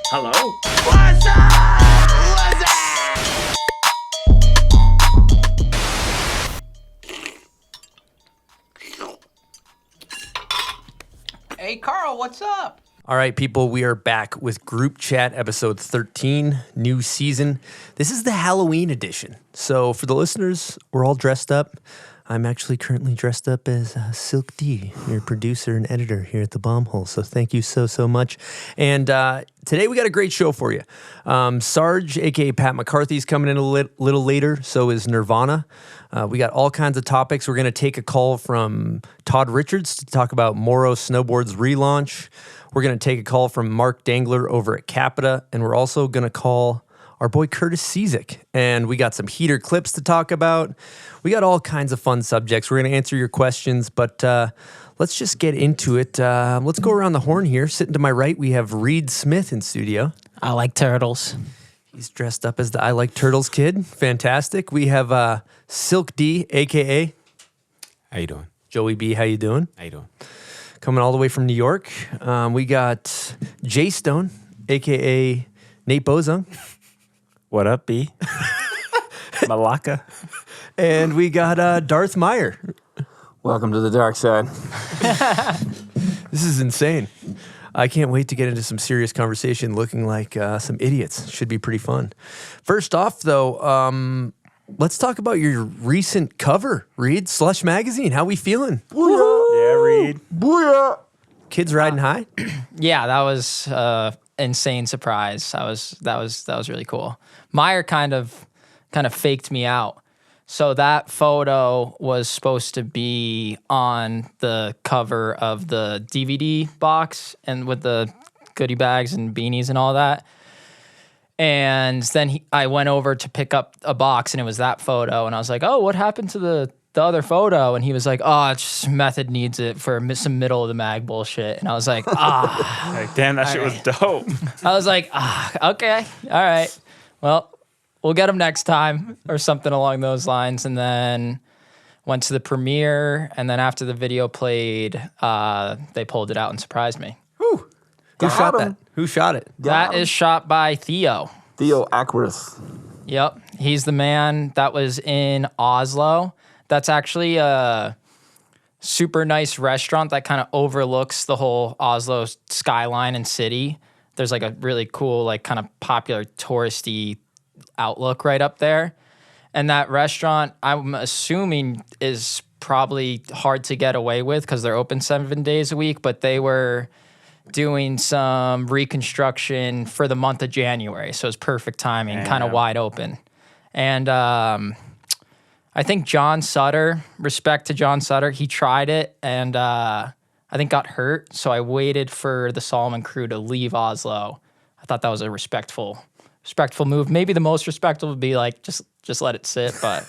Hello? What's up? Hey, Carl, what's up? All right, people, we are back with Group Chat episode 13, new season. This is the Halloween edition. So for the listeners, we're all dressed up. I'm actually currently dressed up as Silk D, your producer and editor here at the Bomb Hole. So thank you so much. And today we got a great show for you. Sarge, a.k.a. Pat McCarthy, is coming in a little later. So is Nirvana. We got all kinds of topics. We're going to take a call from Todd Richards to talk about Morrow Snowboards relaunch. We're going to take a call from Mark Dangler over at CAPiTA. And we're also going to call our boy Curtis Ciszek. And we got some heater clips to talk about. We got all kinds of fun subjects. We're going to answer your questions, but let's just get into it. Let's go around the horn here. Sitting to my right, we have Reid Smith in studio. I like turtles. He's dressed up as the I Like Turtles kid. Fantastic. We have Silk D, a.k.a. How you doing? Joey B. How you doing? How you doing? Coming all the way from New York. We got Jay Stone, a.k.a. Nate Bozung. What up, B? Malaka. And we got Darth Meyer. Welcome to the dark side. This is insane. I can't wait to get into some serious conversation looking like some idiots. Should be pretty fun. First off, though, let's talk about your recent cover, Reid, Slush Magazine. How we feeling? Booyah! Yeah, Reid. Booyah! Kids riding high? Yeah, that was insane surprise. That was really cool. Meyer kind of faked me out. So that photo was supposed to be on the cover of the DVD box and with the goodie bags and beanies and all that. And then I went over to pick up a box and it was that photo. And I was like, oh, what happened to the other photo? And he was like, oh, it's just Method needs it for some middle of the mag bullshit. And I was like, Like, damn, that shit was dope. I was like, okay, all right. Well, we'll get them next time or something along those lines. And then went to the premiere. And then after the video played, they pulled it out and surprised me. Whew. Who shot that? Who shot it? That is shot by Theo. Theo Ackworth. Yep. He's the man that was in Oslo. That's actually a super nice restaurant that kind of overlooks the whole Oslo skyline and city. There's like a really cool, like kind of popular touristy outlook right up there. And that restaurant, I'm assuming, is probably hard to get away with because they're open 7 days a week, but they were doing some reconstruction for the month of January. So it's perfect timing, kind of wide open. And I think John Sutter, respect to John Sutter, he tried it and I think got hurt. So I waited for the Solomon crew to leave Oslo. I thought that was a respectful move. Maybe the most respectful would be like, just let it sit, but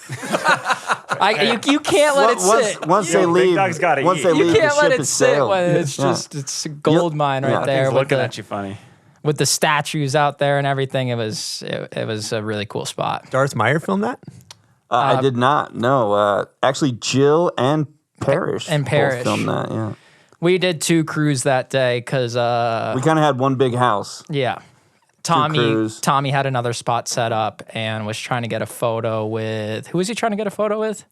you can't let it sit. Once they leave, Big Dog's gotta once eat. they You leave, can't the let ship it is sit sailed. when it's a gold mine right there He's with looking the, at you funny. with the statues out there and everything. It was a really cool spot. Darth Meyer filmed that? I did not know. Actually, Jill and Parrish both filmed that. Yeah, We did 2 crews that day because we kind of had one big house. yeah. crews. Tommy had another spot set up and was trying to get a photo with... Who was he trying to get a photo with?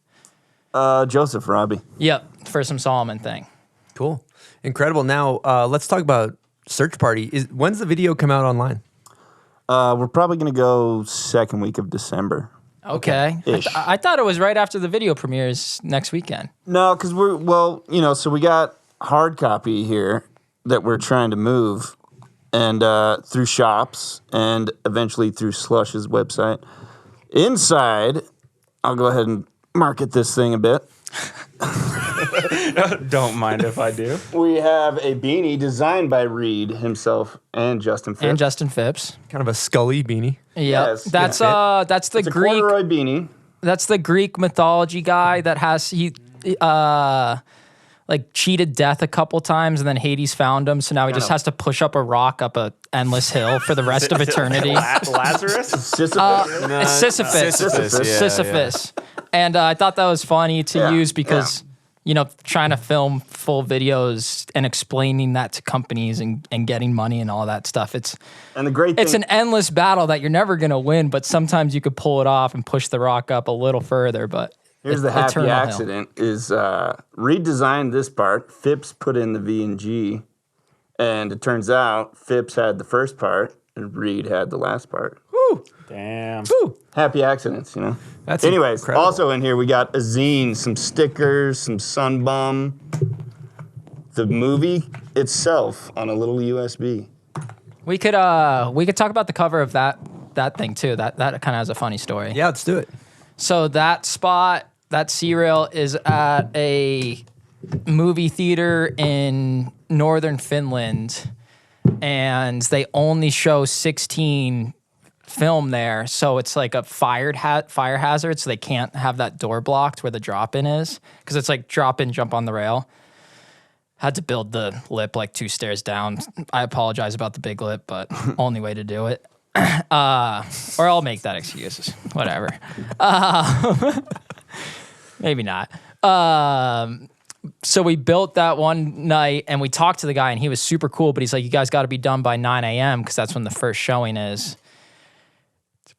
Joseph Robbie. Yep, for some Solomon thing. Cool. Incredible. Now, let's talk about Search Party. When's the video come out online? We're probably gonna go second week of December. Okay. Ish. I thought it was right after the video premieres next weekend. No, because so we got hard copy here that we're trying to move, and through shops and eventually through Slush's website. Inside, I'll go ahead and market this thing a bit. Don't mind if I do. We have a beanie designed by Reid himself and Justin Phipps. And Justin Phipps. Kind of a Scully beanie. Yep. Yes, that's the It's a Greek corduroy beanie. That's the Greek mythology guy that has like cheated death a couple times and then Hades found him. So now he just has to push up a rock up a endless hill for the rest of eternity. Lazarus? Sisyphus. Sisyphus. Sisyphus. And I thought that was funny to use because trying to film full videos and explaining that to companies and getting money and all that stuff. And the great thing, It's an endless battle that you're never going to win, but sometimes you could pull it off and push the rock up a little further. But here's the happy eternal hill. accident is Reid designed this part, Phipps put in the V and G, and it turns out Phipps had the first part and Reid had the last part. Woo! Damn. Woo! Happy accidents, That's Anyways, incredible. also in here we got a zine, some stickers, some Sunbum, the movie itself on a little USB. We could talk about the cover of that thing too. That kind of has a funny story. Yeah, let's do it. So that spot, that C-rail is at a movie theater in northern Finland, and they only show 16 film there. So it's like a fire hazard, so they can't have that door blocked where the drop-in is, because it's like drop-in, jump on the rail. Had to build the lip like 2 stairs down. I apologize about the big lip, but only way to do it. Or I'll make that excuse. Whatever. Maybe not. So we built that one night and we talked to the guy and he was super cool, but he's like, you guys got to be done by 9 a.m. because that's when the first showing is.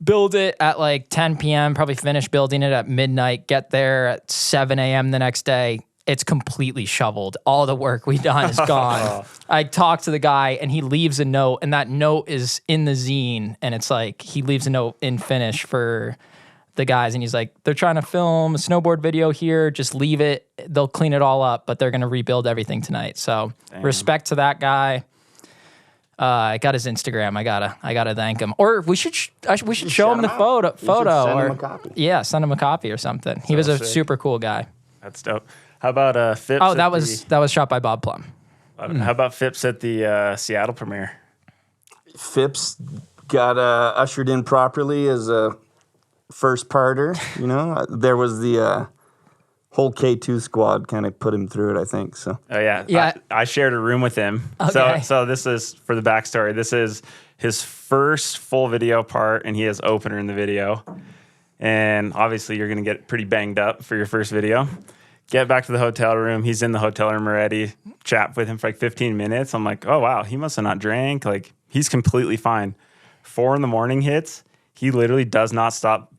Build it at like 10 p.m., probably finish building it at midnight, get there at 7 a.m. the next day. It's completely shoveled. All the work we done is gone. I talked to the guy and he leaves a note, and that note is in the zine, and it's like he leaves a note in Finnish for the guys, and he's like, they're trying to film a snowboard video here, just leave it. They'll clean it all up, but they're going to rebuild everything tonight. So respect to that guy. I got his Instagram. I gotta thank him. Or we should show him the photo. Send or him a copy. Yeah, send him a copy or something. He was a super cool guy. That's dope. How about Phipps? Oh, that was shot by Bob Plum. How about Phipps at the Seattle premiere? Phipps got ushered in properly as a first parter. There was the whole K2 squad kind of put him through it, I think. So. Oh yeah, Yeah. I shared a room with him. Okay. So this is for the backstory. This is his first full video part, and he has opener in the video. And obviously, you're gonna get pretty banged up for your first video. Get back to the hotel room. He's in the hotel room already. Chat with him for like 15 minutes. I'm like, oh wow, he must have not drank. Like he's completely fine. 4 a.m. hits. He literally does not stop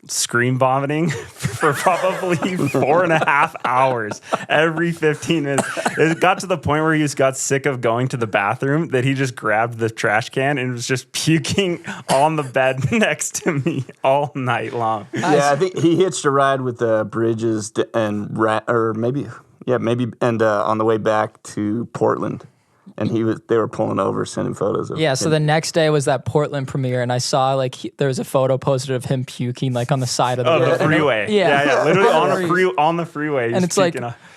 scream vomiting for probably 4.5 hours every 15 minutes. It got to the point where he just got sick of going to the bathroom that he just grabbed the trash can and was just puking on the bed next to me all night long. Yeah, I think he hitched a ride with Bridges and maybe on the way back to Portland. And they were pulling over, sending photos of Yeah, so the next day was that Portland premiere, and I saw there was a photo posted of him puking like on the side of the the freeway. Yeah. Literally on the freeway. And it's like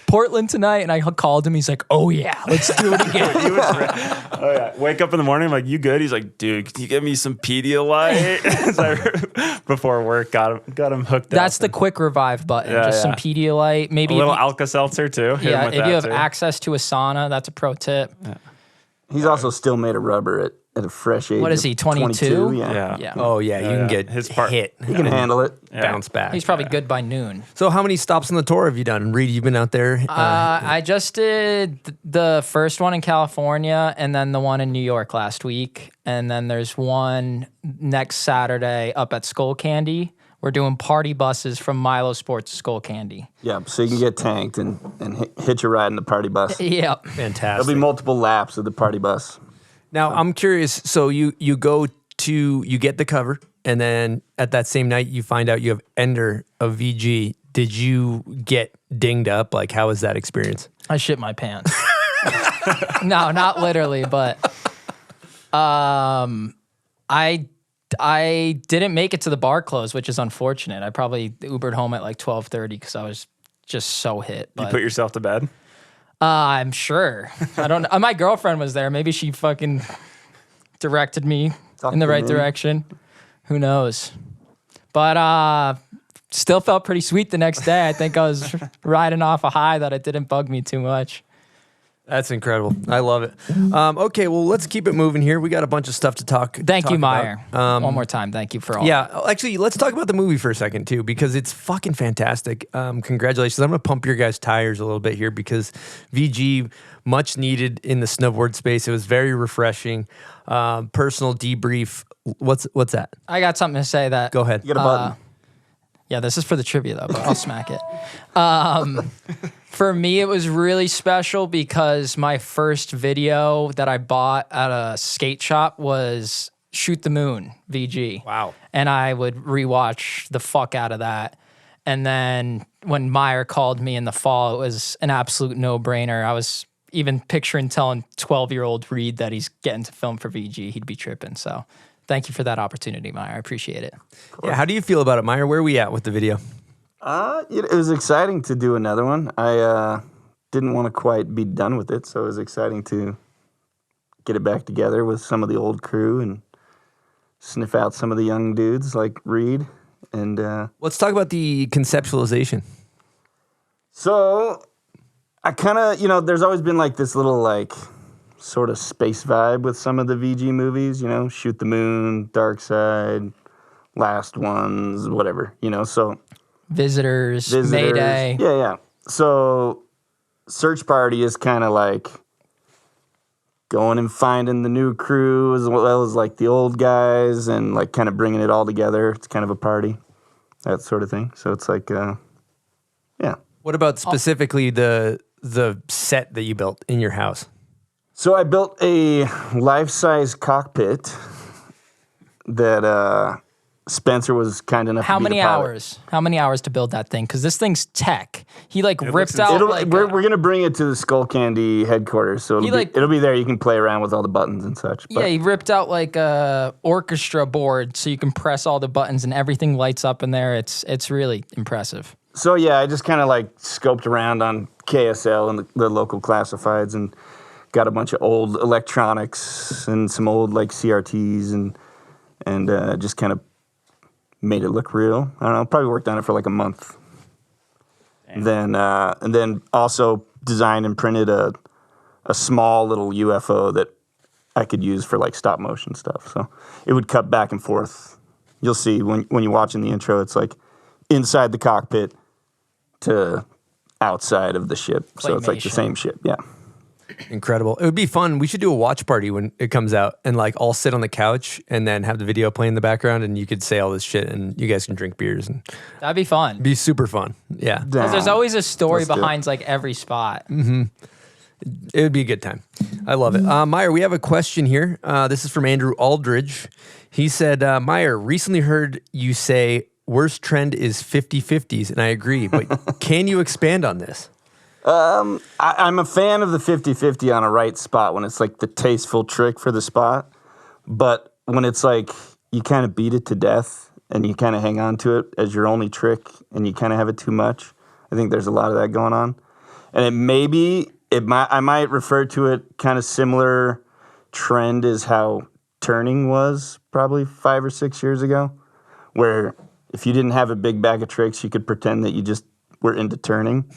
Portland tonight, and I called him. He's like, "Oh yeah, let's do it again." He was oh yeah. Wake up in the morning, I'm like, "You good?" He's like, "Dude, can you get me some Pedialyte?" So before work, got him hooked up. That's the quick revive button. Just some Pedialyte, maybe a little Alka-Seltzer too. Hit him with if that you have too. access to a sauna, that's a pro tip. Yeah. He's also still made of rubber at a fresh age. What is he, 22? Yeah. Oh yeah, you can get his part. hit. He can handle it. Bounce back. He's probably good by noon. So how many stops on the tour have you done? Reid, you've been out there. I just did the first one in California and then the one in New York last week. And then there's one next Saturday up at Skull Candy. We're doing party buses from Milo Sports to Skull Candy. Yeah, so you can get tanked and hitch a ride in the party bus. Yep. Fantastic. There'll be multiple laps of the party bus. Now I'm curious. So you get the cover, and then at that same night you find out you have Ender of VG. Did you get dinged up? Like, how was that experience? I shit my pants. No, not literally, but I didn't make it to the bar close, which is unfortunate. I probably Ubered home at like 12:30 because I was just so hit. You But put yourself to bed? I'm sure. I don't know. My girlfriend was there. Maybe she fucking directed me in the right direction. Who knows? But still felt pretty sweet the next day. I think I was riding off a high that it didn't bug me too much. That's incredible. I love it. Okay, well, let's keep it moving here. We got a bunch of stuff to talk. Thank you, about. Meyer. One more time. Thank you for all. Yeah, actually, let's talk about the movie for a second too, because it's fucking fantastic. Congratulations! I'm gonna pump your guys' tires a little bit here because VG much needed in the snowboard space. It was very refreshing. Personal debrief. What's that? I got something to say. That Go ahead. You got a button. Yeah, this is for the trivia though, but I'll smack it. For me, it was really special because my first video that I bought at a skate shop was Shoot the Moon, VG. Wow. And I would rewatch the fuck out of that. And then when Meyer called me in the fall, it was an absolute no-brainer. I was even picturing telling 12-year-old Reid that he's getting to film for VG. He'd be tripping. So thank you for that opportunity, Meyer. I appreciate it. Yeah, how do you feel about it, Meyer? Where are we at with the video? It was exciting to do another one. I didn't want to quite be done with it, so it was exciting to get it back together with some of the old crew and sniff out some of the young dudes like Reid. And Let's talk about the conceptualization. so I kind of, there's always been like this little like sort of space vibe with some of the VG movies, Shoot the Moon, Dark Side, Last Ones, whatever, so... Visitors, Mayday. Yeah. So Search Party is kind of like going and finding the new crew as well as like the old guys and like kind of bringing it all together. It's kind of a party, that sort of thing. So it's like, yeah. What about specifically the set that you built in your house? So I built a life-size cockpit that Spencer was kind enough How to be many the pilot. hours? How many hours to build that thing? Because this thing's tech. He ripped out. We're going to bring it to the Skull Candy headquarters, so it'll be there. You can play around with all the buttons and such. Yeah, he ripped out like a orchestra board, so you can press all the buttons and everything lights up in there. It's really impressive. So yeah, I just kind of like scoped around on KSL and the local classifieds and got a bunch of old electronics and some old like CRTs and just kind of made it look real. I don't know, probably worked on it for like a month. Then and then also designed and printed a small little UFO that I could use for like stop motion stuff. So it would cut back and forth. You'll see when you're watching the intro, it's like inside the cockpit to outside of the ship. So it's like the same ship. Yeah. Incredible. It would be fun. We should do a watch party when it comes out and like all sit on the couch and then have the video play in the background and you could say all this shit and you guys can drink beers and That'd be fun. be super fun. Yeah. Because there's always a story Let's do it. behind like every spot. It would be a good time. I love it. Meyer, we have a question here. This is from Andrew Aldridge. He said, Meyer, recently heard you say worst trend is 50-50s, and I agree, but can you expand on this? I'm a fan of the 50-50 on a right spot when it's like the tasteful trick for the spot. But when it's like you kind of beat it to death and you kind of hang on to it as your only trick and you kind of have it too much, I think there's a lot of that going on. And I might refer to it kind of similar trend as how turning was probably 5 or 6 years ago, where if you didn't have a big bag of tricks, you could pretend that you just were into turning.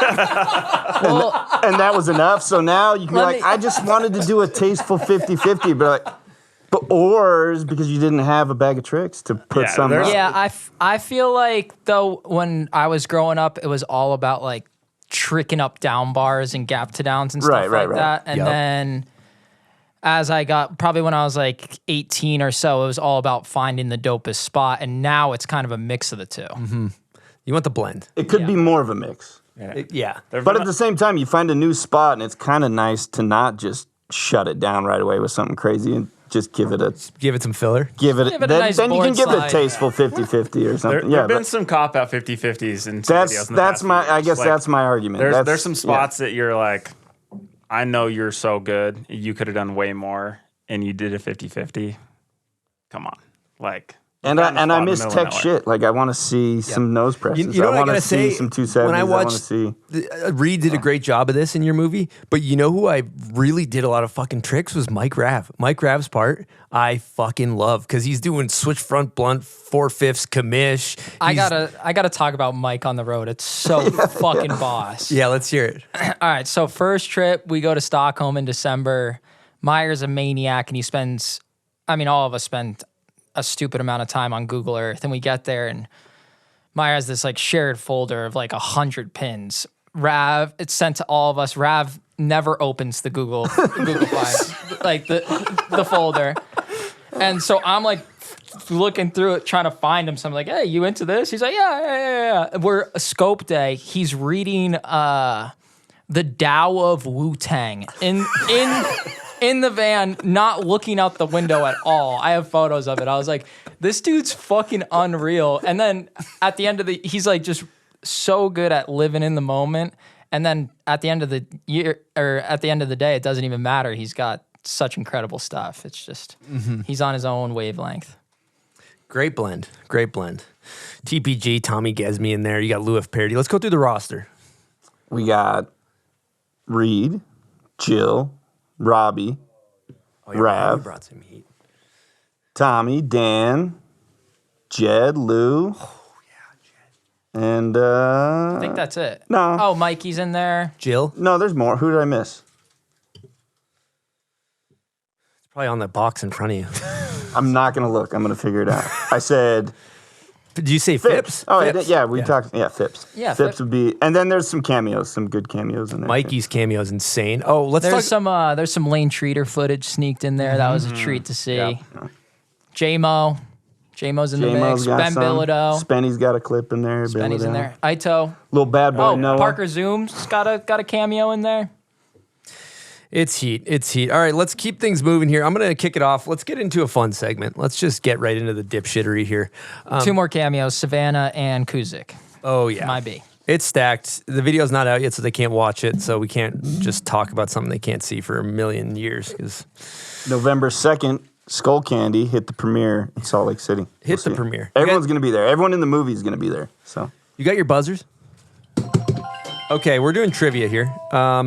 and that was enough. So now you can be like, I just wanted to do a tasteful 50-50, but oars because you didn't have a bag of tricks to put some up. Yeah, I feel like though when I was growing up, it was all about like tricking up down bars and gap to downs and stuff like that. And then as I got, probably when I was like 18 or so, it was all about finding the dopest spot. And now it's kind of a mix of the two. Mm-hmm. You want the blend. It could be more of a mix. Yeah. But at the same time, you find a new spot and it's kind of nice to not just shut it down right away with something crazy and just give it some filler. Give it a nice then you can board give it a slide. tasteful 50-50 or something. There have been some cop-out 50-50s in some videos in the past few years. That's my argument. There's some spots that you're like, I know you're so good. You could have done way more, and you did a 50-50. Come on. Like, And I miss tech shit. Like I want to see some nose presses. You know what I want gotta to see say? some 270s. When I want to watched, see. Reid did a great job of this in your movie, but you know who I really did a lot of fucking tricks was Mike Rav. Mike Rav's part I fucking love because he's doing switch front blunt 4/5 commish. I gotta talk about Mike on the road. It's so fucking boss. Yeah, let's hear it. All right, so first trip, we go to Stockholm in December. Meyer's a maniac, and he spends, all of us spend a stupid amount of time on Google Earth, and we get there, and Meyer has this like shared folder of like 100 pins. Rav, it's sent to all of us. Rav never opens the Google files, like the folder, and so I'm like looking through it, trying to find him. So I'm like, "Hey, you into this?" He's like, "Yeah." We're a scope day. He's reading the Tao of Wu-Tang in the van, not looking out the window at all. I have photos of it. I was like, this dude's fucking unreal. And then at the end of he's like just so good at living in the moment. And then at the end of the year, or at the end of the day, it doesn't even matter. He's got such incredible stuff. It's just, he's on his own wavelength. Great blend. TPG, Tommy Gesme in there. You got Louis Parody. Let's go through the roster. We got Reid, Jill, Robbie, Rav, brought some heat. Tommy, Dan, Jed, Lou. Oh, yeah, Jed. And I think that's it. No. Oh, Mikey's in there. Jill? No, there's more. Who did I miss? It's probably on that box in front of you. I'm not going to look. I'm going to figure it out. I said... Did you say Phipps? Oh, Phipps? we talked. Yeah, Phipps. Yeah, Phipps would be... And then there's some cameos, some good cameos in there. Mikey's cameo is insane. Oh, let's talk... There's some Lane Treater footage sneaked in there. That was a treat to see. Yeah. J-Mo. J-Mo's in the mix. Ben Bilodeau. Spenny's got a clip in there. Spenny's in there. Ito. Little bad boy Noah. Parker Zoom's got a cameo in there. It's heat. All right, let's keep things moving here. I'm going to kick it off. Let's get into a fun segment. Let's just get right into the dipshittery here. 2 more cameos, Savannah and Ciszek. Oh, yeah. Might be. It's stacked. The video's not out yet, so they can't watch it. So we can't just talk about something they can't see for a million years. November 2nd, Skull Candy hit the premiere in Salt Lake City. Premiere. Everyone's going to be there. Everyone in the movie is going to be there. So you got your buzzers? Okay, we're doing trivia here.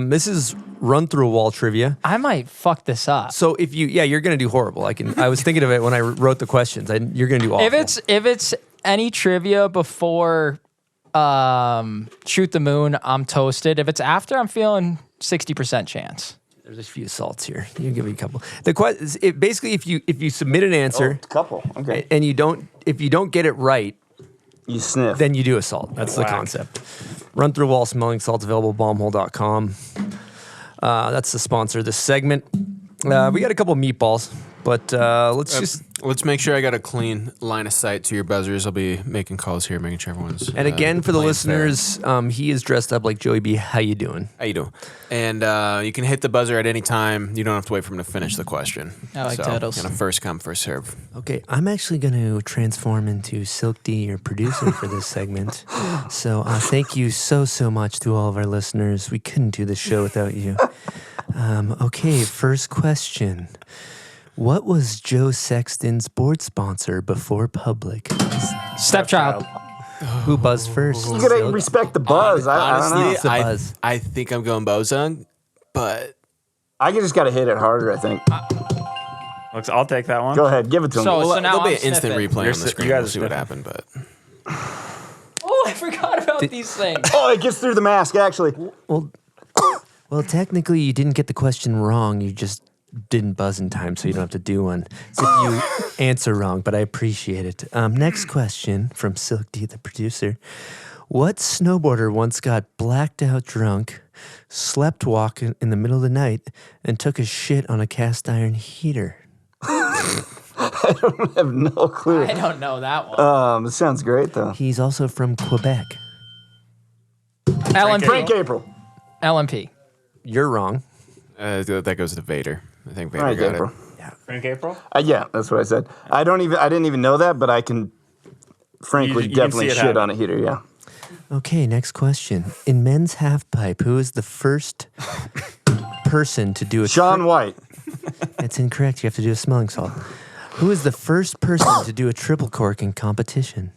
This is run through a wall trivia. I might fuck this up. So if you're gonna do horrible. I was thinking of it when I wrote the questions. You're gonna do awful. If it's any trivia before Shoot the Moon, I'm toasted. If it's after, I'm feeling 60% chance. There's a few salts here. You can give me a couple. Basically, if you submit an answer, couple, okay, and if you don't get it right, you sniff. Then you do a salt. That's the concept. Run through wall smelling salts available bombhole.com. That's the sponsor of this segment. We got a couple of meatballs, but let's make sure I got a clean line of sight to your buzzers. I'll be making calls here, making sure everyone's. And again, for the listeners, he is dressed up like Joey B. How you doing? How you doing? And you can hit the buzzer at any time. You don't have to wait for him to finish the question. I like titles. First come, first serve. Okay, I'm actually going to transform into Silk D, your producer for this segment. So thank you so much to all of our listeners. We couldn't do this show without you. Okay, first question. What was Joe Sexton's board sponsor before public? Stepchild. Who buzzed first? You gotta respect the buzz. Honestly, I don't know. It's a buzz. I think I'm going Bozung, but I just gotta hit it harder, I think. Looks, I'll take that one. Go ahead, give it to him. So now there'll be I'm an instant sniffing. replay on the screen. you guys We'll see what sniffing. happened, but Oh, I forgot about these things. Oh, it gets through the mask, actually. Well, technically, you didn't get the question wrong. You just didn't buzz in time, so you don't have to do one. So if you answer wrong, but I appreciate it. Next question from Silk D, the producer. What snowboarder once got blacked out drunk, slept walk in the middle of the night, and took a shit on a cast iron heater? I don't have no clue. I don't know that one. It sounds great, though. He's also from Quebec. LMP. Frank April. LMP. You're wrong. that goes to Vader. I think Vader Frank got April. it. Frank April? Yeah, that's what I said. I didn't even know that, but I can. Frank would You can definitely see it shit happen. on a heater. Yeah. Okay, next question. In men's halfpipe, who is the first person to do a Sean White. It's incorrect. You have to do a smelling salt. Who is the first person to do a triple cork in competition?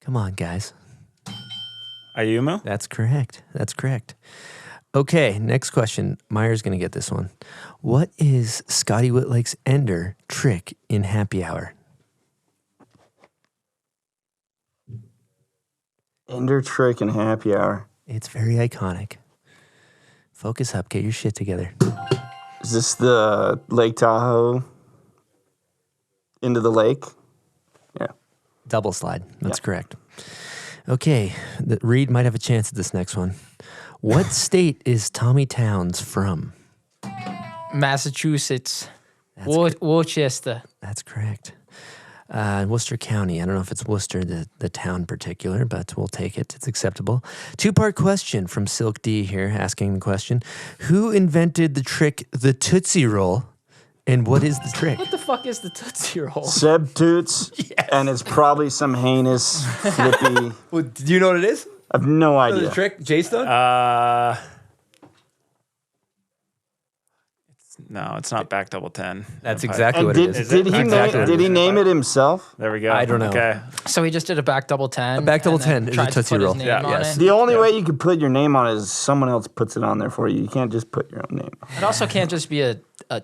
Come on, guys. Ayumu? That's correct. That's correct. Okay, next question. Meyer's going to get this one. What is Scotty Whitlake's ender trick in Happy Hour? Ender trick and happy hour. It's very iconic. Focus up. Get your shit together. Is this the Lake Tahoe into the lake? Yeah. Double slide. That's correct. Okay, Reid might have a chance at this next one. What state is Tommy Towns from? Massachusetts. That's Worcester. That's correct. Worcester County. I don't know if it's Worcester, the town particular, but we'll take it. It's acceptable. Two-part question from Silk D here, asking the question. Who invented the trick, the Tootsie Roll, and what is the trick? What the fuck is the Tootsie Roll? Seb Toots, and it's probably some heinous, flippy. Well, do you know what it is? I have no idea. The trick, J-Stone? No, it's not back double 10. That's Empire. exactly And what did, it is. did he Exactly. did he name it himself? There we go. I don't know. Okay. So he just did a back double 10. A back double and then 10 is a tried to Tootsie put his Roll. name Yeah. on Yes. it. The only way you could put your name on it is someone else puts it on there for you. You can't just put your own name on it. It also can't just be a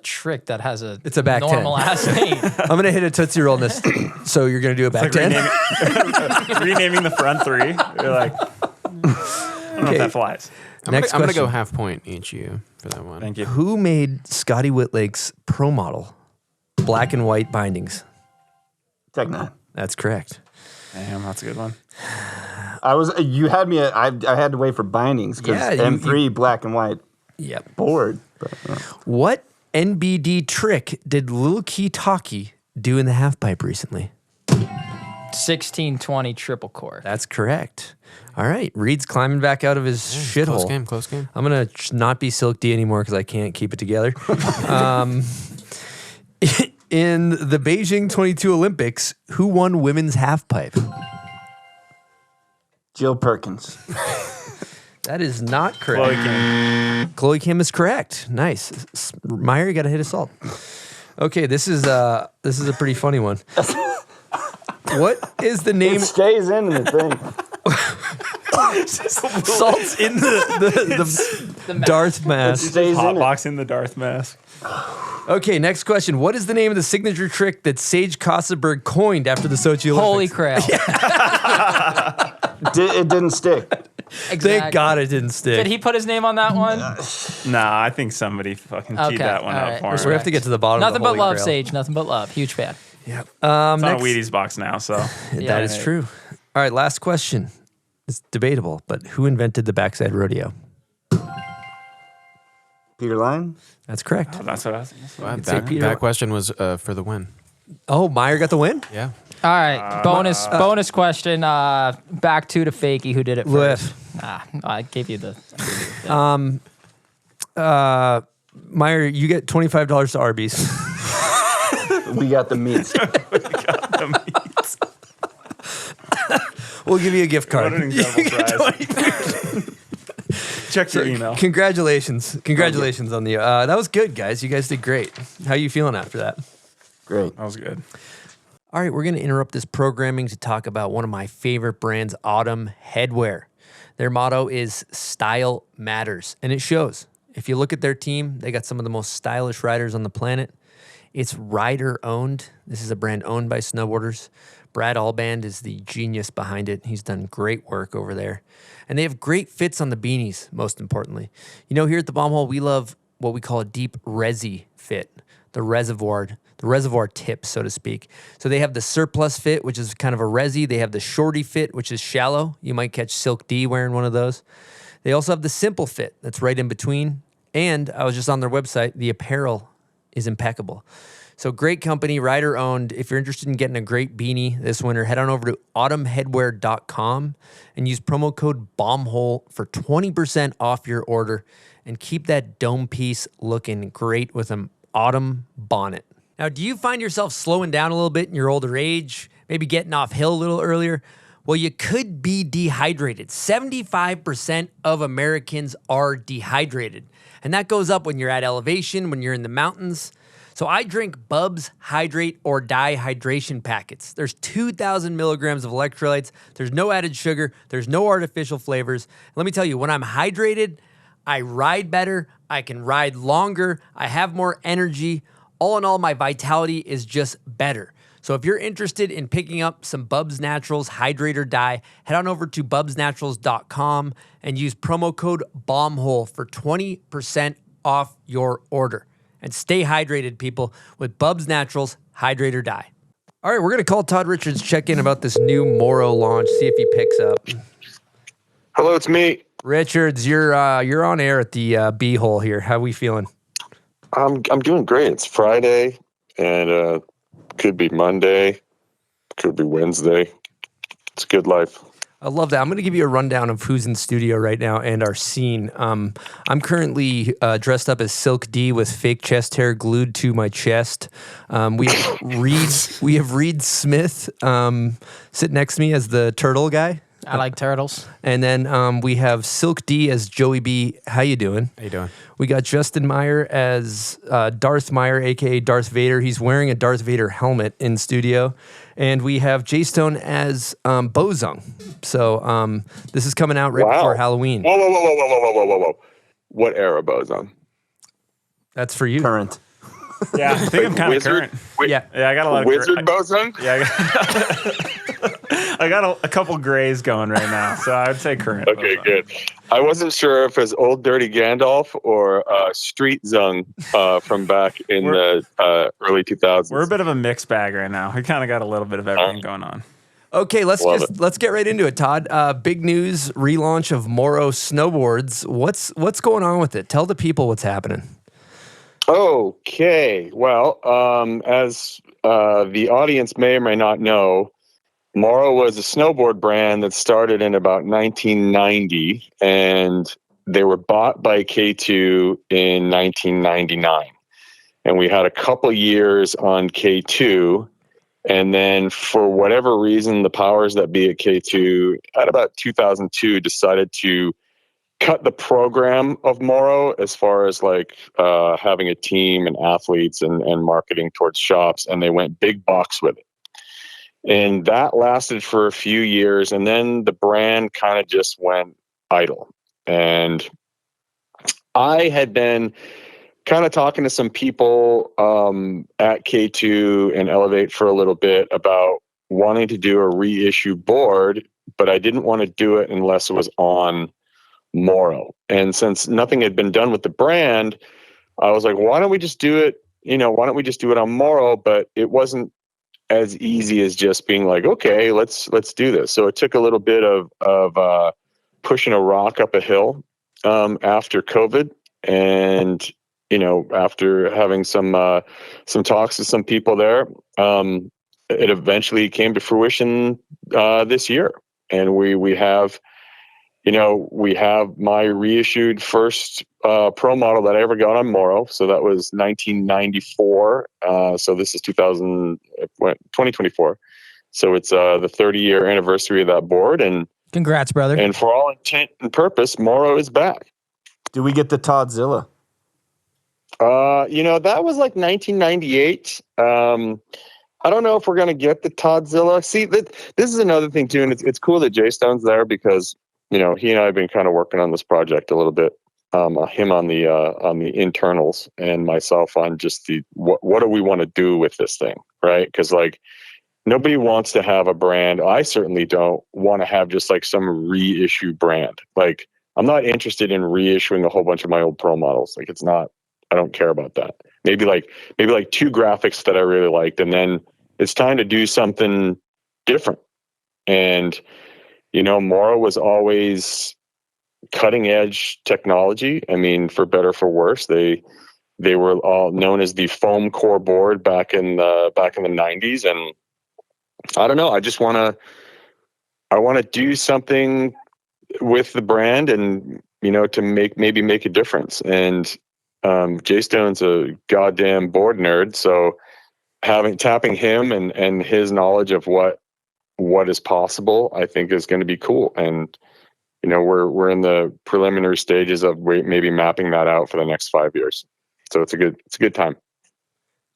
trick that has a It's a back 10. normal ass name. I'm going to hit a Tootsie Roll in this. So you're going to do a back 10? Renaming the front three. You're like, I don't know if that flies. Next I'm gonna question. go half point each of you for that one. Thank you. Who made Scotty Whitlake's Pro Model black and white bindings? Tech Nine. That's correct. Damn, that's a good one. You had me. I had to wait for bindings because Yeah, M3 black and white Yep. board. But, What NBD trick did Lil Key Talkie do in the Halfpipe recently? 1620 triple core. That's correct. All right. Reid's climbing back out of his shithole. Close game, close game. I'm going to not be Silk D anymore because I can't keep it together. In the Beijing 22 Olympics, who won women's halfpipe? Jill Perkins. That is not correct. Chloe King. Chloe Kim is correct. Nice. Meyer, you got to hit a salt. Okay, this is a pretty funny one. What is the name? It stays in the thing. Salt's in the Darth mask. Stays in it. Hotboxing the Darth mask. Okay, next question. What is the name of the signature trick that Sage Kossenberg coined after the Sochi Olympics? Holy crap. It didn't stick. Exactly. Thank God it didn't stick. Did he put his name on that one? Nah, I think somebody fucking Okay, teed that one all up right. for We're him. gonna have to get to the bottom Nothing of the but Holy love, Grail. Sage. Nothing but love. Huge fan. Yep. It's on Next, a Wheaties box now, so that is true. All right, last question. It's debatable, but who invented the backside rodeo? Peter Lyon. That's correct. that's what I was. Wow, say that, Peter- that question was for the win. Oh, Meyer got the win? Yeah. All right. Bonus question. Back to Fakey. Who did it first? I gave you the. Meyer, you get $25 to Arby's. We got the meats. We'll give you a gift card. What an incredible prize. Check your email. Congratulations. Congratulations on the that was good, guys. You guys did great. How you feeling after that? Great. That was good. All right, we're going to interrupt this programming to talk about one of my favorite brands, Autumn Headwear. Their motto is Style Matters, and it shows. If you look at their team, they got some of the most stylish riders on the planet. It's rider-owned. This is a brand owned by snowboarders. Brad Alband is the genius behind it. He's done great work over there. And they have great fits on the beanies, most importantly. You know, here at the Bomb Hole, we love what we call a deep resi fit, the reservoir tip, so to speak. So they have the surplus fit, which is kind of a resi. They have the shorty fit, which is shallow. You might catch Silk D wearing one of those. They also have the simple fit that's right in between. And I was just on their website. The apparel is impeccable. So great company, rider owned. If you're interested in getting a great beanie this winter, head on over to autumnheadwear.com and use promo code BOMBHOLE for 20% off your order and keep that dome piece looking great with an autumn bonnet. Now, do you find yourself slowing down a little bit in your older age, maybe getting off hill a little earlier? Well, you could be dehydrated. 75% of Americans are dehydrated. And that goes up when you're at elevation, when you're in the mountains. So I drink Bubs Hydrate or Die hydration packets. There's 2,000 milligrams of electrolytes. There's no added sugar. There's no artificial flavors. Let me tell you, when I'm hydrated, I ride better. I can ride longer. I have more energy. All in all, my vitality is just better. So if you're interested in picking up some Bubs Naturals Hydrate or Die, head on over to bubsnaturals.com and use promo code BOMBHOLE for 20% off your order. And stay hydrated, people, with Bubs Naturals Hydrate or Die. All right, we're going to call Todd Richards, check in about this new Morrow launch, see if he picks up. Hello, it's me. Richards, you're on air at the B-hole here. How are we feeling? I'm doing great. It's Friday, and could be Monday, could be Wednesday. It's a good life. I love that. I'm going to give you a rundown of who's in studio right now and our scene. I'm currently dressed up as Silk D with fake chest hair glued to my chest. We have Reid Smith sit next to me as the turtle guy. I like turtles. And then we have Silk D as Joey B. How you doing? How you doing? We got Justin Meyer as Darth Meyer, a.k.a. Darth Vader. He's wearing a Darth Vader helmet in studio. And we have Jay Stone as Bozung. So this is coming out right before Halloween. Whoa. What era boson? That's for you. Current. Yeah, I think I'm kind of current. Yeah. Yeah, I got a lot of Wizard boson? Yeah, I got a couple grays going right now, so I'd say current. Okay, good. I wasn't sure if it's Old Dirty Gandalf or Street Zung from back in the early 2000s. We're a bit of a mixed bag right now. We kind of got a little bit of everything going on. Okay, let's get right into it, Todd. Big news, relaunch of Morrow Snowboards. What's going on with it? Tell the people what's happening. Okay. Well, as the audience may or may not know, Morrow was a snowboard brand that started in about 1990, and they were bought by K2 in 1999. And we had a couple years on K2, and then for whatever reason, the powers that be at K2 at about 2002 decided to cut the program of Morrow as far as like having a team and athletes and marketing towards shops, and they went big box with it. And that lasted for a few years, and then the brand kind of just went idle. And I had been kind of talking to some people at K2 and Elevate for a little bit about wanting to do a reissue board, but I didn't want to do it unless it was on Morrow. And since nothing had been done with the brand, I was like, why don't we just do it? Why don't we just do it on Morrow? But it wasn't as easy as just being like, okay, let's do this. So it took a little bit of pushing a rock up a hill after COVID, and after having some talks with some people there, it eventually came to fruition this year, and we have my reissued first pro model that I ever got on Morrow. So that was 1994. So this is 2024. So it's the 30-year anniversary of that board. And Congrats, brother. And for all intent and purpose, Morrow is back. Do we get the Toddzilla? That was like 1998. I don't know if we're going to get the Toddzilla. See, this is another thing too. And it's cool that Jay Stone's there because, he and I have been kind of working on this project a little bit. Him on the internals and myself on just what do we want to do with this thing, right? Because like nobody wants to have a brand. I certainly don't want to have just like some reissue brand. Like I'm not interested in reissuing a whole bunch of my old pro models. Like it's not. I don't care about that. Maybe like two graphics that I really liked, and then it's time to do something different. And Morrow was always cutting edge technology. I mean, for better, for worse, they were all known as the foam core board back in the 90s. And I don't know. I want to do something with the brand and, to maybe make a difference. And Jay Stone's a goddamn board nerd. So tapping him and his knowledge of what what is possible, I think is going to be cool. And, you know, we're in the preliminary stages of maybe mapping that out for the next 5 years. So it's a good time.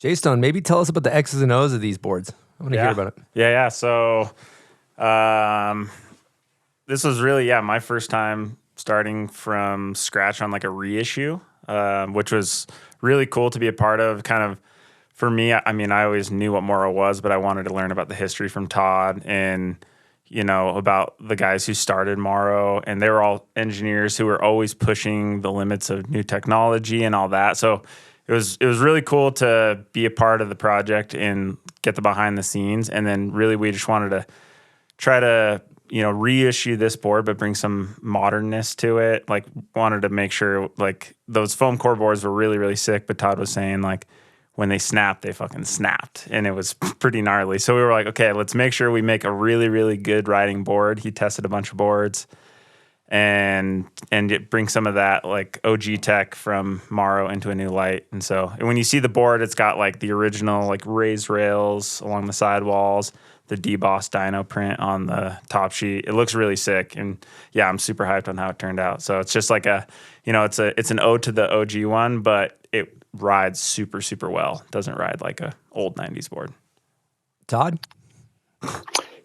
J-Stone, maybe tell us about the X's and O's of these boards. I want to hear about it. Yeah. So, this was really, my first time starting from scratch on like a reissue, which was really cool to be a part of. Kind of, for me, I mean, I always knew what Morrow was, but I wanted to learn about the history from Todd and, you know, about the guys who started Morrow. And they were all engineers who were always pushing the limits of new technology and all that. So it was really cool to be a part of the project and get the behind the scenes. And then really we just wanted to try to, you know, reissue this board, but bring some modernness to it. Like, wanted to make sure, like, those foam core boards were really, really sick. But Todd was saying, like, when they snapped, they fucking snapped. And it was pretty gnarly. So we were like, okay, let's make sure we make a really, really good riding board. He tested a bunch of boards and bring some of that, like, OG tech from Morrow into a new light. And so when you see the board, it's got, like, the original, like, raised rails along the sidewalls, the debossed dyno print on the top sheet. It looks really sick. And yeah, I'm super hyped on how it turned out. So it's just like it's an ode to the OG one, but it rides super, super well. It doesn't ride like a old 90s board. Todd?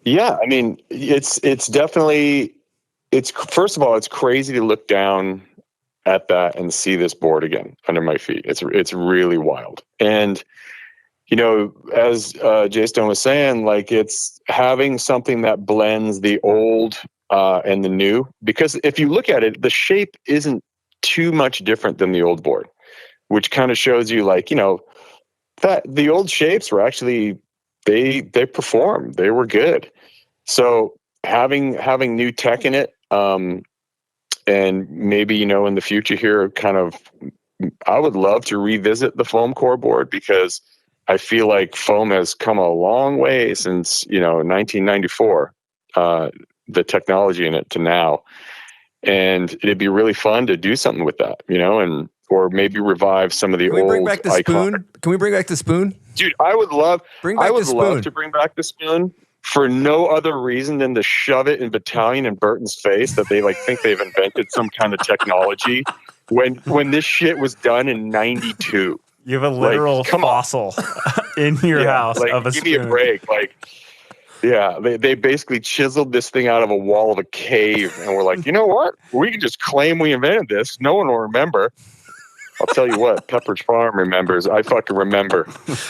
Yeah. I mean, it's definitely, first of all, it's crazy to look down at that and see this board again under my feet. It's really wild. And, you know, as J-Stone was saying, like, it's having something that blends the old and the new. Because if you look at it, the shape isn't too much different than the old board, which kind of shows you, like, you know, that the old shapes were actually, they performed. They were good. So having new tech in it, and maybe, you know, in the future here, kind of, I would love to revisit the foam core board, because I feel like foam has come a long way since, you know, 1994, the technology in it to now. And it'd be really fun to do something with that, you know, or maybe revive some of the old. Can we bring back the spoon? Can we bring back the spoon? Dude, I would love spoon. to bring back the spoon for no other reason than to shove it in Battalion and Burton's face that they, like, think they've invented some kind of technology when this shit was done in 92. You have a literal fossil in your house, like, of a spoon. Give me a break. Like, yeah, they basically chiseled this thing out of a wall of a cave, and we're like, you know what? We can just claim we invented this. No one will remember. I'll tell you what, Pepperidge Farm remembers. I fucking remember.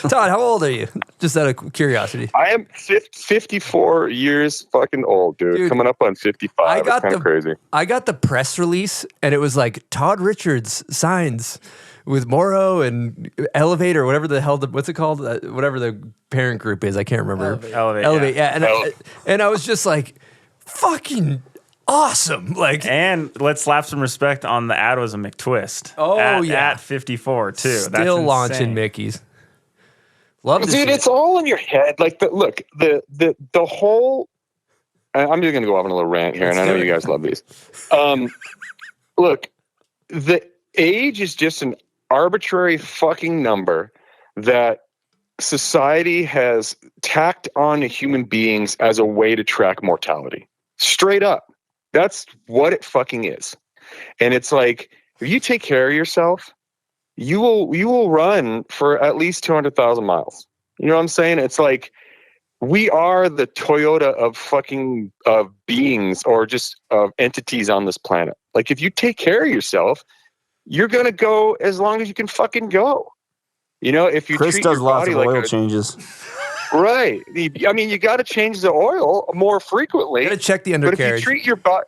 Todd, how old are you? Just out of curiosity. I am 54 years fucking old, dude. Coming up on 55. It's kind of crazy. I got the press release, and it was like Todd Richards signs with Morrow and Elevate, or whatever the hell, what's it called? Whatever the parent group is. I can't remember. Elevate. Yeah. And I was just like, fucking awesome. Like, and let's slap some respect on the ad was a McTwist. Oh, at 54 too. Still launching Mickeys. Love this. Dude, it's all in your head. Like, the whole. I'm just gonna go off on a little rant here, and I know you guys love these. Look, the age is just an arbitrary fucking number that society has tacked on to human beings as a way to track mortality. Straight up. That's what it fucking is. And it's like, if you take care of yourself, you will run for at least 200,000 miles. You know what I'm saying? It's like, we are the Toyota of fucking beings, or just of entities on this planet. Like, if you take care of yourself, you're going to go as long as you can fucking go. You know, if you Chris treat does your lots body of like oil changes. Right. I mean, you got to change the oil more frequently. You got to check the undercarriage. But if you treat your body,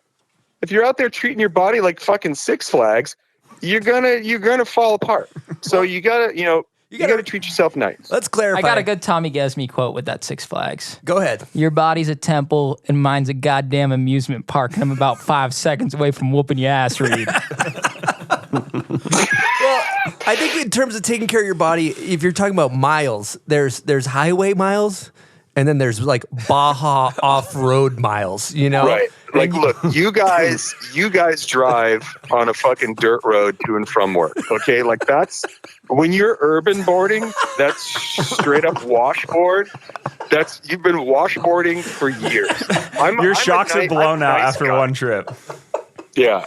if you're out there treating your body like fucking Six Flags, you're gonna fall apart. So you gotta treat yourself nice. Let's clarify. I got a good Tommy Gesme quote with that Six Flags. Go ahead. Your body's a temple and mine's a goddamn amusement park, and I'm about 5 seconds away from whooping your ass, Reid. Well, I think in terms of taking care of your body, if you're talking about miles, there's highway miles, and then there's like Baja off-road miles, you know? Right. Like, look, you guys drive on a fucking dirt road to and from work. Okay, like that's when you're urban boarding. That's straight up washboard. You've been washboarding for years. Your shocks are blown out nice after guy. one trip. Yeah.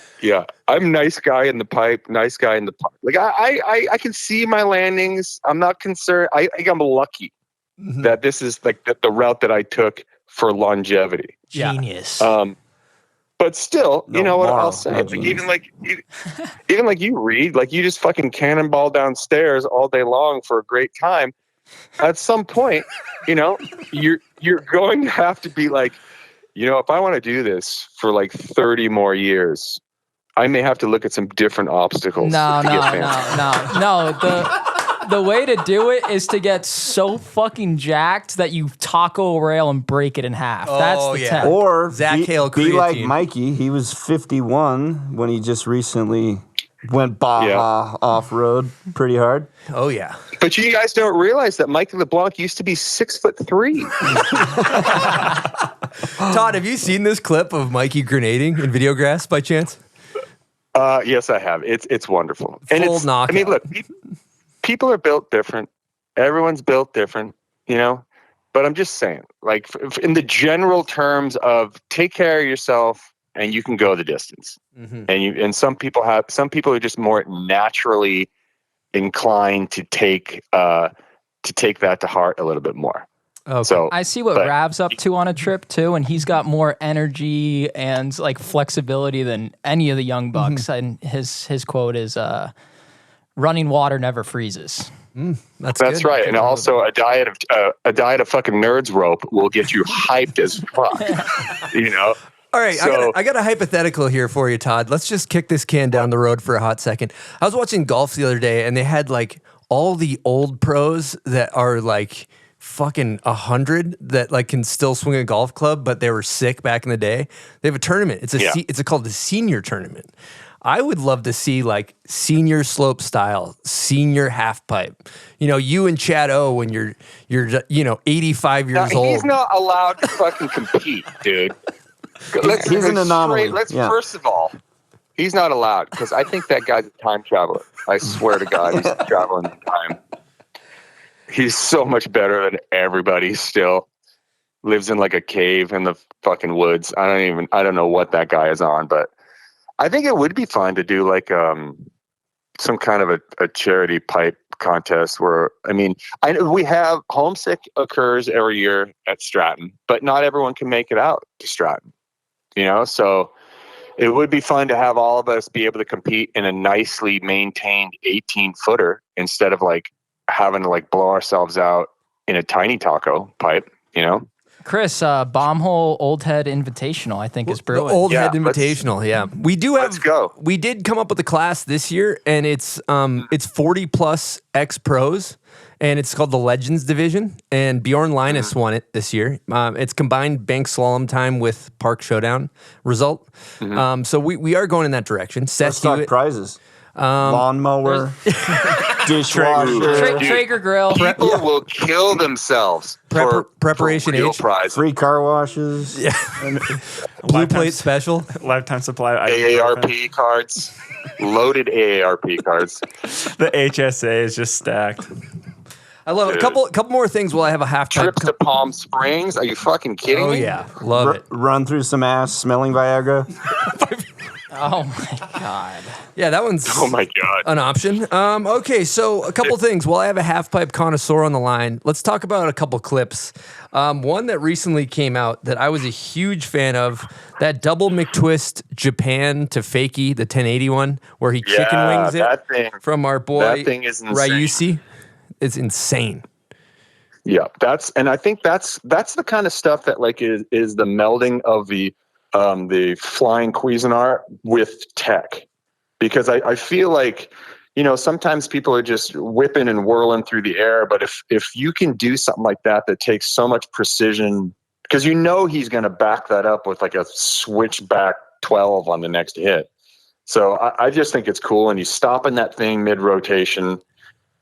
I'm nice guy in the pipe. Nice guy in the pipe. Like I can see my landings. I'm not concerned. I think I'm lucky that this is like the route that I took for longevity. Genius. But still, you know what Morrow, I'll say? not Like, genius. even like you, Reid, like you just fucking cannonball downstairs all day long for a great time. At some point, you know, you're going to have to be like, you know, if I want to do this for like 30 more years, I may have to look at some different obstacles. No. to get fancy. The way to do it is to get so fucking jacked that you taco a rail and break it in half. That's the tech. Or Zach Hale be like creatine. Mikey. He was 51 when he just recently went Baja off-road pretty hard. Oh, yeah. But you guys don't realize that Mikey LeBlanc used to be 6'3". Todd, have you seen this clip of Mikey grenading in Videograss by chance? Yes, I have. It's wonderful. And Full it's, knockout. I mean, look, people are built different. Everyone's built different, you know? But I'm just saying, like, in the general terms of take care of yourself and you can go the distance. And some people are just more naturally inclined to take that to heart a little bit more. Okay. So I see what Rav's up to on a trip too, and he's got more energy and like flexibility than any of the young bucks. And his quote is, "Running water never freezes." That's That's good. right. And also a diet of fucking nerds rope will get you hyped as fuck. You know? All right, So- I got a hypothetical here for you, Todd. Let's just kick this can down the road for a hot second. I was watching golf the other day, and they had like all the old pros that are like fucking 100 that like can still swing a golf club, but they were sick back in the day. They have a tournament. It's called the senior tournament. I would love to see like senior slope style, senior half pipe. You know, you and Chad O when you're 85 years old. He's not allowed to fucking compete, dude. He's an anomaly. Yeah. First of all, he's not allowed because I think that guy's a time traveler. I swear to God, he's traveling in time. He's so much better than everybody still. Lives in like a cave in the fucking woods. I don't know what that guy is on, but I think it would be fun to do like some kind of a charity pipe contest where, I mean, we have Homesick occurs every year at Stratton, but not everyone can make it out to Stratton, you know? So it would be fun to have all of us be able to compete in a nicely maintained 18-footer instead of like having to like blow ourselves out in a tiny taco pipe, you know? Chris, Bombhole Old Head Invitational, I think, is The brewing. Old Yeah, Head Invitational, yeah. We do have. Let's go. We did come up with a class this year, and it's 40 plus ex pros, and it's called the Legends Division. And Bjorn Linus won it this year. It's combined bank slalom time with Park Showdown result. So we are going in that direction. Let's Seth talk Hewitt, prizes. Lawnmower, dishwasher, Traeger grill. People will kill themselves for preparation real H. prizes. free car washes. Yeah. Blue Plate Special. Lifetime supply of AARP cards, loaded AARP cards. The HSA is just stacked. I love it. A couple more things while I have a half pipe. Trips to Palm Springs? Are you fucking kidding Oh me? yeah, love it. Run through some ass smelling Viagra. Oh my god. Yeah, that one's Oh my God. an option. Okay, so a couple things. While I have a half pipe connoisseur on the line, let's talk about a couple clips. One that recently came out that I was a huge fan of, that double McTwist Japan to Fakie, the 1080 one, where he chicken wings it that thing. from our boy That thing is insane. Ryusi. It's insane. Yeah, I think that's the kind of stuff that like is the melding of the flying Cuisinart with tech, because I feel like, you know, sometimes people are just whipping and whirling through the air, but if you can do something like that takes so much precision, because you know he's going to back that up with like a switchback 12 on the next hit. So I just think it's cool, and he's stopping that thing mid rotation.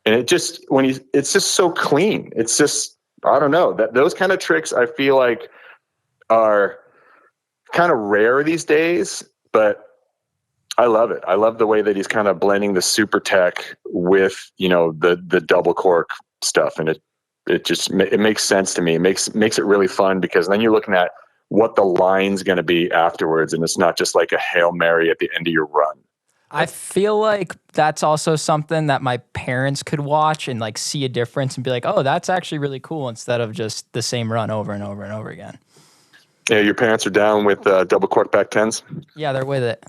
And it's just so clean. It's just, I don't know, that those kind of tricks I feel like are kind of rare these days, but I love it. I love the way that he's kind of blending the super tech with, the double cork stuff. And it makes sense to me. It makes it really fun, because then you're looking at what the line's going to be afterwards. And it's not just like a Hail Mary at the end of your run. I feel like that's also something that my parents could watch and like see a difference and be like, oh, that's actually really cool, instead of just the same run over and over and over again. Yeah, your parents are down with double cork back tens? Yeah, they're with it.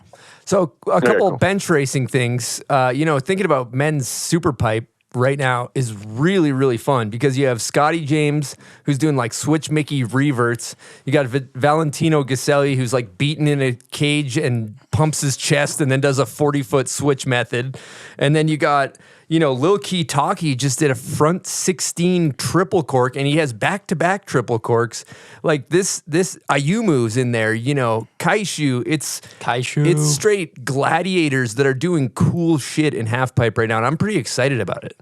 So a couple cool. bench racing things, thinking about men's super pipe right now is really, really fun, because you have Scotty James, who's doing like switch Mickey reverts. You got Valentino Gaselli, who's like beaten in a cage and pumps his chest and then does a 40-foot switch method. And then you got, Lil Key Taki just did a front 16 triple cork, and he has back-to-back triple corks. Like this Ayumu's in there, Kaishu. It's straight gladiators that are doing cool shit in half pipe right now, and I'm pretty excited about it.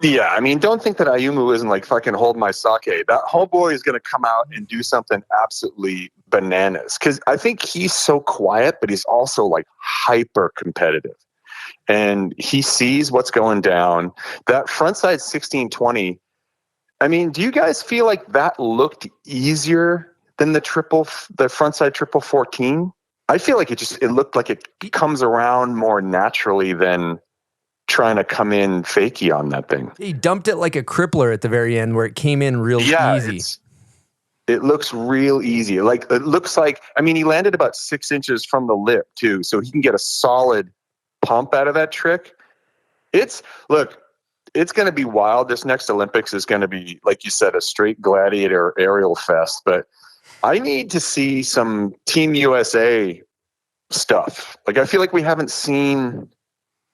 Yeah, I mean, don't think that Ayumu isn't like fucking hold my sake. That homeboy is going to come out and do something absolutely bananas, because I think he's so quiet, but he's also like hyper competitive. And he sees what's going down. That frontside 1620, I mean, do you guys feel like that looked easier than the frontside triple 14? I feel like it looked like it comes around more naturally than trying to come in fakey on that thing. He dumped it like a crippler at the very end, where it came in real easy. It looks real easy. Like, it looks like, I mean, he landed about 6 inches from the lip too, so he can get a solid pump out of that trick. It's going to be wild. This next Olympics is going to be, like you said, a straight gladiator aerial fest, but I need to see some Team USA stuff. Like, I feel like we haven't seen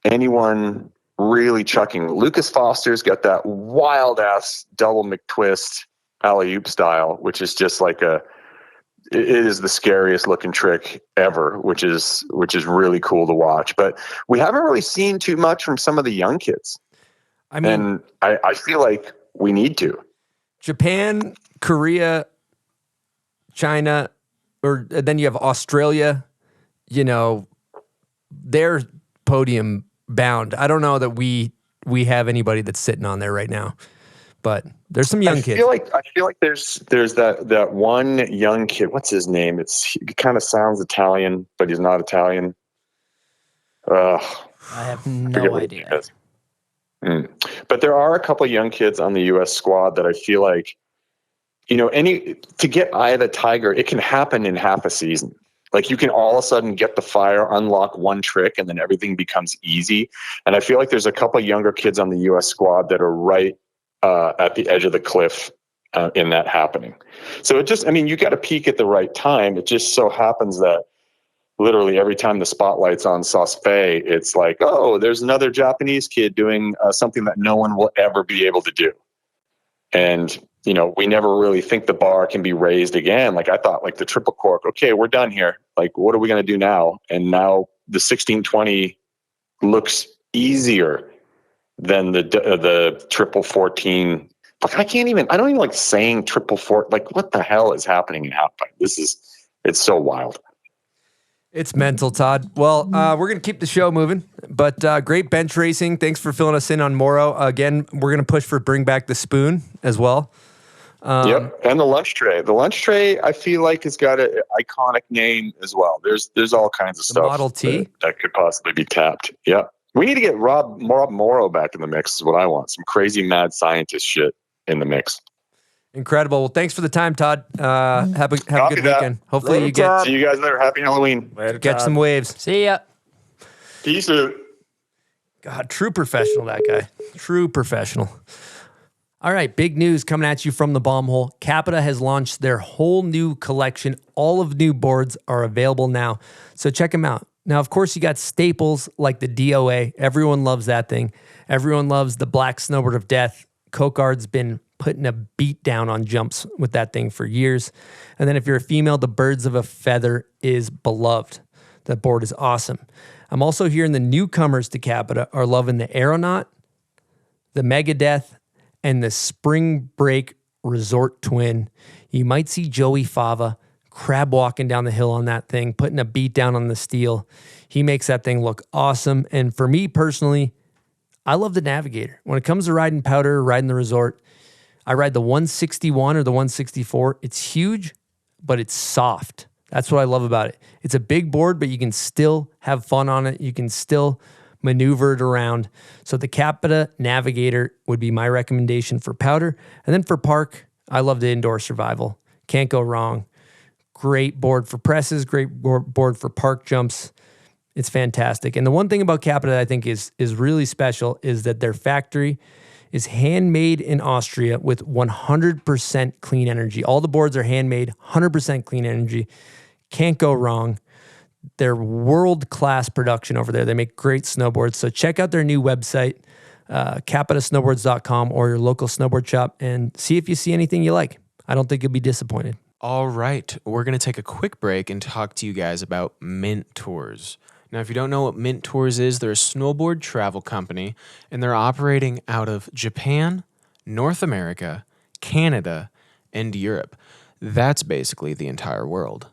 anyone really chucking. Lucas Foster's got that wild ass double McTwist alley-oop style, which is just like it is the scariest looking trick ever, which is really cool to watch. But we haven't really seen too much from some of the young kids. I mean, and I feel like we need to. Japan, Korea, China, or then you have Australia, they're podium bound. I don't know that we have anybody that's sitting on there right now. But there's some young kids. I feel like there's that one young kid. What's his name? He kind of sounds Italian, but he's not Italian. I have no idea. But there are a couple of young kids on the U.S. squad that I feel like, to get Eye of the Tiger, it can happen in half a season. Like, you can all of a sudden get the fire, unlock one trick, and then everything becomes easy. And I feel like there's a couple of younger kids on the U.S. squad that are right at the edge of the cliff in that happening. So you got to peak at the right time. It just so happens that literally every time the spotlight's on Sosfei, it's like, oh, there's another Japanese kid doing something that no one will ever be able to do. And, we never really think the bar can be raised again. Like, I thought, like, the triple cork, okay, we're done here. Like, what are we going to do now? And now the 1620 looks easier than the triple 14. Like, I don't even like saying triple 4. Like, what the hell is happening in Halfpipe? It's so wild. It's mental, Todd. Well, we're going to keep the show moving, but great bench racing. Thanks for filling us in on Morrow. Again, we're going to push for bring back the spoon as well. Yep, and the lunch tray. The lunch tray, I feel like, has got an iconic name as well. There's all kinds of stuff. Model T that could possibly be tapped. Yeah, we need to get Rob Morrow back in the mix. Is what I want. Some crazy mad scientist shit in the mix. Incredible. Well, thanks for the time, Todd. Have a good weekend. Hopefully you get. See you guys later. Happy Halloween. Later, catch Todd. some waves. See ya. Peace out. God, true professional, that guy. True professional. All right, big news coming at you from the bomb hole. CAPiTA has launched their whole new collection. All of new boards are available now, so check them out. Now, of course, you got staples like the DOA. Everyone loves that thing. Everyone loves the Black Snowboard of Death. Coquard's been putting a beat down on jumps with that thing for years. And then if you're a female, the Birds of a Feather is beloved. That board is awesome. I'm also hearing the newcomers to CAPiTA are loving the Aeronaut, the Megadeth, and the Spring Break Resort Twin. You might see Joey Fava crab walking down the hill on that thing, putting a beat down on the steel. He makes that thing look awesome. And for me personally, I love the Navigator. When it comes to riding powder, riding the resort, I ride the 161 or the 164. It's huge, but it's soft. That's what I love about it. It's a big board, but you can still have fun on it. You can still maneuver it around. So the CAPiTA Navigator would be my recommendation for powder. And then for park, I love the Indoor Survival. Can't go wrong. Great board for presses, great board for park jumps. It's fantastic. And the one thing about CAPiTA I think is really special is that their factory is handmade in Austria with 100% clean energy. All the boards are handmade, 100% clean energy. Can't go wrong. They're world-class production over there. They make great snowboards. So check out their new website, CAPiTASnowboards.com, or your local snowboard shop, and see if you see anything you like. I don't think you'll be disappointed. All right, we're going to take a quick break and talk to you guys about Mint Tours. Now, if you don't know what Mint Tours is, they're a snowboard travel company, and they're operating out of Japan, North America, Canada, and Europe. That's basically the entire world.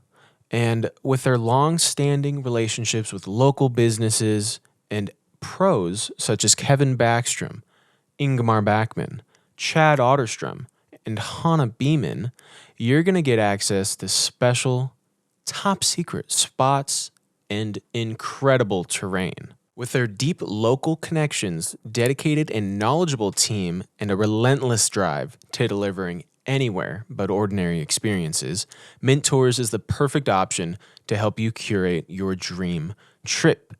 And with their long-standing relationships with local businesses and pros such as Kevin Backstrom, Ingmar Backman, Chad Otterstrom, and Hannah Beeman, you're going to get access to special, top-secret spots and incredible terrain. With their deep local connections, dedicated and knowledgeable team, and a relentless drive to delivering anywhere but ordinary experiences, Mint Tours is the perfect option to help you curate your dream trip.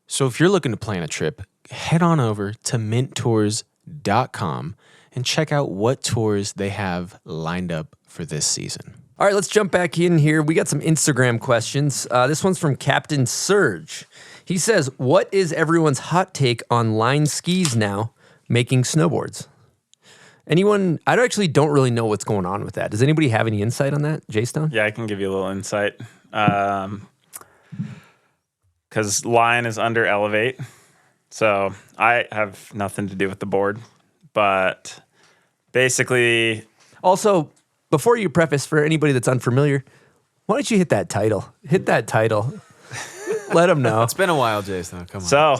So if you're looking to plan a trip, head on over to minttours.com and check out what tours they have lined up for this season. All right, let's jump back in here. We got some Instagram questions. This one's from Captain Sarge. He says, what is everyone's hot take on line skis now making snowboards? Anyone? I actually don't really know what's going on with that. Does anybody have any insight on that, J-Stone? Yeah, I can give you a little insight. Because line is under elevate. So I have nothing to do with the board. But basically... Also, before you preface, for anybody that's unfamiliar, why don't you hit that title? Hit that title. Let them know. It's been a while, Jason. Come on. So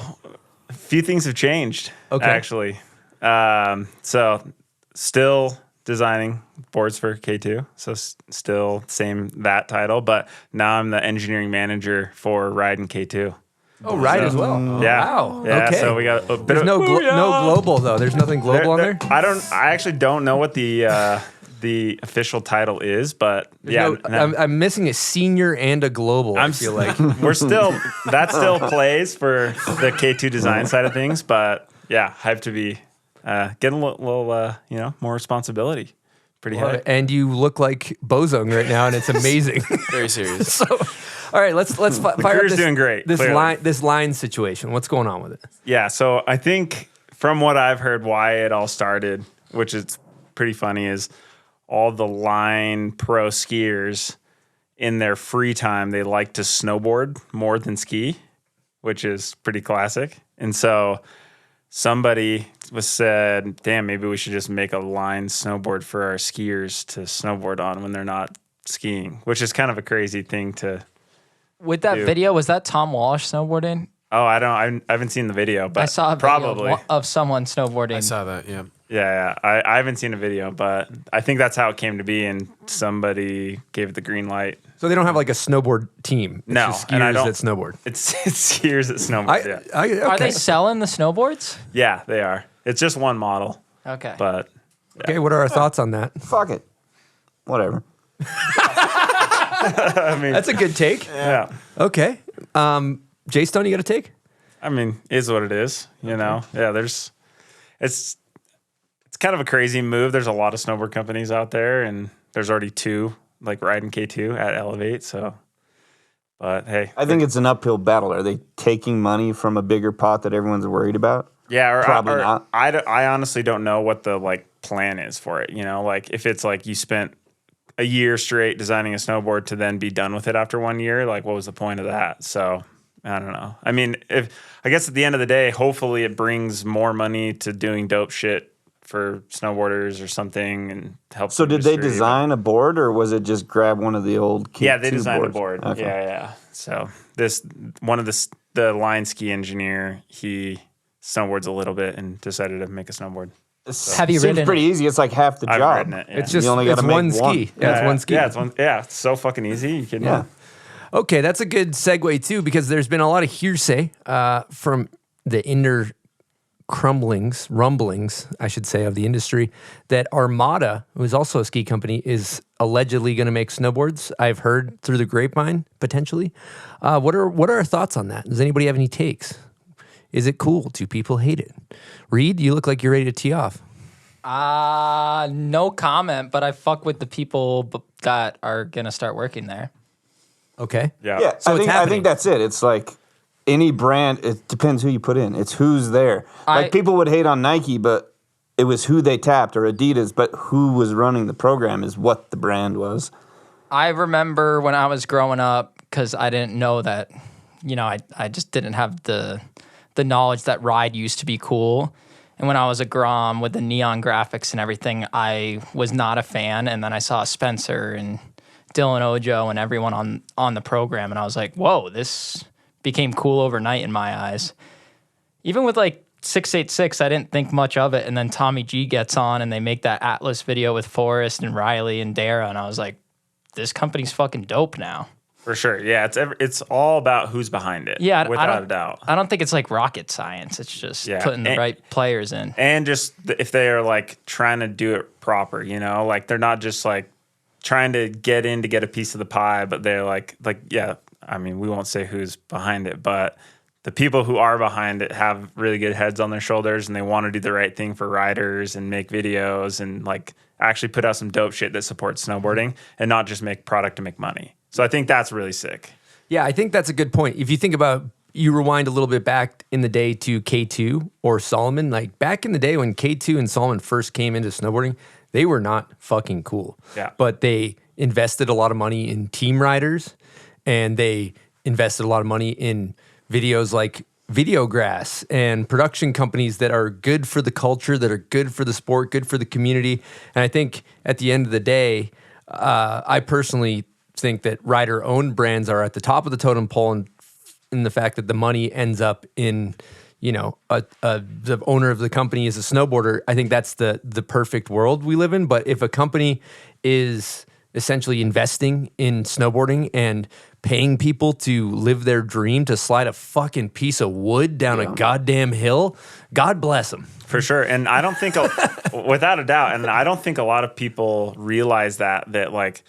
a few things have changed, actually. So still designing boards for K2. So still same that title. But now I'm the engineering manager for Ride and K2. Oh, Ride as well. Yeah. Wow. Yeah, Okay. so we got a bit There's of no global, though. There's nothing global on there? I actually don't know what the official title is, but I'm missing a senior and a global, I feel like. That still plays for the K2 design side of things, but yeah, I have to be getting a little more responsibility. Pretty high. And you look like Bozung right now, and it's amazing. Very serious. So, all right, let's fire up this, doing great. This line situation. What's going on with it? Yeah, so I think from what I've heard, why it all started, which is pretty funny, is all the line pro skiers in their free time, they like to snowboard more than ski, which is pretty classic. And so somebody said, damn, maybe we should just make a line snowboard for our skiers to snowboard on when they're not skiing, which is kind of a crazy thing to With that do. video, was that Tom Walsh snowboarding? Oh, I haven't seen the video, but I saw a probably video of someone snowboarding. I saw that, yeah. Yeah. I haven't seen a video, but I think that's how it came to be, and somebody gave it the green light. So they don't have like a snowboard team. It's just and I skiers don't that snowboard. It's skiers that snowboard. Yeah, Are they selling the snowboards? yeah, they are. It's just one model, Okay. but Okay, what are our thoughts on that? Fuck it. Whatever. I mean, That's a good take. yeah. Okay. J-Stone, you got a take? I mean, is what it is. You know. Yeah. It's kind of a crazy move. There's a lot of snowboard companies out there, and there's already two like Ride and K2 at Elevate. So, but hey, I think it's an uphill battle. Are they taking money from a bigger pot that everyone's worried about? yeah, Probably not. I honestly don't know what the like plan is for it. You know, like if it's like you spent a year straight designing a snowboard to then be done with it after 1 year, like what was the point of that? So I don't know. I mean, I guess at the end of the day, hopefully it brings more money to doing dope shit for snowboarders or something and help. So the did they industry, design a board, or was it just grab one of the old Yeah, they K2 designed boards? a board. Okay. Yeah. So one of the line ski engineer, he snowboards a little bit and decided to make a snowboard. Have you Seems ridden pretty it? easy. It's like half the I've job. ridden it. Yeah. It's just You only gotta it's make one ski. one. Yeah, it's one ski. Yeah, it's so fucking easy. You can. Yeah. Okay, that's a good segue too, because there's been a lot of hearsay from the inner rumblings, I should say, of the industry that Armada, who is also a ski company, is allegedly going to make snowboards. I've heard through the grapevine, potentially. What are our thoughts on that? Does anybody have any takes? Is it cool? Do people hate it? Reid, you look like you're ready to tee off. No comment, but I fuck with the people that are gonna start working there. Okay. Yeah. Yeah, So I it's think happening. that's it. It's like any brand. It depends who you put in. It's who's there. Like people would hate on Nike, but it was who they tapped, or Adidas, but who was running the program is what the brand was. I remember when I was growing up, because I didn't know that, I just didn't have the knowledge that Reid used to be cool. And when I was a Grom with the neon graphics and everything, I was not a fan. And then I saw Spencer and Dylan Ojo and everyone on the program, and I was like, whoa, this became cool overnight in my eyes. Even with like 686, I didn't think much of it. And then Tommy G gets on and they make that Atlas video with Forrest and Riley and Dara. And I was like, this company's fucking dope now. For sure. Yeah. It's all about who's behind it. Yeah, Without a doubt. I don't think it's like rocket science. It's just putting the right players in. And just if they are like trying to do it proper, like they're not just like trying to get in to get a piece of the pie, but they're like, yeah, I mean, we won't say who's behind it, but the people who are behind it have really good heads on their shoulders, and they want to do the right thing for riders and make videos and like actually put out some dope shit that supports snowboarding and not just make product to make money. So I think that's really sick. Yeah, I think that's a good point. If you think about, you rewind a little bit back in the day to K2 or Solomon, like back in the day when K2 and Solomon first came into snowboarding, they were not fucking cool. Yeah. But they invested a lot of money in team riders, and they invested a lot of money in videos like Videograss and production companies that are good for the culture, that are good for the sport, good for the community. And I think at the end of the day, I personally think that rider-owned brands are at the top of the totem pole, and in the fact that the money ends up in, the owner of the company is a snowboarder. I think that's the perfect world we live in. But if a company is essentially investing in snowboarding and paying people to live their dream to slide a fucking piece of wood down a goddamn hill, God bless them. For sure. And I don't think, without a doubt, and I don't think a lot of people realize that like,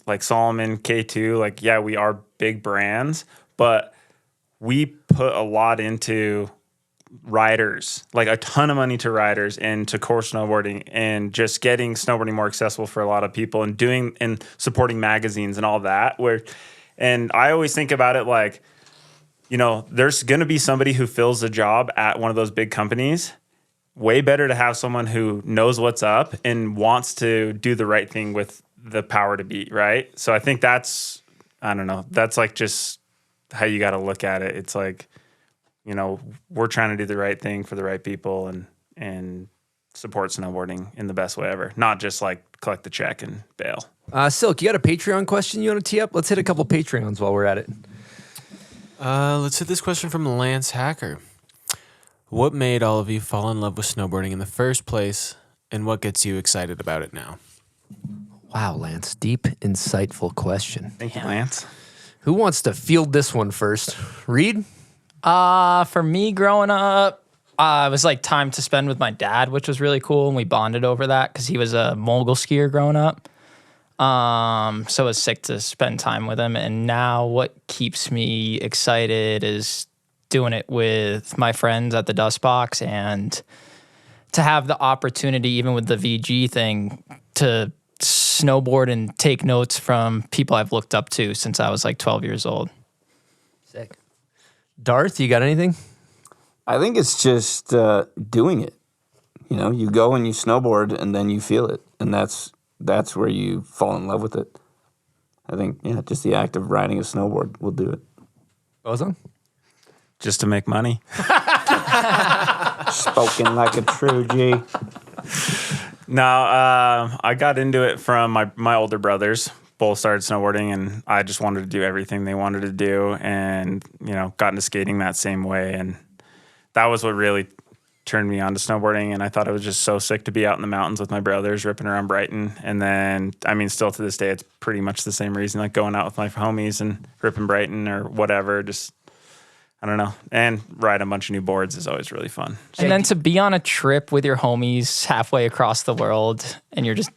like Solomon, K2, like, yeah, we are big brands, but we put a lot into riders, like a ton of money to riders and to core snowboarding and just getting snowboarding more accessible for a lot of people and doing and supporting magazines and all that. And I always think about it like, there's going to be somebody who fills a job at one of those big companies. Way better to have someone who knows what's up and wants to do the right thing with the power to beat, right? So I think that's like just how you got to look at it. It's like, we're trying to do the right thing for the right people and support snowboarding in the best way ever, not just like collect the check and bail. Silk, you got a Patreon question you want to tee up? Let's hit a couple Patreons while we're at it. Let's hit this question from Lance Hacker. What made all of you fall in love with snowboarding in the first place, and what gets you excited about it now? Wow, Lance, deep, insightful question. Thank you, Lance. Who wants to field this one first? Reid? For me growing up, it was like time to spend with my dad, which was really cool, and we bonded over that because he was a mogul skier growing up. So it was sick to spend time with him. And now what keeps me excited is doing it with my friends at the Dust Box, and to have the opportunity, even with the VG thing, to snowboard and take notes from people I've looked up to since I was like 12 years old. Sick. Darth, you got anything? I think it's just doing it. You go and you snowboard, and then you feel it, and that's where you fall in love with it. I think, just the act of riding a snowboard will do it. Ozone? Just to make money. Spoken like a true G. No, I got into it from my older brothers. Both started snowboarding, and I just wanted to do everything they wanted to do, and got into skating that same way, and that was what really turned me on to snowboarding. And I thought it was just so sick to be out in the mountains with my brothers, ripping around Brighton. And then, still to this day, it's pretty much the same reason, like going out with my homies and ripping Brighton or whatever. Just, I don't know. And riding a bunch of new boards is always really fun. And then to be on a trip with your homies halfway across the world and you're just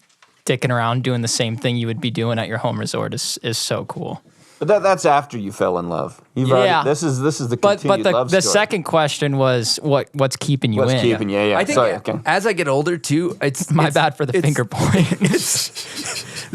dicking around doing the same thing you would be doing at your home resort is so cool. But that's after you fell in love. This is the continued love the story. second question was what's keeping you in? What's keeping you? Yeah. I think as I get older too, it's bad for the finger point.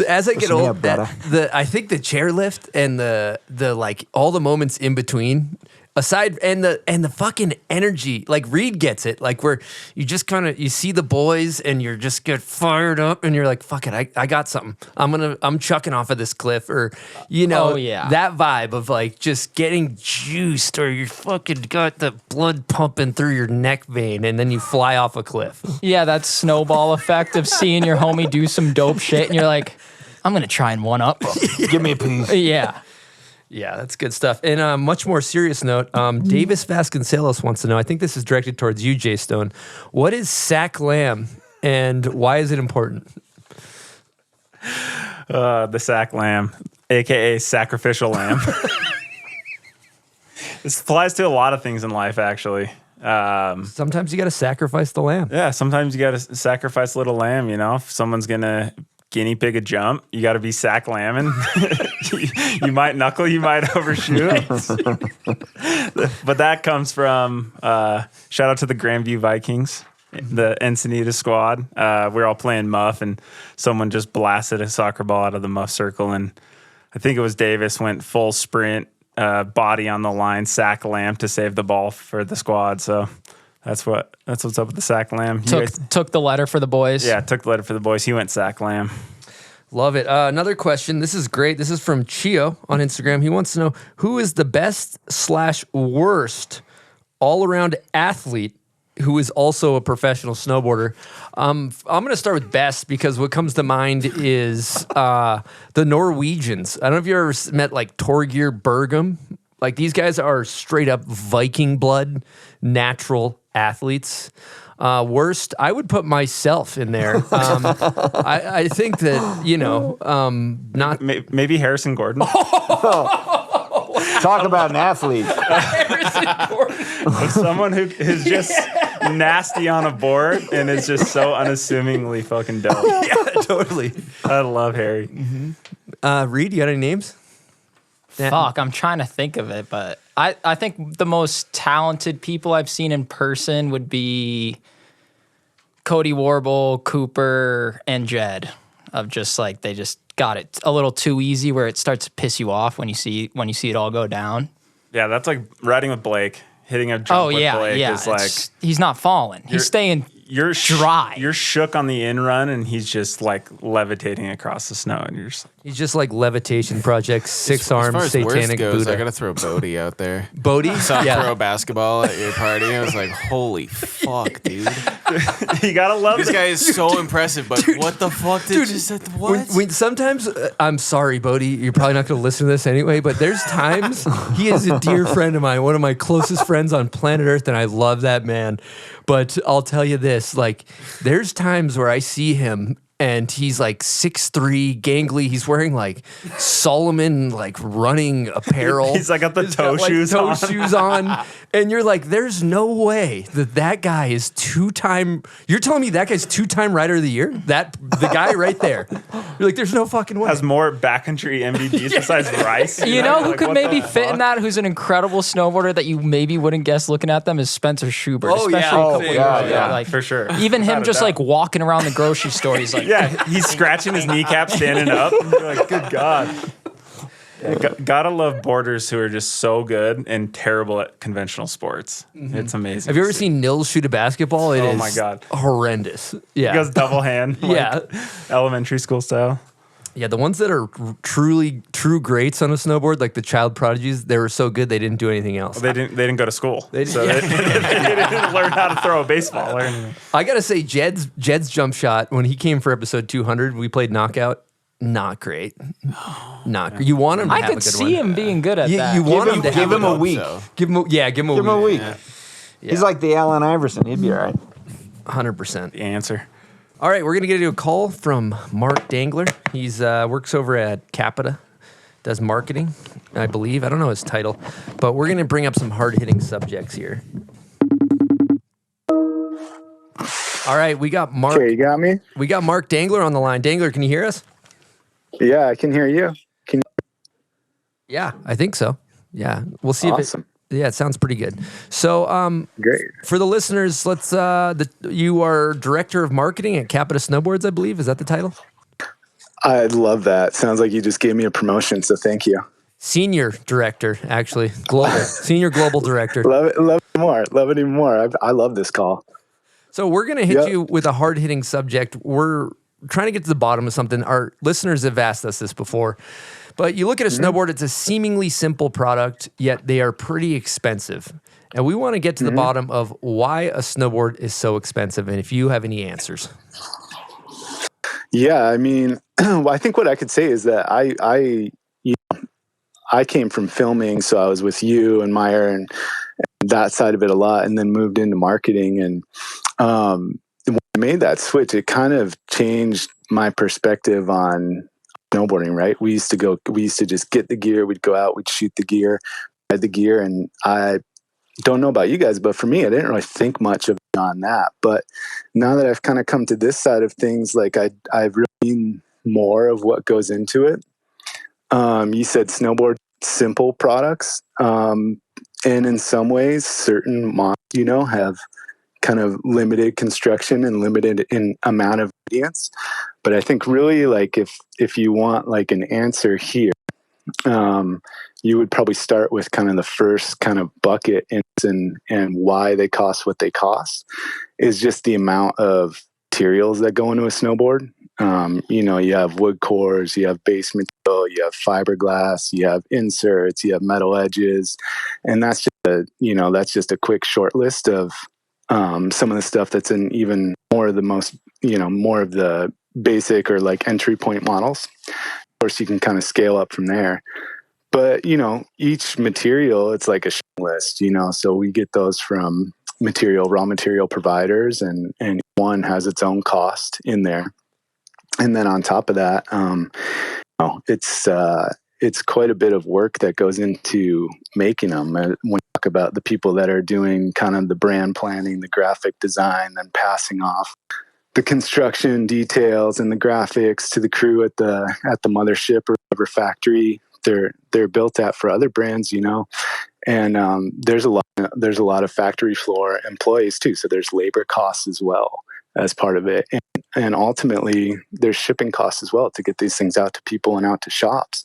As I get Listen old, here, I think the chairlift and the like all the moments in between, aside and the fucking energy, like Reid gets it, like where you just kind of you see the boys and you're just get fired up and you're like, fuck it, I got something. I'm chucking off of this cliff, or that vibe of like just getting juiced, or you fucking got the blood pumping through your neck vein and then you fly off a cliff. Yeah, that snowball effect of seeing your homie do some dope shit and you're like, I'm gonna try and one up him. Give me a piece. Yeah. Yeah, that's good stuff. And on a much more serious note, Davis Vasconcelos wants to know, I think this is directed towards you, Jay Stone. What is sack lamb and why is it important? The sack lamb, a.k.a. sacrificial lamb. This applies to a lot of things in life, actually. Sometimes you got to sacrifice the lamb. Yeah, sometimes you got to sacrifice a little lamb, If someone's going to guinea pig a jump, you got to be sack lambing. You might knuckle, you might overshoot. But that comes from, shout out to the Grandview Vikings, the Encinitas squad. We're all playing muff and someone just blasted a soccer ball out of the muff circle. And I think it was Davis went full sprint, body on the line, sack lamb to save the ball for the squad. So that's what's up with the sack lamb. Took the letter for the boys. Yeah, took the letter for the boys. He went sack lamb. Love it. Another question. This is great. This is from Chio on Instagram. He wants to know, who is the best/worst all-around athlete who is also a professional snowboarder? I'm going to start with best because what comes to mind is the Norwegians. I don't know if you ever met like Torgeir Bergum. Like these guys are straight up Viking blood, natural athletes. Worst, I would put myself in there. I think that, not... Maybe Harrison Gordon. Talk about an athlete. Harrison Gordon. Someone who is just nasty on a board and is just so unassumingly fucking dope. Yeah, totally. I love Harry. Mm-hmm. Reid, you got any names? Fuck, I'm trying to think of it, but I think the most talented people I've seen in person would be Cody Warble, Cooper, and Jed. Of just like they just got it a little too easy where it starts to piss you off when you see it all go down. Yeah, that's like riding with Blake, hitting a jump with Blake is like he's not falling. He's staying dry. You're shook on the in run, and he's just like levitating across the snow, and you're just like, he's just like Levitation Project, six-armed as far as satanic goes, Buddha. I gotta throw Bodie out there. Bodie? Saw him throw a basketball at your party. I was like, holy fuck, dude. you gotta love This it. guy is so impressive, but what the fuck did you say? What? When sometimes, I'm sorry, Bodie, you're probably not going to listen to this anyway, but there's times, he is a dear friend of mine, one of my closest friends on planet Earth, and I love that man. But I'll tell you this, like, there's times where I see him and he's like 6'3", gangly. He's wearing like Solomon like running apparel. He's like got the toe shoes on. And you're like, there's no way that guy is two-time. You're telling me that guy's two-time rider of the year? The guy right there. You're like, there's no fucking way. Has more backcountry MVPs besides Rice. You know who could maybe fit in that? Who's an incredible snowboarder that you maybe wouldn't guess looking at them is Spencer Schubert. Oh, yeah. Especially a couple Yeah, years ago. yeah. Like, for sure. Even him Without a just doubt. like walking around the grocery store. He's like, Yeah, he's scratching his kneecap standing up. You're like, good God. Gotta love boarders who are just so good and terrible at conventional sports. It's amazing. Have you to ever see. seen Nils shoot a basketball? It Oh is my God. horrendous. Yeah. He goes double hand, like Yeah. elementary school style. Yeah, the ones that are true greats on a snowboard, like the child prodigies, they were so good they didn't do anything else. They didn't go to school. They so didn't- they didn't learn how to throw a baseball or anything. I gotta say, Jed's jump shot when he came for episode 200, we played knockout. Not great. Not. You want him to I have a could good see one. him being good at that. You want him to Give have him a good- week. Give him a week. Yeah. He's like the Allen Iverson. He'd be all right. 100%. The answer. All right, we're gonna get a call from Mark Dangler. He's works over at CAPiTA, does marketing, I believe. I don't know his title, but we're gonna bring up some hard-hitting subjects here. All right, we got Mark. Okay, you got me? We got Mark Dangler on the line. Dangler, can you hear us? Yeah, I can hear you. Yeah, I think so. Yeah, we'll see Awesome. if it. Yeah, it sounds pretty good. So, Great. for the listeners, let's. You are director of marketing at CAPiTA Snowboards, I believe. Is that the title? I love that. Sounds like you just gave me a promotion, so thank you. Senior director, actually, global senior global director. Love it more. Love it even more. I love this call. So we're gonna hit Yep. you with a hard hitting subject. We're trying to get to the bottom of something. Our listeners have asked us this before. But you look at a snowboard, it's a seemingly simple product, yet they are pretty expensive. And we want to get to the bottom of why a snowboard is so expensive and if you have any answers. Yeah, I mean, well, I think what I could say is that I came from filming, so I was with you and Meyer and that side of it a lot, and then moved into marketing. And when I made that switch, it kind of changed my perspective on snowboarding, right? We used to just get the gear, we'd go out, we'd shoot the gear, ride the gear. And I don't know about you guys, but for me, I didn't really think much of it on that. But now that I've kind of come to this side of things, like I've really seen more of what goes into it. You said snowboard simple products. And in some ways, certain models, have kind of limited construction and limited in amount of ingredients. But I think really, like, if you want like an answer here, you would probably start with kind of the first kind of bucket and why they cost what they cost is just the amount of materials that go into a snowboard. You have wood cores, you have base material, you have fiberglass, you have inserts, you have metal edges, and that's just a quick short list of some of the stuff that's in even more of the more of the basic or like entry point models. Of course, you can kind of scale up from there. But, each material, it's like a list, so we get those from raw material providers, and one has its own cost in there. And then on top of that, it's quite a bit of work that goes into making them. And when you talk about the people that are doing kind of the brand planning, the graphic design, then passing off the construction details and the graphics to the crew at the mothership or whatever factory they're built at for other brands, and there's a lot of factory floor employees too. So there's labor costs as well as part of it, and ultimately there's shipping costs as well to get these things out to people and out to shops.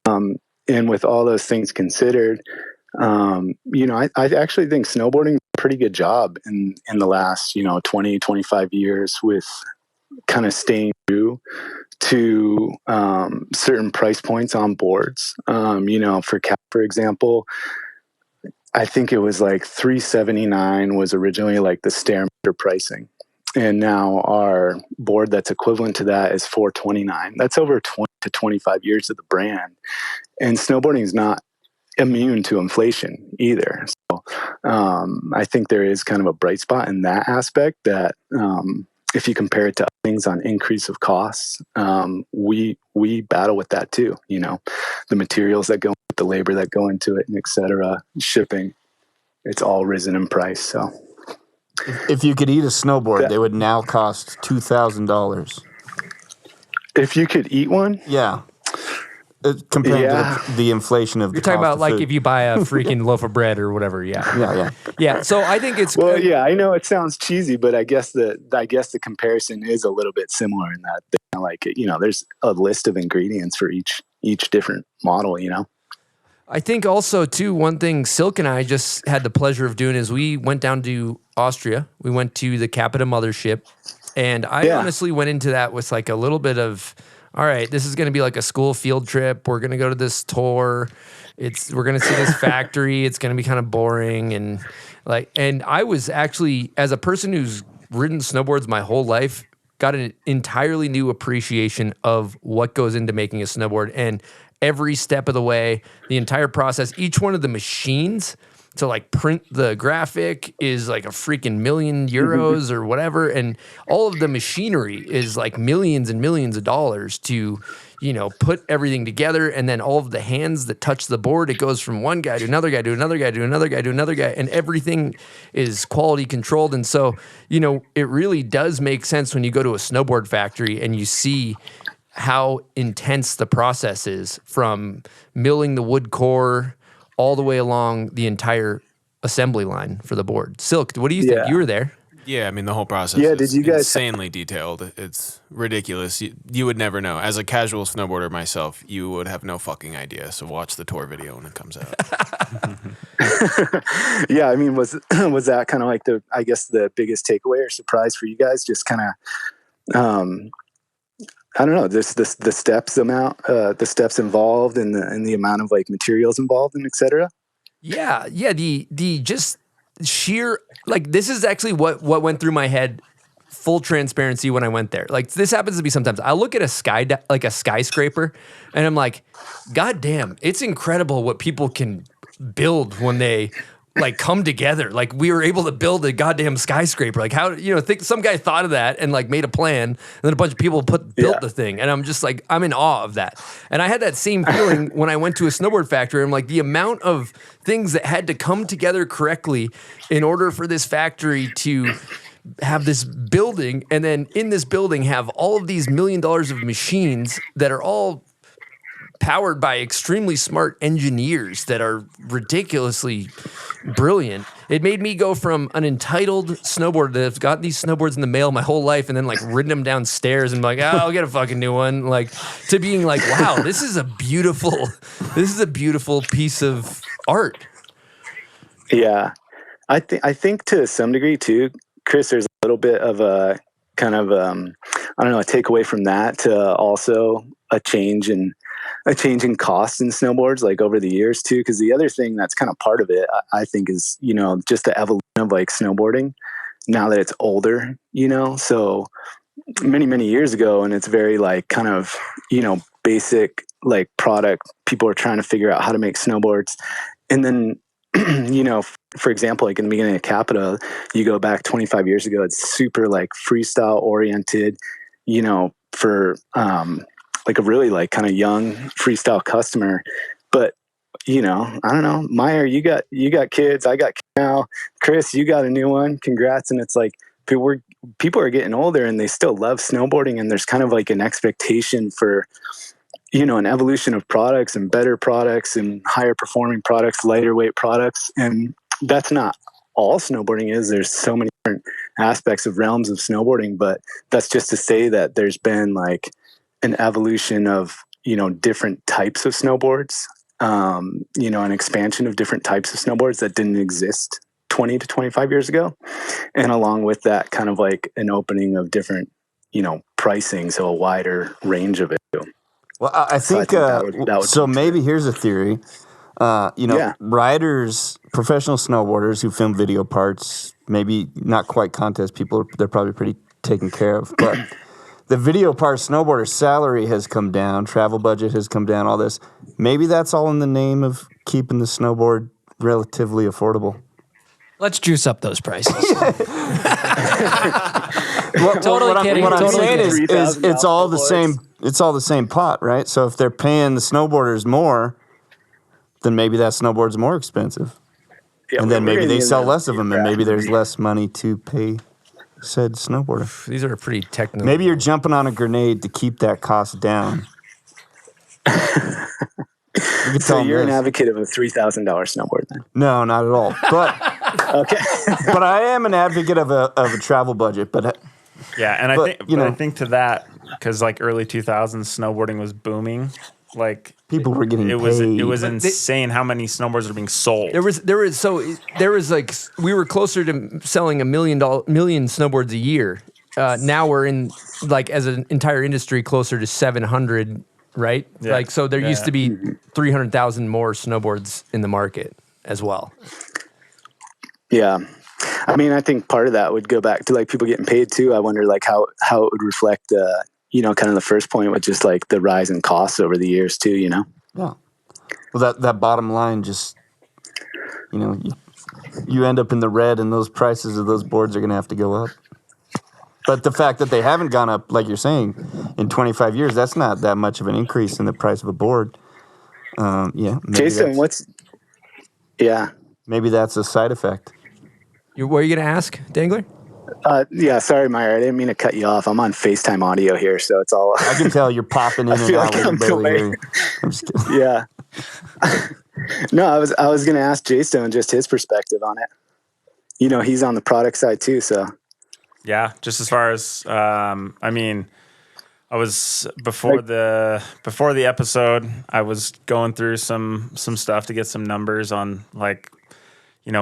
And with all those things considered, I actually think snowboarding did a pretty good job in the last 20, 25 years with kind of staying true to certain price points on boards. For CAP, for example, I think it was like $379 was originally like the Stairmaster pricing. And now our board that's equivalent to that is $429. That's over 20 to 25 years of the brand. And snowboarding is not immune to inflation either. So I think there is kind of a bright spot in that aspect that if you compare it to things on increase of costs, we battle with that too. The materials that go, the labor that go into it, and et cetera, shipping, it's all risen in price. So If you could eat a snowboard, they would now cost $2,000. if you could eat one, Yeah. Compared to the inflation of You're talking about like if you buy a freaking loaf of bread or whatever. Yeah. Yeah. So I think it's well, yeah, I know it sounds cheesy, but I guess the comparison is a little bit similar in that, there's a list of ingredients for each different model. I think also too, one thing Silk and I just had the pleasure of doing is we went down to Austria. We went to the CAPiTA mothership, and I honestly went into that with like a little bit of, all right, this is going to be like a school field trip. We're going to go to this tour. We're going to see this factory. It's going to be kind of boring. And And I was actually, as a person who's ridden snowboards my whole life, got an entirely new appreciation of what goes into making a snowboard, and every step of the way, the entire process, each one of the machines to like print the graphic is like a freaking million euros or whatever. And all of the machinery is like millions and millions of dollars to, put everything together. And then all of the hands that touch the board, it goes from one guy to another guy to another guy to another guy to another guy. And everything is quality controlled. And so, it really does make sense when you go to a snowboard factory and you see how intense the process is, from milling the wood core all the way along the entire assembly line for the board. Silk, what do you think? You were there. Yeah, I mean, the whole process did is you guys insanely detailed. It's ridiculous. You would never know. As a casual snowboarder myself, you would have no fucking idea. So watch the tour video when it comes out. Yeah, I mean, was that kind of like the biggest takeaway or surprise for you guys? Just kind of, I don't know, the steps involved and the amount of like materials involved and et cetera. Yeah. The just sheer, like, this is actually what went through my head, full transparency, when I went there. Like, this happens to be sometimes. I look at a skyscraper and I'm like, God damn, it's incredible what people can build when they like come together. Like, we were able to build a goddamn skyscraper. Like, how, think some guy thought of that and like made a plan, and then a bunch of people built the thing. And I'm just like, I'm in awe of that. And I had that same feeling when I went to a snowboard factory. I'm like, the amount of things that had to come together correctly in order for this factory to have this building, and then in this building have all of these $1 million of machines that are all powered by extremely smart engineers that are ridiculously brilliant. It made me go from an entitled snowboarder that have got these snowboards in the mail my whole life and then like ridden them downstairs and like, I'll get a fucking new one, like, to being like, wow, this is a beautiful piece of art. Yeah. I think to some degree too, Chris, there's a little bit of a kind of, I don't know, a takeaway from that to also a change in cost in snowboards, like over the years too. Cause the other thing that's kind of part of it, I think, is, just the evolution of like snowboarding now that it's older, so many years ago. And it's very like kind of, basic like product. People are trying to figure out how to make snowboards. And then, for example, like in the beginning of CAPiTA, you go back 25 years ago, it's super like freestyle oriented, for, like a really like kind of young freestyle customer. But, I don't know, Meyer, you got kids, I got kids now. Chris, you got a new one. Congrats. And it's like, people are getting older and they still love snowboarding. And there's kind of like an expectation for, an evolution of products and better products and higher performing products, lighter weight products. And that's not all snowboarding is. There's so many different aspects of realms of snowboarding, but that's just to say that there's been like an evolution of, different types of snowboards, an expansion of different types of snowboards that didn't exist 20 to 25 years ago. And along with that, kind of like an opening of different, pricing. So a wider range of it. Well, I think, that would so maybe here's a theory. Riders, professional snowboarders who film video parts, maybe not quite contest people, they're probably pretty taken care of. But the video part snowboarder salary has come down, travel budget has come down, all this. Maybe that's all in the name of keeping the snowboard relatively affordable. Let's juice up those prices. What kidding. I'm saying is $3,000 it's all the same. It's all the same pot, right? So if they're paying the snowboarders more, then maybe that snowboard's more expensive, and then maybe they sell less of them, and maybe there's less money to pay said snowboarder. These are pretty technical. Maybe you're jumping on a grenade to keep that cost down. So you're an advocate of a $3,000 snowboard then? No, not at all. But Okay. but I am an advocate of a travel budget. But Yeah, and I I think to that, because like early 2000s snowboarding was booming. Like people were getting it paid. was insane how many snowboards are being sold. There was like, we were closer to selling 1 million snowboards a year. Now we're in, like, as an entire industry, closer to 700, right? Yeah. Like, so there used to be 300,000 more snowboards in the market as well. Yeah. I mean, I think part of that would go back to like people getting paid too. I wonder like how it would reflect, kind of the first point with just like the rise in costs over the years too, Yeah. Well, that bottom line just, you end up in the red, and those prices of those boards are going to have to go up. But the fact that they haven't gone up, like you're saying, in 25 years, that's not that much of an increase in the price of a board. Jason, maybe that's a side effect. What are you going to ask, Dangler? Sorry, Meyer. I didn't mean to cut you off. I'm on FaceTime audio here, so it's all. I can tell you're popping in and out. Like I'm just kidding. Yeah. No, I was going to ask Jason just his perspective on it. He's on the product side too, so. Yeah, just as far as I was before the episode, I was going through some stuff to get some numbers on, like,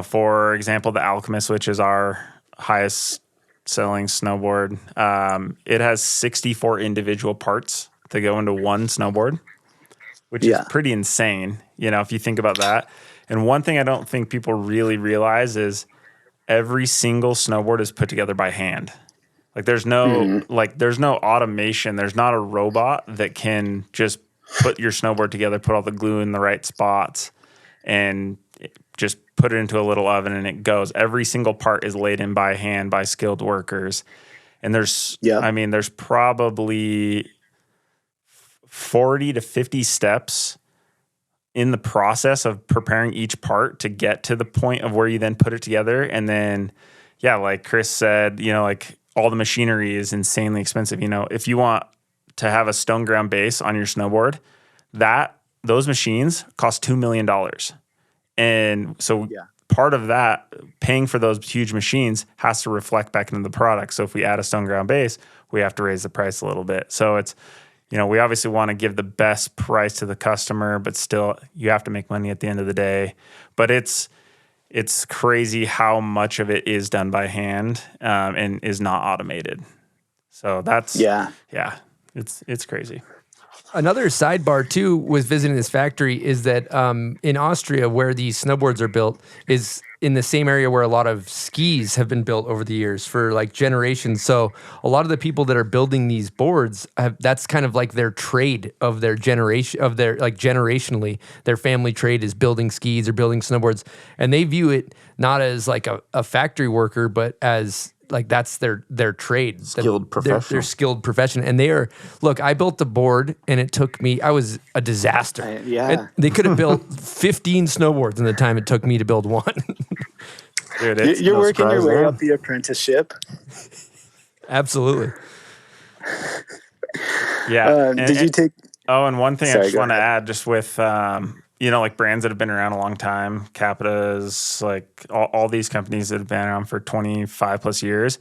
for example, the Alchemist, which is our highest selling snowboard. It has 64 individual parts that go into one snowboard, which is pretty insane, if you think about that. And one thing I don't think people really realize is every single snowboard is put together by hand. Like there's no automation. There's not a robot that can just put your snowboard together, put all the glue in the right spots, and just put it into a little oven and it goes. Every single part is laid in by hand by skilled workers. And there's probably 40 to 50 steps in the process of preparing each part to get to the point of where you then put it together. And then, like Chris said, like all the machinery is insanely expensive. If you want to have a stone ground base on your snowboard, those machines cost $2 million. And so part of that, paying for those huge machines, has to reflect back into the product. So if we add a stone ground base, we have to raise the price a little bit. So it's, we obviously want to give the best price to the customer, but still you have to make money at the end of the day. But it's crazy how much of it is done by hand and is not automated. So that's, it's crazy. Another sidebar too was visiting this factory is that in Austria, where these snowboards are built, is in the same area where a lot of skis have been built over the years for like generations. So a lot of the people that are building these boards, that's kind of like their trade of their generation, of their like generationally, their family trade is building skis or building snowboards. And they view it not as like a factory worker, but as like that's their trade. Skilled professional. They're skilled profession. And they are, look, I built the board and it took me, I was a disaster. They could have built 15 snowboards in the time it took me to build one. Dude, you're working your way up the apprenticeship. Absolutely. Yeah. Did you take... Oh, and one thing I just want to add, just with, like brands that have been around a long time, CAPiTA's, like all these companies that have been around for 25 plus years.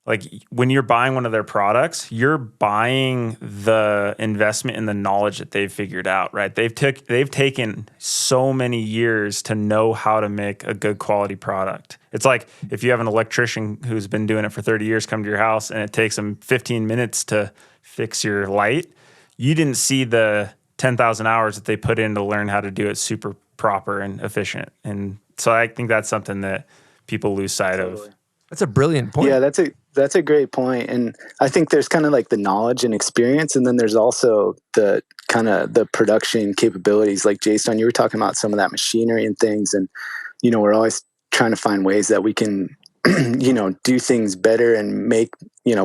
Like when you're buying one of their products, you're buying the investment in the knowledge that they've figured out, right? They've taken so many years to know how to make a good quality product. It's like if you have an electrician who's been doing it for 30 years come to your house and it takes them 15 minutes to fix your light, you didn't see the 10,000 hours that they put in to learn how to do it super proper and efficient. And so I think that's something that people lose sight of. That's a brilliant point. Yeah, that's a great point. And I think there's kind of like the knowledge and experience, and then there's also the kind of the production capabilities. Like Jason, you were talking about some of that machinery and things, and we're always trying to find ways that we can do things better and make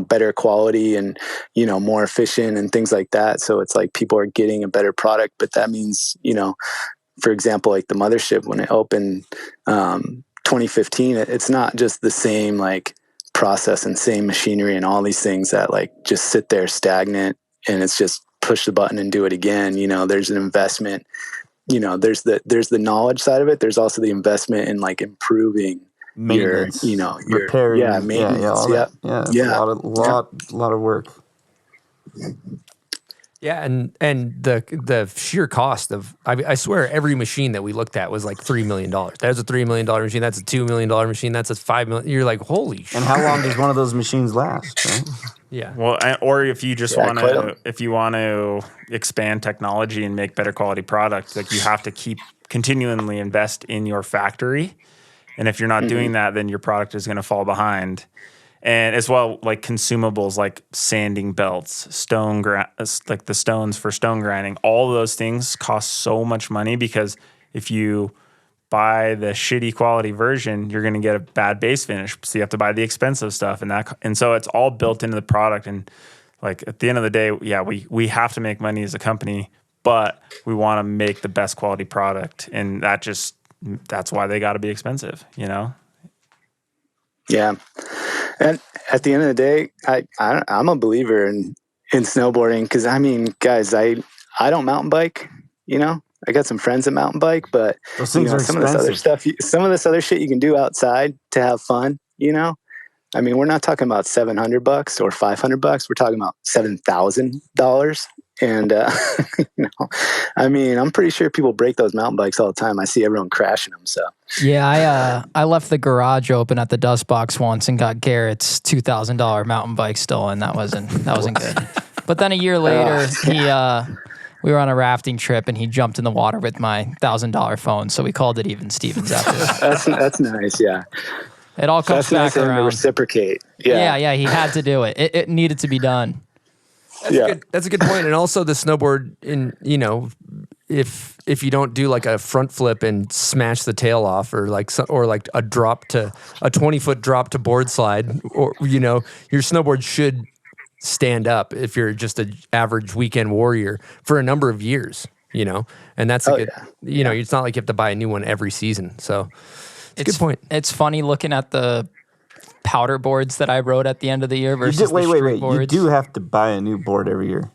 better quality and more efficient and things like that. So it's like people are getting a better product, but that means for example, like the mothership when it opened 2015, it's not just the same like process and same machinery and all these things that like just sit there stagnant and it's just push the button and do it again. There's an investment, there's the knowledge side of it. There's also the investment in like improving maintenance, your repairing, maintenance. A lot of work. Yeah, and the sheer cost of, I swear every machine that we looked at was like $3 million. That's a $3 million machine. That's a $2 million machine. That's a $5 million. You're like, holy shit. And how long does one of those machines last? Right? Yeah. Well, or if you just want to expand technology and make better quality products, like you have to keep continually invest in your factory And if you're not doing that, then your product is going to fall behind. And as well, like consumables like sanding belts, like the stones for stone grinding, all of those things cost so much money because if you buy the shitty quality version, you're going to get a bad base finish. So you have to buy the expensive stuff, and so it's all built into the product. And like at the end of the day, yeah, we have to make money as a company, but we want to make the best quality product, and that's why they got to be expensive, you know? Yeah. And at the end of the day, I'm a believer in snowboarding because, I mean, guys, I don't mountain bike, you know? I got some friends that mountain bike, but Those things are some of this other stuff, some of this other shit you can do outside to have fun, you know? I mean, we're not talking about $700 or $500. We're talking about $7,000. And, you know, I mean, I'm pretty sure people break those mountain bikes all the time. I see everyone crashing them. So Yeah, I left the garage open at the dust box once and got Garrett's $2,000 mountain bike stolen. That wasn't good. But then a year later, we were on a rafting trip and he jumped in the water with my $1,000 phone. So we called it even Stevens after that. that's nice. Yeah. It all comes That's nice back of him to around. reciprocate. Yeah, he had to do it. It needed to be done. That's a good point. And also the snowboard, if you don't do like a front flip and smash the tail off, or like a 20-foot drop to board slide, or your snowboard should stand up if you're just an average weekend warrior for a number of years. And that's it's not like you have to buy a new one every season. So it's a good point. It's funny looking at the powder boards that I rode at the end of the year versus wait. boards. You do have to buy a new board every year.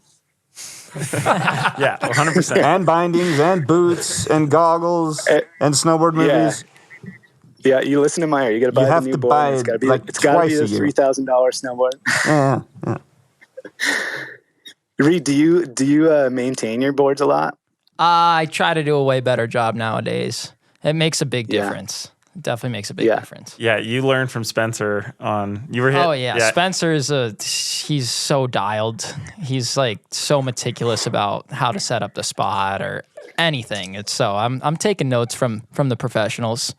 Yeah, 100%. And bindings and boots and goggles and snowboard movies. Yeah, you listen to Meyer. You got to buy the new board. It's got to be the $3,000 snowboard. Yeah. Reid, do you maintain your boards a lot? I try to do a way better job nowadays. It makes a big difference. It definitely makes a big difference. Yeah, you learned from Spencer you were hit. Oh yeah. Spencer he's so dialed. He's like so meticulous about how to set up the spot or anything. I'm taking notes from the professionals.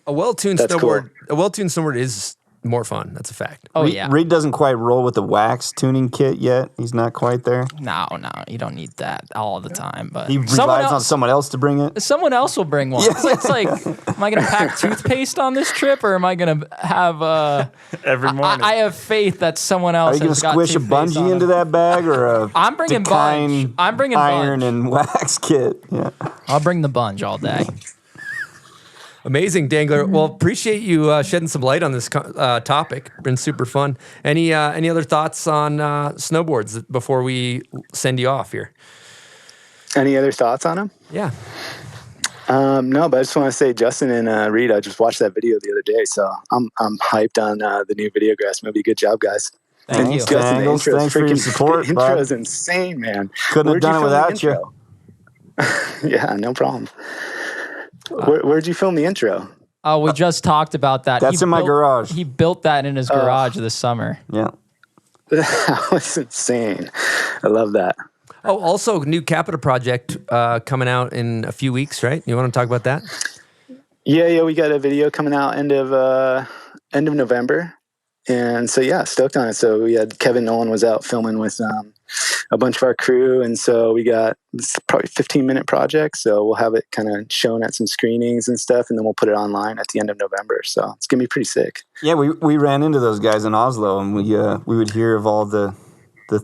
A well-tuned snowboard is more fun. That's a fact. Oh yeah. Reid doesn't quite roll with the wax tuning kit yet. He's not quite there. No, you don't need that all the time. But he relies on someone else to bring it. Someone else will bring one. Yeah. It's like, am I going to pack toothpaste on this trip, or am I going to have every morning? I have faith that someone else. Are you going to squish a bungee into that bag, or a I'm bringing bunge. I'm bringing iron bunge. and wax kit? Yeah, I'll bring the bunge all day. Amazing, Dangler. Well, appreciate you shedding some light on this topic. Been super fun. Any other thoughts on snowboards before we send you off here? Any other thoughts on them? Yeah. No, but I just want to say, Justin and Reid, I just watched that video the other day, so I'm hyped on the new Videograss movie. Good job, guys. Thank you. Justin, the intro Thanks for your support. The intro is insane, man. Couldn't have done it without you. Yeah, no problem. Where'd you film the intro? Oh, we just talked about that. That's in my garage. He built that in his garage this summer. Yeah. That was insane. I love that. Oh, also new CAPiTA project coming out in a few weeks, right? You want to talk about that? Yeah, we got a video coming out end of November. And so, yeah, stoked on it. So we had Kevin Nolan was out filming with a bunch of our crew. And so we got probably 15-minute project. So we'll have it kind of shown at some screenings and stuff. And then we'll put it online at the end of November. So it's going to be pretty sick. Yeah, we ran into those guys in Oslo, and we would hear of all the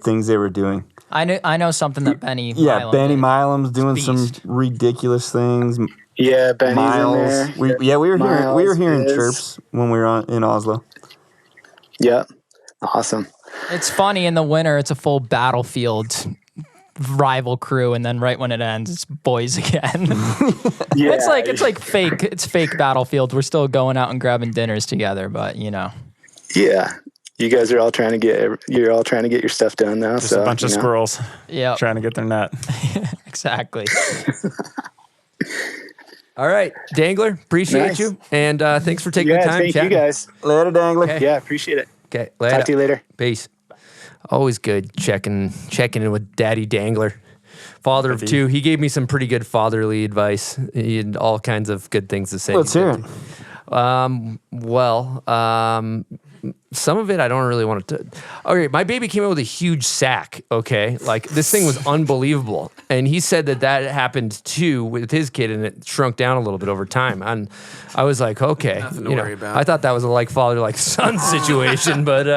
things they were doing. I know something that Benny Milam Benny Milam's doing some ridiculous things. Yeah, Benny's Miles. in there. We were hearing chirps when we were in Oslo. Yeah, awesome. It's funny in the winter. It's a full Battlefield rival crew, and then right when it ends, it's boys again. Yeah, it's like fake. It's fake Battlefield. We're still going out and grabbing dinners together, but Yeah, you guys are all trying to get your stuff done now. Just a bunch of squirrels. Yeah, trying to get their nut. Exactly. All right, Dangler, appreciate you, and thanks for taking the time. Thank you guys. Later, Dangler. Okay. Yeah, appreciate it. Okay, later. Talk to you later. Peace. Always good checking in with Daddy Dangler, father of two. He gave me some pretty good fatherly advice. He had all kinds of good things to say. Let's hear it. Some of it I don't really want to. Okay, my baby came out with a huge sack. Okay, like this thing was unbelievable, and he said that happened too with his kid, and it shrunk down a little bit over time. And I was like, okay, Nothing to worry about. I thought that was a like father like son situation, but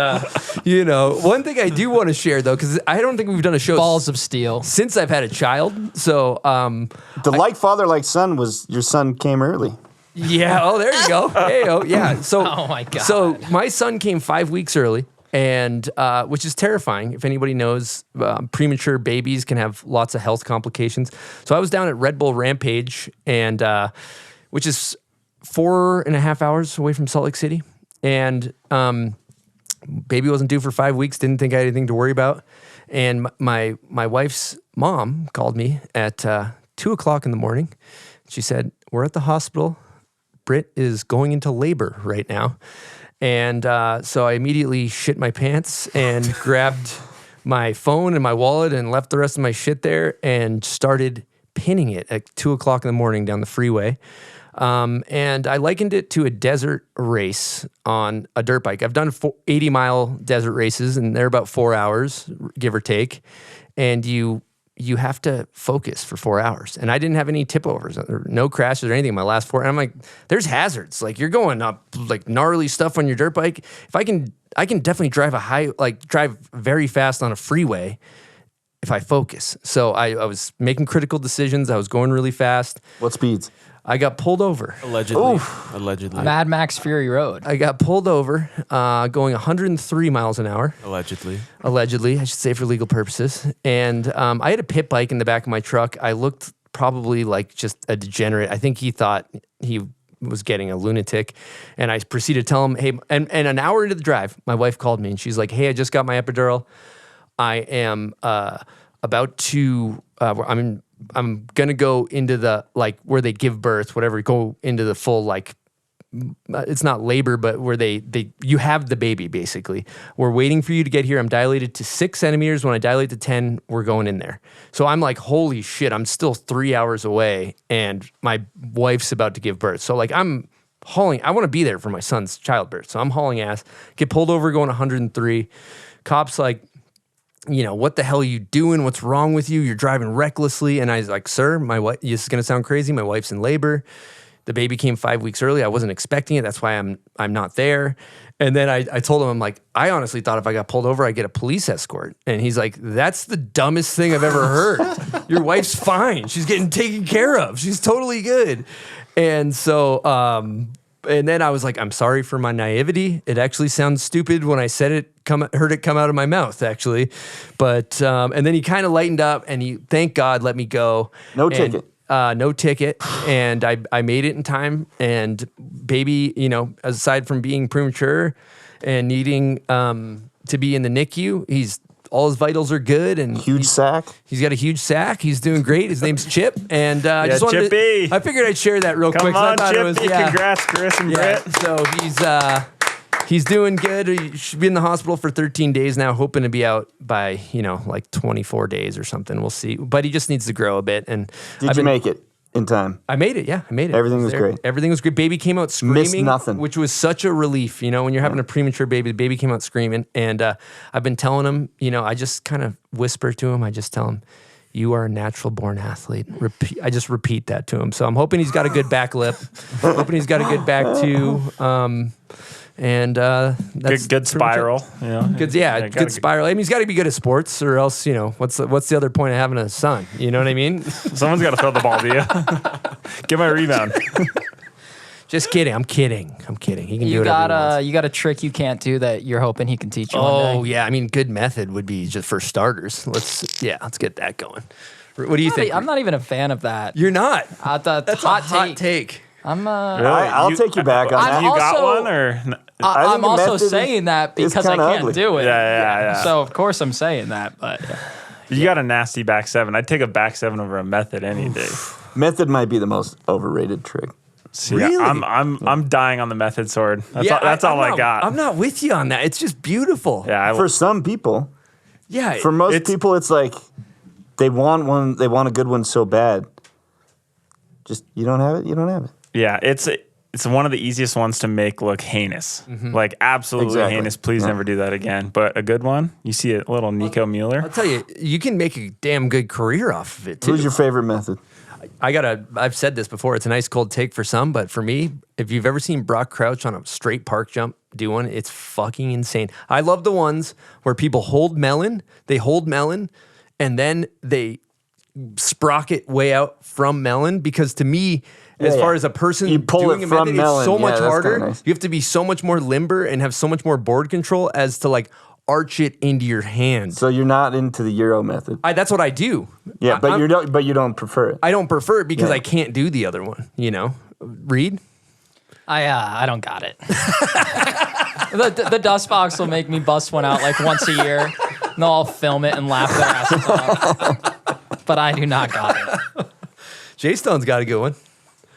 one thing I do want to share though, because I don't think we've done a show Balls of steel. since I've had a child. So The like father, like son was your son came early. yeah. Oh, there you go. Hey, oh, yeah. So, Oh, my God. So my son came 5 weeks early, and which is terrifying. If anybody knows, premature babies can have lots of health complications. So I was down at Red Bull Rampage, and which is 4.5 hours away from Salt Lake City, and baby wasn't due for 5 weeks. Didn't think I had anything to worry about, and my wife's mom called me at 2:00 in the morning. She said, "We're at the hospital. Britt is going into labor right now." And so I immediately shit my pants and grabbed my phone and my wallet and left the rest of my shit there and started pinning it at 2:00 in the morning down the freeway. And I likened it to a desert race on a dirt bike. I've done 80-mile desert races, and they're about 4 hours, give or take. And you have to focus for 4 hours. And I didn't have any tip overs, or no crashes or anything in my last 4. And I'm like, there's hazards. Like you're going up like gnarly stuff on your dirt bike. If I can definitely drive very fast on a freeway if I focus. So I was making critical decisions. I was going really fast. What speeds? I got pulled over. Allegedly. Mad Max Fury Road. I got pulled over going 103 miles an hour. Allegedly. Allegedly, I should say for legal purposes. And I had a pit bike in the back of my truck. I looked probably like just a degenerate. I think he thought he was getting a lunatic. And I proceeded to tell him, hey, and an hour into the drive, my wife called me and she's like, hey, I just got my epidural. I am about to, I'm going to go into the, like, where they give birth, whatever, go into the full, like, it's not labor, but where you have the baby, basically. We're waiting for you to get here. I'm dilated to 6 centimeters. When I dilate to 10, we're going in there. So I'm like, holy shit, I'm still 3 hours away, and my wife's about to give birth. So, like, I want to be there for my son's childbirth. So I'm hauling ass, get pulled over going 103. Cops like, what the hell are you doing? What's wrong with you? You're driving recklessly. And I was like, sir, my wife, this is going to sound crazy. My wife's in labor. The baby came 5 weeks early. I wasn't expecting it. That's why I'm not there. And then I told him, I'm like, I honestly thought if I got pulled over, I'd get a police escort. And he's like, that's the dumbest thing I've ever heard. Your wife's fine. She's getting taken care of. She's totally good. And so, and then I was like, I'm sorry for my naivety. It actually sounds stupid when I said it, heard it come out of my mouth, actually. But, and then he kind of lightened up and he, thank God, let me go. No ticket. No ticket. And I made it in time. And baby, aside from being premature and needing to be in the NICU, all his vitals are good, and Huge sack. he's got a huge sack. He's doing great. His name's Chip, and I just wanted Chippy. I figured I'd share that real Come quick. 'cause I on, thought Chippy. it was, Congrats, Chris and yeah. Britt. So he's doing good. He should be in the hospital for 13 days now, hoping to be out by like 24 days or something. We'll see. But he just needs to grow a bit. And Did you make it in time? I made it. Yeah, I made it. Everything was there. great. Everything was great. Baby came out screaming. Missed nothing. Which was such a relief. When you're having a premature baby, the baby came out screaming. And I've been telling him, I just kind of whisper to him. I just tell him, you are a natural born athlete. I just repeat that to him. So I'm hoping he's got a good back lip. Hoping he's got a good back too. And that's Good spiral. Good spiral. I mean, he's got to be good at sports, or else, what's the other point of having a son? You know what I mean? Someone's got to throw the ball to you. Get my rebound. Just kidding. I'm kidding. He can do whatever he wants. You got a trick you can't do that you're hoping he can teach you one Oh day. yeah, I mean, good method would be just for starters. Let's get that going. What do you think? I'm not even a fan of that. You're not. That's Hot take. I'm Really? I'll take you back on that. You got also- one or? I think I'm the also method saying that is because I kinda can't ugly. do it. Yeah. So of course I'm saying that, but You got a nasty back seven. I'd take a back seven over a method any day. Method might be the most overrated trick. See, Really? I'm dying on the method sword. That's all I got. I'm not with you on that. It's just beautiful. Yeah, For some people, Yeah. for most It's- people, it's like they want one. They want a good one so bad. Just you don't have it. You don't have it. yeah. it's one of the easiest ones to make look heinous. Like absolutely Exactly. heinous. Please never do that again. But a good one, you see a little Nico Mueller. I'll tell you, you can make a damn good career off of it too. Who's your favorite method? I've said this before, it's a nice cold take for some, but for me, if you've ever seen Brock Crouch on a straight park jump do one, it's fucking insane. I love the ones where people hold melon, and then they sprocket way out from melon, because to me, as far as a person You pull doing it a from method, melon. it's so Yeah, much that's harder. kinda nice. You have to be so much more limber and have so much more board control as to like arch it into your hand. So you're not into the Euro method. That's what I do. Yeah, but you don't prefer it. I don't prefer it because Yeah. I can't do the other one, you know? Reid? I don't got it. the dust box will make me bust one out like once a year. And they'll all film it and laugh their asses off. But I do not got it. Jay Stone's got a good one.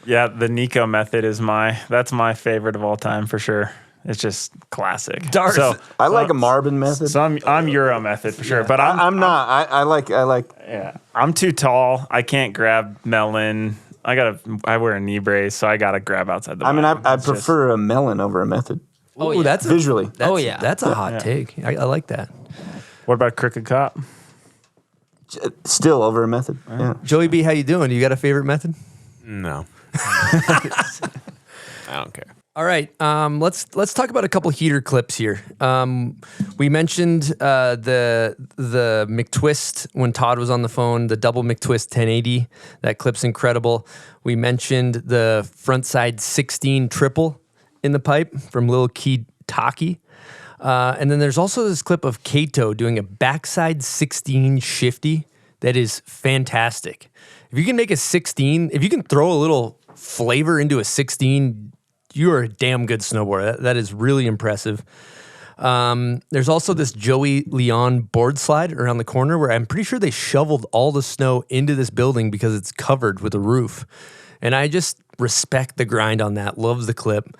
Yeah, the Nico method is that's my favorite of all time for sure. It's just classic. Darth. I like a Marvin method. So I'm Euro method for sure, but I'm not. I like. yeah, I'm too tall. I can't grab melon. I wear a knee brace, so I gotta grab outside the. I mean, bottom. I It's just- prefer a melon over a method. Oh, Ooh, yeah. that's Visually. That's a hot take. I like that. What about crooked cop? Still over a method. Yeah. Joey B, how you doing? You got a favorite method? No. I don't care. All right, let's talk about a couple heater clips here. We mentioned the McTwist when Todd was on the phone, the double McTwist 1080. That clip's incredible. We mentioned the frontside 16 triple in the pipe from Lil Key Taki. And then there's also this clip of Kato doing a backside 16 shifty that is fantastic. If you can make a 16, if you can throw a little flavor into a 16, you are a damn good snowboarder. That is really impressive. There's also this Joey Leon board slide around the corner where I'm pretty sure they shoveled all the snow into this building because it's covered with a roof. And I just respect the grind on that. Love the clip.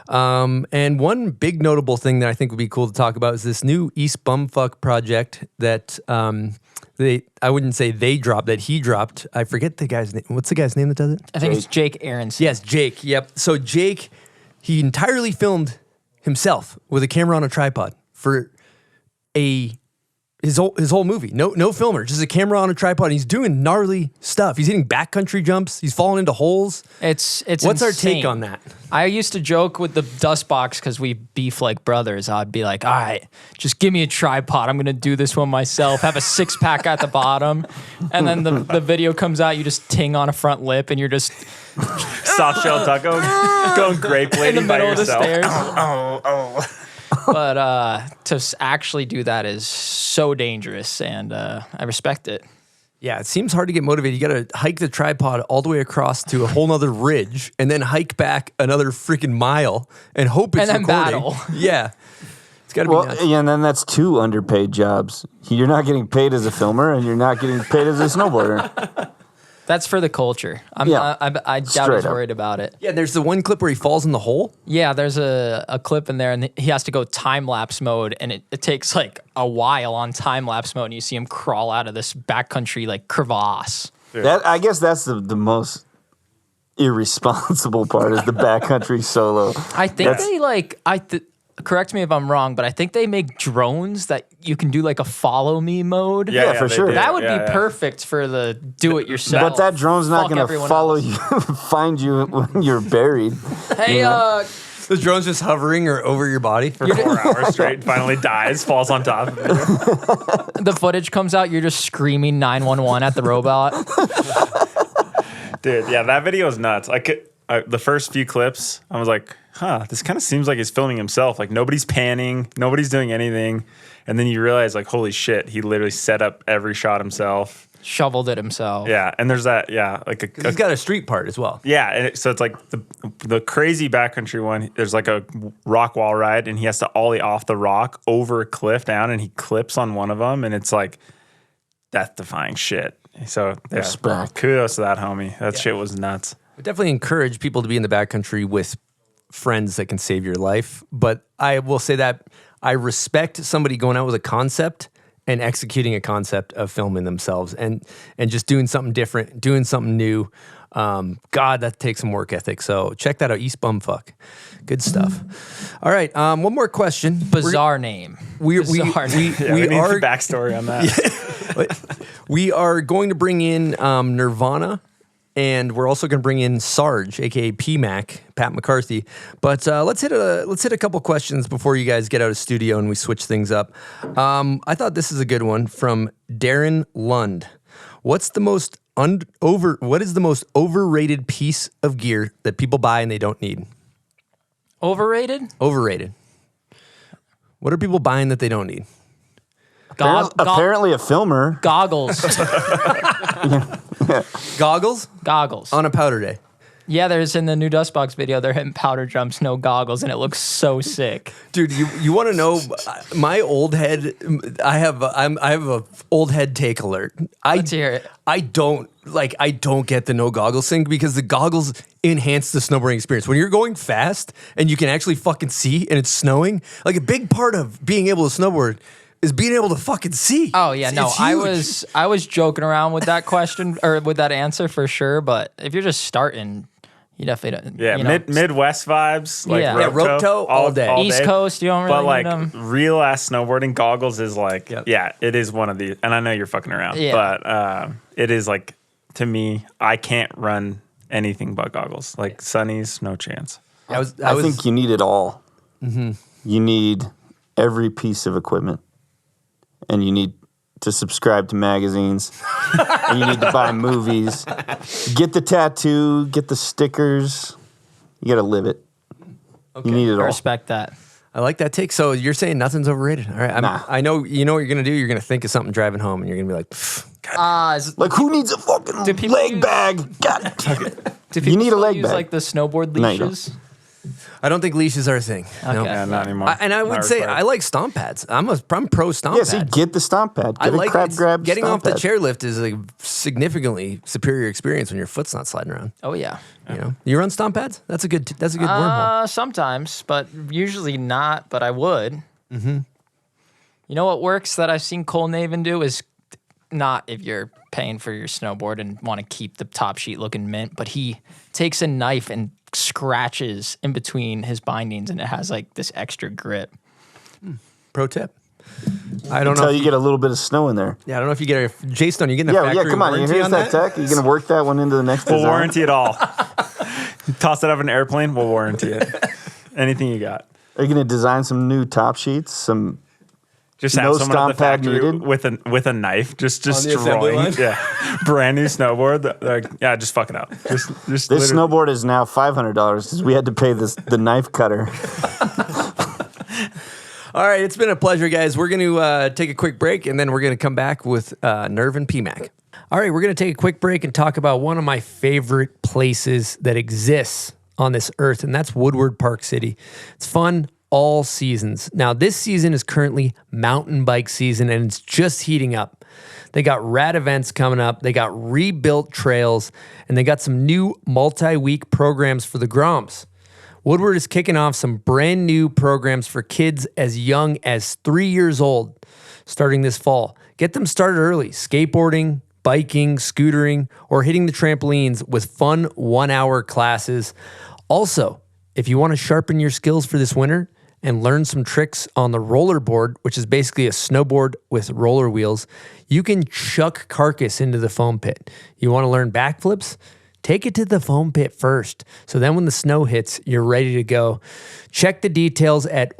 And one big notable thing that I think would be cool to talk about is this new East Bumfuck project that I wouldn't say they dropped, that he dropped. I forget the guy's name. What's the guy's name that does it? I think it's Jake Aronson. Yes, Jake. Yep. So Jake, he entirely filmed himself with a camera on a tripod for his whole movie. No filmer, just a camera on a tripod. He's doing gnarly stuff. He's hitting backcountry jumps. He's falling into holes. It's What's our insane. take on that? I used to joke with the dust box because we beef like brothers. I'd be like, all right, just give me a tripod. I'm going to do this one myself. Have a 6-pack at the bottom. And then the video comes out. You just ting on a front lip and you're just Soft shell taco going grape in lady the by middle of the yourself. stairs. But to actually do that is so dangerous. And I respect it. Yeah, it seems hard to get motivated. You got to hike the tripod all the way across to a whole nother ridge and then hike back another freaking mile and hope it's And then recording. battle. Yeah. It's got to be Well, nuts. yeah, and then that's 2 underpaid jobs. You're not getting paid as a filmer, and you're not getting paid as a snowboarder. That's for the culture. I doubt Straight he's up. worried about it. Yeah, there's the one clip where he falls in the hole. Yeah, there's a clip in there, and he has to go time-lapse mode, and it takes like a while on time-lapse mode, and you see him crawl out of this backcountry like crevasse. I guess that's the most irresponsible part is the backcountry solo. I think they correct me if I'm wrong, but I think they make drones that you can do like a follow me mode. Yeah, for they sure. do. That would Yeah, be perfect for the do it yourself. But that drone's not Fuck going to everyone follow else. you, find you when you're buried. Hey, The drone's just hovering or over your body. For 4 hours straight, finally dies, falls on top of it. the footage comes out, you're just screaming 911 at the robot. Dude, yeah, that video is nuts. The first few clips, I was like, this kind of seems like he's filming himself. Like nobody's panning, nobody's doing anything. And then you realize like, holy shit, he literally set up every shot himself. Shoveled it himself. Yeah, and there's that, like He's got a street part as well. yeah, and so it's like the crazy backcountry one. There's like a rock wall ride, and he has to ollie off the rock over a cliff down, and he clips on one of them, and it's like death-defying shit. So yeah, Respect. kudos to that homie. That shit was nuts. I definitely encourage people to be in the backcountry with friends that can save your life. But I will say that I respect somebody going out with a concept and executing a concept of filming themselves and just doing something different, doing something new. God, that takes some work ethic. So check that out, East Bumfuck. Good stuff. All right, one more question. Bizarre name. Bizarre name. Yeah, we need the backstory on that. We are going to bring in Nirvana, and we're also going to bring in Sarge, aka PMac, Pat McCarthy. But let's hit a couple questions before you guys get out of studio and we switch things up. I thought this is a good one from Darren Lund. What is the most overrated piece of gear that people buy and they don't need? Overrated? Overrated. What are people buying that they don't need? Apparently a filmer. Goggles. Goggles? Goggles. On a powder day. Yeah, there's in the new Dustbox video, they're hitting powder jumps, no goggles, and it looks so sick. Dude, you want to know my old head? I have a old head take alert. Let's hear it. I don't get the no goggles thing because the goggles enhance the snowboarding experience. When you're going fast and you can actually fucking see and it's snowing, like a big part of being able to snowboard is being able to fucking see. Oh yeah, It's huge. I was joking around with that question or with that answer for sure, but if you're just starting, you definitely don't. Yeah, you know, Midwest vibes, like Yeah. rope toe all day. East Coast, you don't really But like need them. real ass snowboarding goggles is like, Yep. yeah, it is one of these. And I know you're fucking around, Yeah. but it is like, to me, I can't run anything but goggles. Like sunnies, no chance. I think you need it all. Mm-hmm. You need every piece of equipment, and you need to subscribe to magazines, and you need to buy movies. Get the tattoo, get the stickers. You got to live it. Okay. You need it I all. respect that. I like that take. So you're saying nothing's overrated. All right. Nah. I know you know what you're going to do. You're going to think of something driving home and you're going to be like, God. Like, who needs a fucking Do people leg use- bag? God. Do people You need a still leg use bag. like the snowboard No, you don't. leashes? I don't think leashes are a thing. No. Okay. Yeah, not anymore. And I would Not say required. I like stomp pads. I'm pro stomp Yeah, see, pads. get the stomp pad. I Get a like crab it's- grab getting stomp off the pad. chairlift is a significantly superior experience when your foot's not sliding around. Oh yeah. You know, you run stomp pads. That's a good wormhole. Sometimes, but usually not. But I would. Mm-hmm. You know what works that I've seen Cole Naven do is not if you're paying for your snowboard and want to keep the top sheet looking mint, but he takes a knife and scratches in between his bindings, and it has like this extra grip. Pro tip. I don't know. Until If you get a little bit of snow in there. yeah, I don't know if you get a Jason. You getting a Yeah, factory come on. warranty Here's on that tech. You're going to work that one into the next We'll design. warranty it all. You toss it out of an airplane, we'll warranty it. Anything you got. Are you going to design some new top sheets? Some Just have No someone at the stomp pad factory needed? with a knife, just the assembly destroying. line? Yeah, brand new snowboard. Like, yeah, just fuck it up. Just This literally- snowboard is now $500 because we had to pay the knife cutter. All right, it's been a pleasure, guys. We're going to take a quick break, and then we're going to come back with Nerv and PMac. All right, we're going to take a quick break and talk about one of my favorite places that exists on this earth, and that's Woodward Park City. It's fun all seasons. Now, this season is currently mountain bike season, and it's just heating up. They got rad events coming up. They got rebuilt trails, and they got some new multi-week programs for the Groms. Woodward is kicking off some brand new programs for kids as young as 3 years old starting this fall. Get them started early, skateboarding, biking, scootering, or hitting the trampolines with fun 1-hour classes. Also, if you want to sharpen your skills for this winter and learn some tricks on the rollerboard, which is basically a snowboard with roller wheels, you can chuck carcass into the foam pit. You want to learn backflips? Take it to the foam pit first. So then when the snow hits, you're ready to go. Check the details at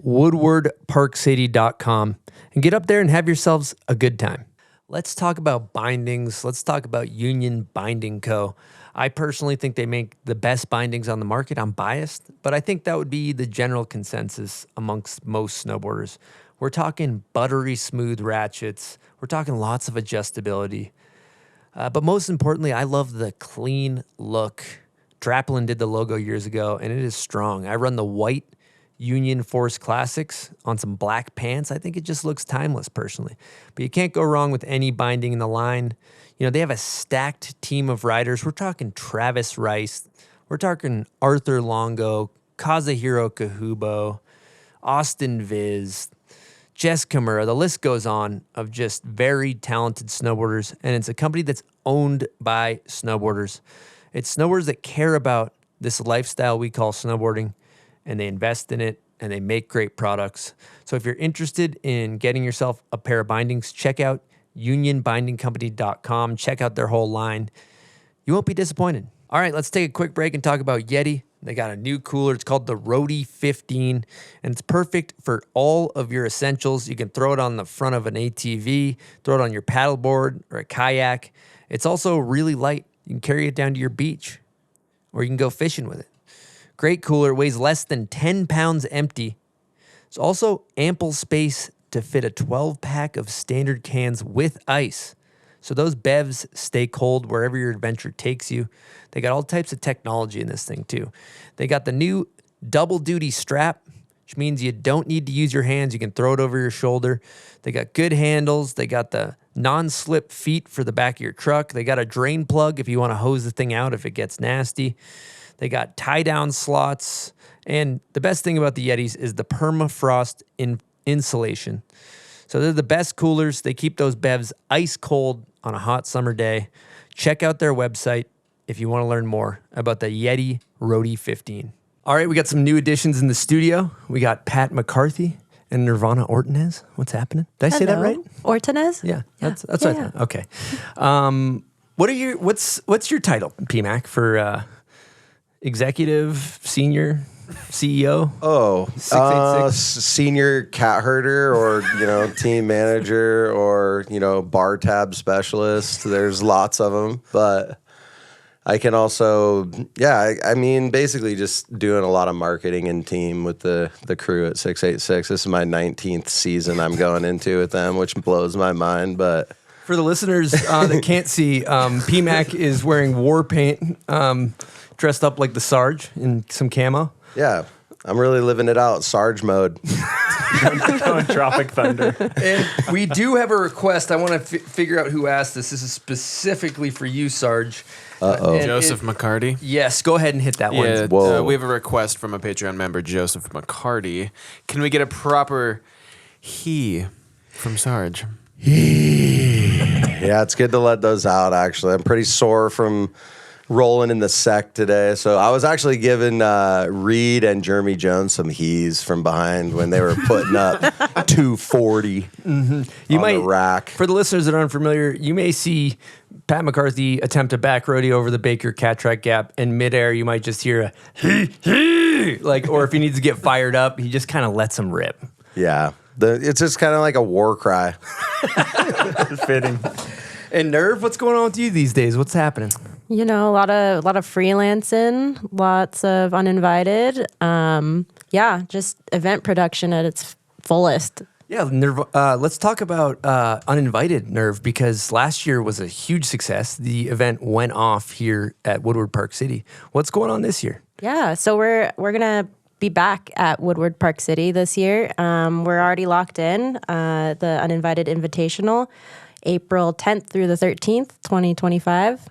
woodwardparkcity.com and get up there and have yourselves a good time. Let's talk about bindings. Let's talk about Union Binding Co. I personally think they make the best bindings on the market. I'm biased, but I think that would be the general consensus amongst most snowboarders. We're talking buttery smooth ratchets. We're talking lots of adjustability. But most importantly, I love the clean look. Draplin did the logo years ago, and it is strong. I run the white Union Force Classics on some black pants. I think it just looks timeless, personally. But you can't go wrong with any binding in the line. You know, they have a stacked team of riders. We're talking Travis Rice. We're talking Arthur Longo, Kazuhiro Kahubo, Austin Viz, Jess Kimura. The list goes on of just very talented snowboarders, and it's a company that's owned by snowboarders. It's snowboarders that care about this lifestyle we call snowboarding, and they invest in it, and they make great products. So if you're interested in getting yourself a pair of bindings, check out unionbindingcompany.com. Check out their whole line. You won't be disappointed. All right, let's take a quick break and talk about Yeti. They got a new cooler. It's called the Roadie 15, and it's perfect for all of your essentials. You can throw it on the front of an ATV, throw it on your paddleboard or a kayak. It's also really light. You can carry it down to your beach, or you can go fishing with it. Great cooler, weighs less than 10 pounds empty. There's also ample space to fit a 12-pack of standard cans with ice. So those bevs stay cold wherever your adventure takes you. They got all types of technology in this thing too. They got the new double duty strap, which means you don't need to use your hands. You can throw it over your shoulder. They got good handles. They got the non-slip feet for the back of your truck. They got a drain plug if you want to hose the thing out if it gets nasty. They got tie-down slots. And the best thing about the Yetis is the permafrost insulation. So they're the best coolers. They keep those bevs ice cold on a hot summer day. Check out their website if you want to learn more about the Yeti Roadie 15. All right, we got some new additions in the studio. We got Pat McCarthy and Nirvana Ortanez. What's happening? Did I say that right? Ortanez? Yeah, that's what I thought. Okay. What's your title, PMAC, for executive, senior, CEO? Oh, 686? senior cat herder, or team manager, or bar tab specialist. There's lots of them, but I can also, I mean, basically just doing a lot of marketing and team with the crew at 686. This is my 19th season I'm going into with them, which blows my mind, but. For the listeners that can't see, PMAC is wearing war paint, dressed up like the Sarge in some camo. Yeah, I'm really living it out, Sarge mode. Going Tropic Thunder. And we do have a request. I want to figure out who asked this. This is specifically for you, Sarge. Joseph McCarty. Yes, go ahead and hit that one. Yeah, Whoa. we have a request from a Patreon member, Joseph McCarty. Can we get a proper he from Sarge? Yeah, it's good to let those out, actually. I'm pretty sore from rolling in the sec today. So I was actually giving Reid and Jeremy Jones some he's from behind when they were putting up 240 You on might, the rack. for the listeners that aren't familiar, you may see Pat McCarthy attempt a back rodeo over the Baker cat track gap. In midair, you might just hear a he, like, or if he needs to get fired up, he just kind of lets him rip. Yeah. It's just kind of like a war cry. Fitting. And Nerve, what's going on with you these days? What's happening? A lot of freelancing, lots of uninvited. Just event production at its fullest. Yeah, Nerve, let's talk about Uninvited, Nerve, because last year was a huge success. The event went off here at Woodward Park City. What's going on this year? Yeah, so we're gonna be back at Woodward Park City this year. We're already locked in. The Uninvited Invitational, April 10th through the 13th, 2025.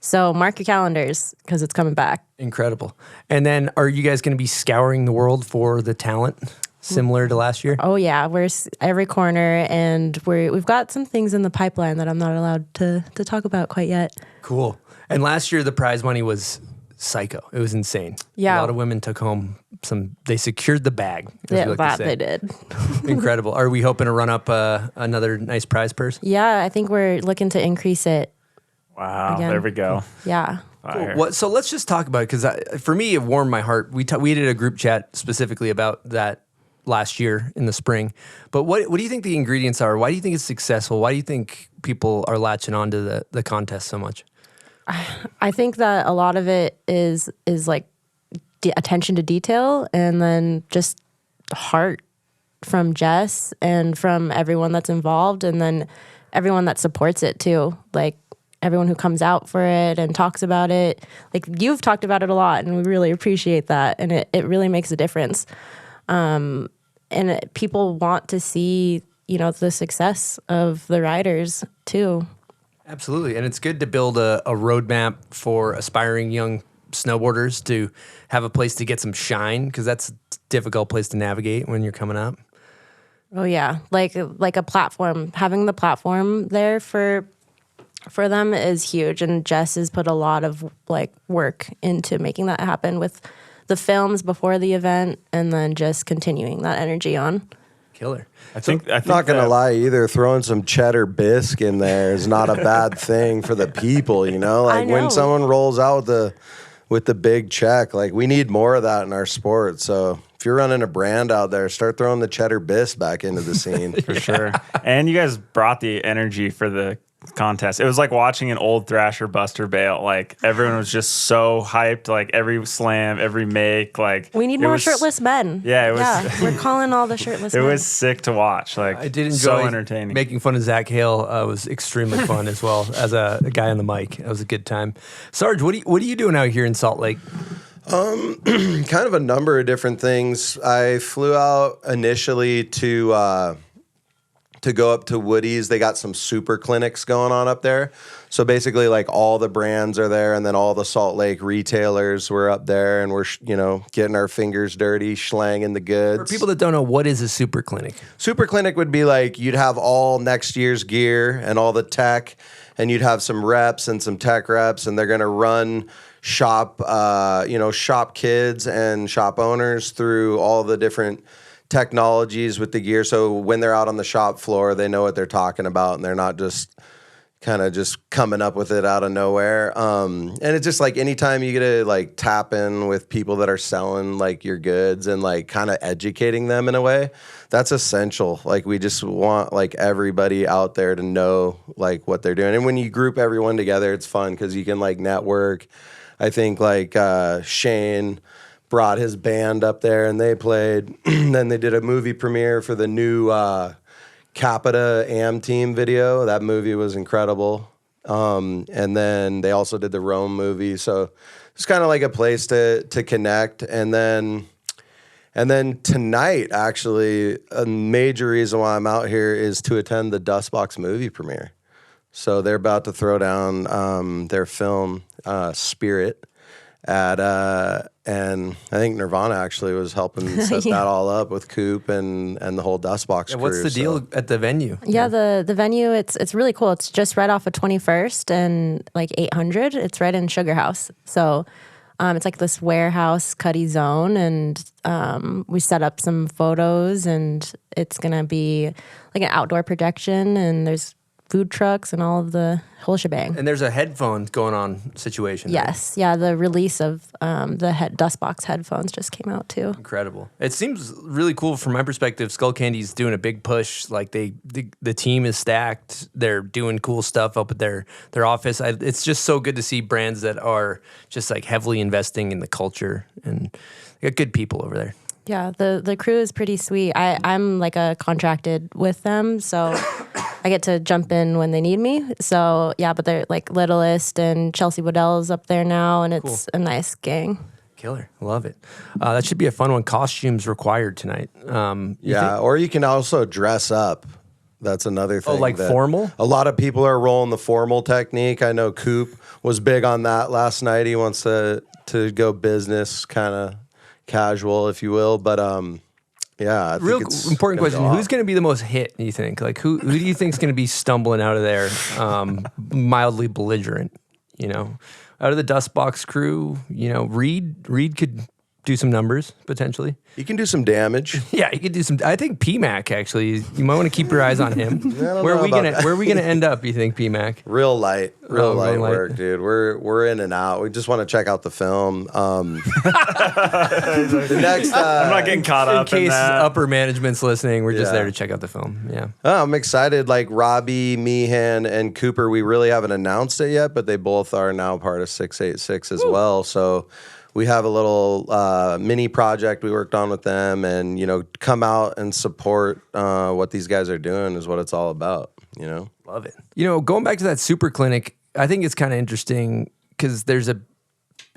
So mark your calendars because it's coming back. Incredible. And then are you guys going to be scouring the world for the talent similar to last year? Oh yeah, we're every corner, and we've got some things in the pipeline that I'm not allowed to talk about quite yet. Cool. And last year the prize money was psycho. It was insane. Yeah. A lot of women took home they secured the bag. as Yeah, we like to say. they did. Incredible. Are we hoping to run up another nice prize purse? Yeah, I think we're looking to increase it. Wow, Again. there we go. Yeah. Fire. So let's just talk about it, because for me, it warmed my heart. We did a group chat specifically about that last year in the spring. But what do you think the ingredients are? Why do you think it's successful? Why do you think people are latching on to the contest so much? I think that a lot of it is like attention to detail, and then just heart from Jess and from everyone that's involved, and then everyone that supports it too. Like everyone who comes out for it and talks about it. Like you've talked about it a lot, and we really appreciate that, and it really makes a difference. People want to see, the success of the riders too. Absolutely. And it's good to build a roadmap for aspiring young snowboarders to have a place to get some shine, because that's a difficult place to navigate when you're coming up. Oh yeah, like a platform, having the platform there for for them is huge, and Jess has put a lot of like work into making that happen with the films before the event, and then just continuing that energy on. Killer. I think Not gonna lie either. Throwing some cheddar bisque in there is not a bad thing for the people, you know. Like when someone rolls out with the big check, like we need more of that in our sport. So if you're running a brand out there, start throwing the cheddar bisque back into the scene for sure. And you guys brought the energy for the contest. It was like watching an old Thrasher Buster bail. Like everyone was just so hyped. Like every slam, every make. Like we need more shirtless men. Yeah, it was. Yeah, we're calling all the shirtless. It men. was sick to watch. Like I did enjoy so entertaining. Making fun of Zach Hale was extremely fun as well as a guy on the mic. It was a good time. Sarge, what are you doing out here in Salt Lake? Kind of a number of different things. I flew out initially to go up to Woody's. They got some super clinics going on up there. So basically, like all the brands are there, and then all the Salt Lake retailers were up there, and we're getting our fingers dirty, slanging the goods. For people that don't know, what is a super clinic? Super clinic would be like you'd have all next year's gear and all the tech, and you'd have some reps and some tech reps, and they're gonna run shop kids and shop owners through all the different technologies with the gear. So when they're out on the shop floor, they know what they're talking about, and they're not just kind of just coming up with it out of nowhere. And it's just like anytime you get to like tap in with people that are selling like your goods and like kind of educating them in a way, that's essential. Like we just want like everybody out there to know like what they're doing. And when you group everyone together, it's fun because you can like network. I think like Shane brought his band up there and they played. Then they did a movie premiere for the new CAPiTA AM Team video. That movie was incredible. And then they also did the Rome movie. So it's kind of like a place to connect. And then tonight, actually, a major reason why I'm out here is to attend the Dustbox movie premiere. So they're about to throw down their film, Spirit, and I think Nirvana actually was helping set that all up with Coop and the whole Dustbox crew. What's the deal at the venue? Yeah, the venue, it's really cool. It's just right off of 21st and like 800. It's right in Sugar House. So it's like this warehouse cutty zone, and we set up some photos, and it's going to be like an outdoor projection, and there's food trucks and all of the whole shebang. And there's a headphones going on situation. Yes. Right? Yeah, the release of the Dustbox headphones just came out too. Incredible. It seems really cool from my perspective. Skull Candy's doing a big push. Like the team is stacked. They're doing cool stuff up at their office. It's just so good to see brands that are just like heavily investing in the culture, and they got good people over there. Yeah, the crew is pretty sweet. I'm like contracted with them, so I get to jump in when they need me. So yeah, but they're like Littlest and Chelsea Waddell's up there now, and it's a nice gang. Killer, love it. That should be a fun one. Costumes required tonight. Or you can also dress up. That's another thing. Oh, like formal? A lot of people are rolling the formal technique. I know Coop was big on that last night. He wants to go business, kind of casual, if you will. But yeah, I think it's important question. Who's going to be the most hit, do you think? Like, who do you think is going to be stumbling out of there mildly belligerent, Out of the Dustbox crew, Reid could do some numbers, potentially. He can do some damage. Yeah, he could do some. I think PMAC, actually, you might want to keep your eyes on him. Where are we gonna end up, you think, PMAC? Real light work, dude. We're in and out. We just want to check out the film. The next, I'm not getting caught up in case that. upper management's listening. We're just there to check out the film. Yeah. I'm excited. Like Robbie, Meehan, and Cooper, we really haven't announced it yet, but they both are now part of 686 as well. So we have a little mini project we worked on with them, and come out and support what these guys are doing is what it's all about. Love it. Going back to that super clinic, I think it's kind of interesting because there's a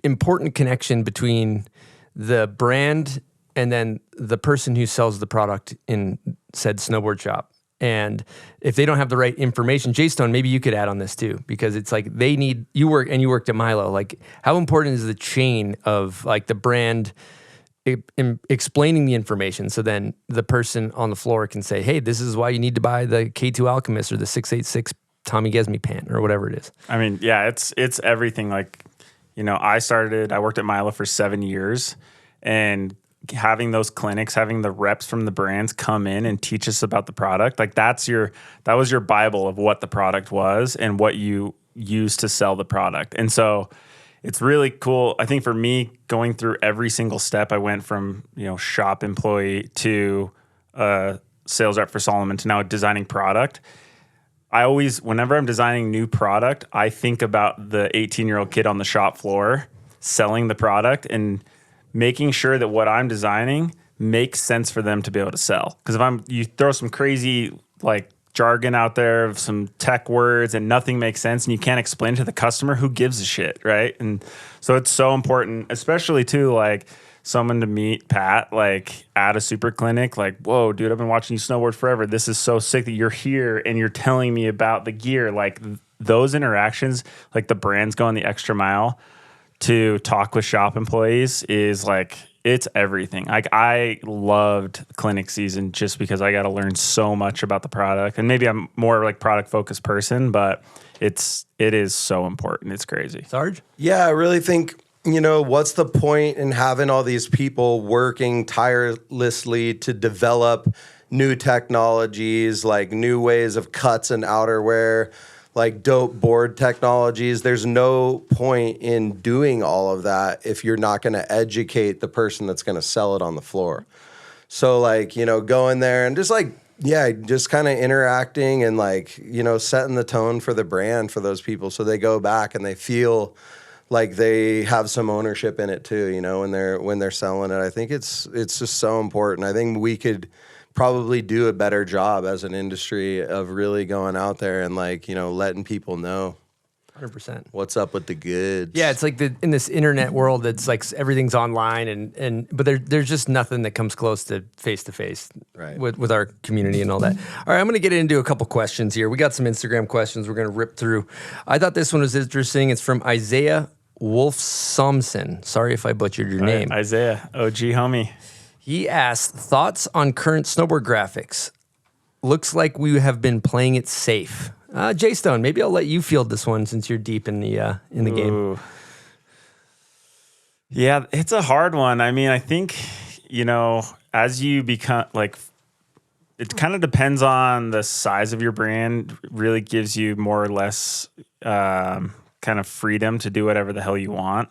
important connection between the brand and then the person who sells the product in said snowboard shop. And if they don't have the right information, Jay Stone, maybe you could add on this too, because it's like you worked at Milo. Like, how important is the chain of like the brand explaining the information, so then the person on the floor can say, hey, this is why you need to buy the K2 Alchemist or the 686 Tommy Gesme pant or whatever it is. I mean, yeah, it's everything. Like, I worked at Milo for 7 years, and having those clinics, having the reps from the brands come in and teach us about the product, like that was your Bible of what the product was and what you use to sell the product. And so it's really cool. I think for me, going through every single step, I went from, shop employee to sales rep for Solomon to now designing product. Whenever I'm designing new product, I think about the 18-year-old kid on the shop floor selling the product and making sure that what I'm designing makes sense for them to be able to sell. Because you throw some crazy like jargon out there of some tech words and nothing makes sense and you can't explain to the customer, who gives a shit, right? And so it's so important, especially too, like someone to meet Pat, like at a super clinic, like, whoa, dude, I've been watching you snowboard forever. This is so sick that you're here and you're telling me about the gear. Like those interactions, like the brands going the extra mile to talk with shop employees is like, it's everything. Like I loved clinic season just because I got to learn so much about the product. And maybe I'm more like product focused person, but it is so important. It's crazy. Sarge? Yeah, I really think, what's the point in having all these people working tirelessly to develop new technologies, like new ways of cuts and outerwear, like dope board technologies? There's no point in doing all of that if you're not going to educate the person that's going to sell it on the floor. So like, going there and just like, yeah, just kind of interacting and like, setting the tone for the brand for those people so they go back and they feel like they have some ownership in it too, when they're selling it. I think it's just so important. I think we could probably do a better job as an industry of really going out there and like, letting people know 100%. what's up with the goods. Yeah, it's like in this internet world that's like everything's online but there's just nothing that comes close to face Right. with our community and all that. All right, I'm going to get into a couple questions here. We got some Instagram questions we're going to rip through. I thought this one was interesting. It's from Isaiah Wolfsomson. Sorry if I butchered your name. Isaiah, OG homie. He asked, thoughts on current snowboard graphics? Looks like we have been playing it safe. Jay Stone, maybe I'll let you field this one since you're deep in the game. Yeah, it's a hard one. I mean, I think, as you become like, it kind of depends on the size of your brand, really gives you more or less kind of freedom to do whatever the hell you want.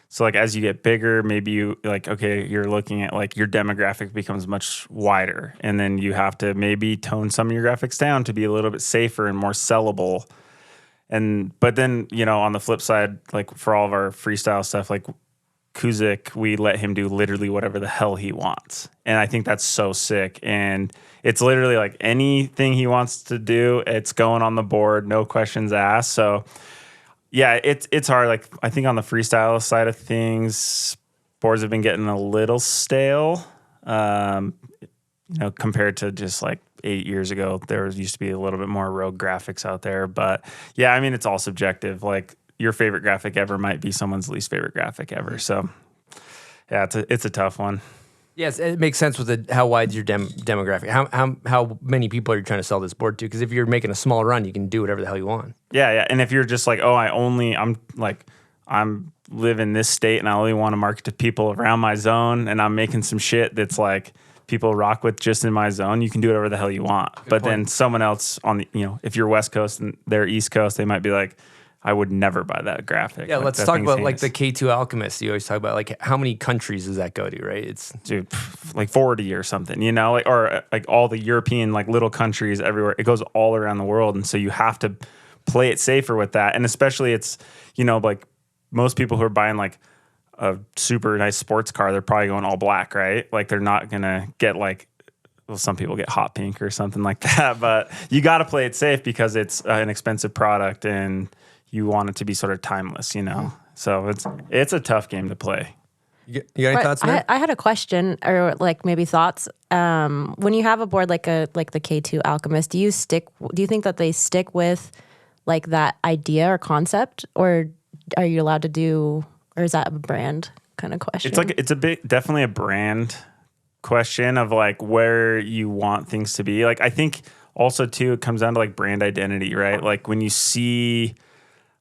So like as you get bigger, maybe you like, okay, you're looking at like your demographic becomes much wider, and then you have to maybe tone some of your graphics down to be a little bit safer and more sellable. But then, on the flip side, like for all of our freestyle stuff, like Ciszek, we let him do literally whatever the hell he wants. And I think that's so sick. And it's literally like anything he wants to do, it's going on the board, no questions asked. So yeah, it's hard. Like I think on the freestyle side of things, boards have been getting a little stale. Compared to just like 8 years ago, there used to be a little bit more rogue graphics out there. But yeah, I mean, it's all subjective. Like your favorite graphic ever might be someone's least favorite graphic ever. So yeah, it's a tough one. Yes, it makes sense with how wide's your demographic. How many people are you trying to sell this board to? Because if you're making a small run, you can do whatever the hell you want. Yeah. And if you're just like, oh, I'm live in this state and I only want to market to people around my zone, and I'm making some shit that's like people rock with just in my zone, you can do whatever the hell you want. But then someone else on the, if you're West Coast and they're East Coast, they might be like, I would never buy that graphic. Yeah, like, let's talk about like the K2 Alchemist. You always talk about like how many countries does that go to, right? It's like 40 or something, or like all the European like little countries everywhere. It goes all around the world, and so you have to play it safer with that. And especially it's like most people who are buying like a super nice sports car, they're probably going all black, right? Like they're not gonna get like. Well, some people get hot pink or something like that, but you got to play it safe because it's an expensive product and you want it to be sort of timeless, So it's a tough game to play. You got any thoughts, man? I had a question, or like maybe thoughts. When you have a board like the K2 Alchemist, do you think that they stick with like that idea or concept, or are you allowed to do, or is that a brand kind of question? It's definitely a brand question of like where you want things to be. Like I think also too, it comes down to like brand identity, right? Like when you see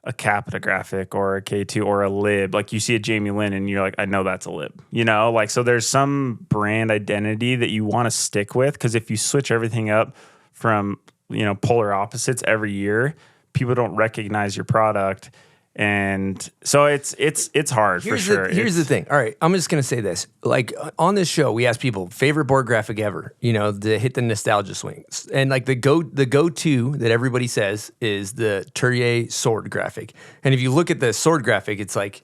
a CAPiTA graphic or a K2 or a lib, like you see a Jamie Lynn and you're like, I know that's a lib, you know? Like, so there's some brand identity that you want to stick with, because if you switch everything up from, you know, polar opposites every year, people don't recognize your product. And so it's hard for sure. Here's the thing. All right, I'm just gonna say this. Like on this show, we ask people favorite board graphic ever. You know, to hit the nostalgia swings, and like the go-to that everybody says is the Turrier sword graphic. And if you look at the sword graphic, it's like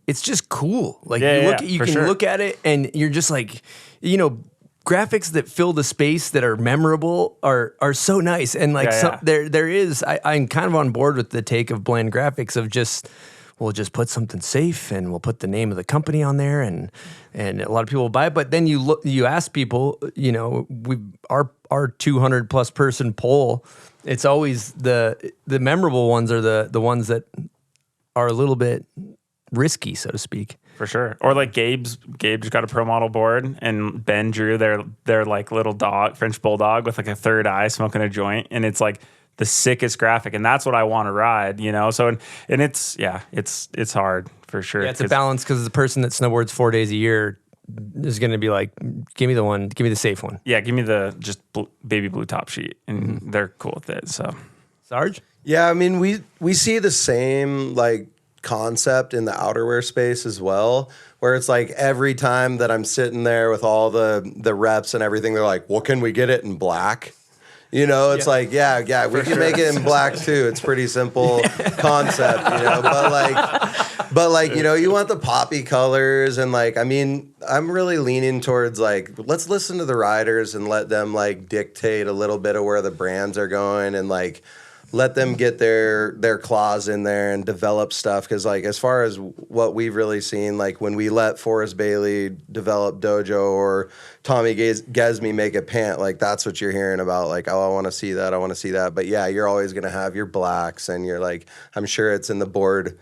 it's just cool. Like you can look at it, and you're just like, you know. Graphics that fill the space that are memorable are so nice, and like there is I'm kind of on board with the take of bland graphics of just we'll just put something safe and we'll put the name of the company on there, and a lot of people will buy it. But then you ask people, you know, our 200 plus person poll, it's always the memorable ones are the ones that are a little bit risky, so to speak. For sure. Or like Gabe just got a pro model board, and Ben drew their like little dog, French bulldog with like a third eye smoking a joint, and it's like the sickest graphic, and that's what I want to ride, you know? So and it's it's hard for sure. Yeah, it's a balance, because the person that snowboards 4 days a year is going to be like, give me the safe one. Yeah, give me the just baby blue top sheet, and they're cool with it. So Sarge? Yeah, I mean, we see the same like concept in the outerwear space as well, where it's like every time that I'm sitting there with all the reps and everything, they're like, well, can we get it in black? You know, it's like, yeah, we can make it in black too. It's pretty simple concept, you know, but like, you know, you want the poppy colors, and like, I mean, I'm really leaning towards like, let's listen to the riders and let them like dictate a little bit of where the brands are going, and like, let them get their claws in there and develop stuff. Because like, as far as what we've really seen, like when we let Forrest Bailey develop Dojo or Tommy Gesme make a pant, like that's what you're hearing about. Like, oh, I want to see that. But yeah, you're always going to have your blacks, and you're like, I'm sure it's in the board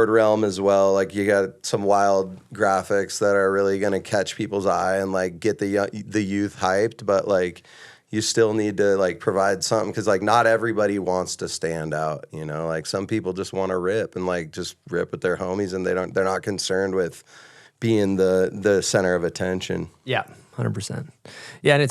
realm as well. Like you got some wild graphics that are really going to catch people's eye and like get the youth hyped. But like, you still need to like provide something, because like not everybody wants to stand out, you know, like some people just want to rip and like just rip with their homies, and they're not concerned with being the center of attention. Yeah, 100%. Yeah, and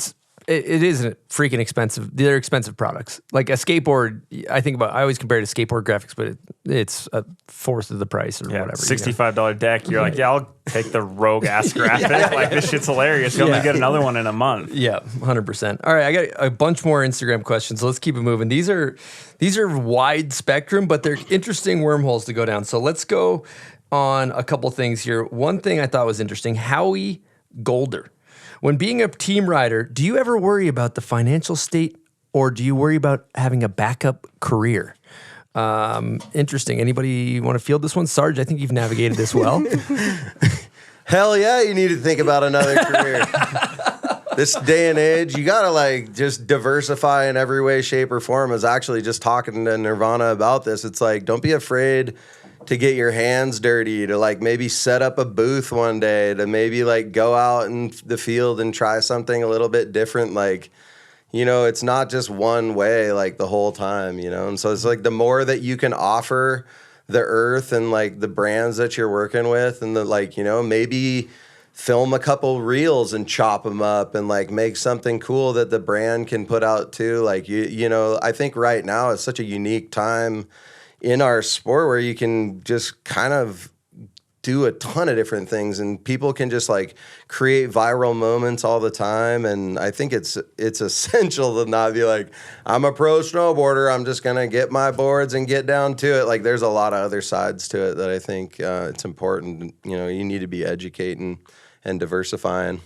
it is freaking expensive. They're expensive products. Like a skateboard, I always compare it to skateboard graphics, but it's a fourth of the price or whatever. $65 deck. You're like, yeah, I'll take the rogue ass graphic. Like this shit's hilarious. You only get another one in a month. Yeah, 100%. All right, I got a bunch more Instagram questions. So let's keep it moving. These are wide spectrum, but they're interesting wormholes to go down. So let's go on a couple things here. One thing I thought was interesting, Howie Golder. When being a team rider, do you ever worry about the financial state, or do you worry about having a backup career? Interesting. Anybody want to field this one? Sarge, I think you've navigated this well. Hell yeah, you need to think about another career. This day and age, you gotta like just diversify in every way, shape, or form. I was actually just talking to Nirvana about this. It's like, don't be afraid to get your hands dirty, to like maybe set up a booth one day, to maybe like go out in the field and try something a little bit different. Like, you know, it's not just one way like the whole time, you know? And so it's like the more that you can offer the earth and like the brands that you're working with, and the like, you know, maybe film a couple reels and chop them up and like make something cool that the brand can put out too. Like, you know, I think right now is such a unique time in our sport where you can just kind of do a ton of different things, and people can just like create viral moments all the time. And I think it's essential to not be like, I'm a pro snowboarder, I'm just gonna get my boards and get down to it. Like there's a lot of other sides to it that I think it's important. You know, you need to be educating and diversifying.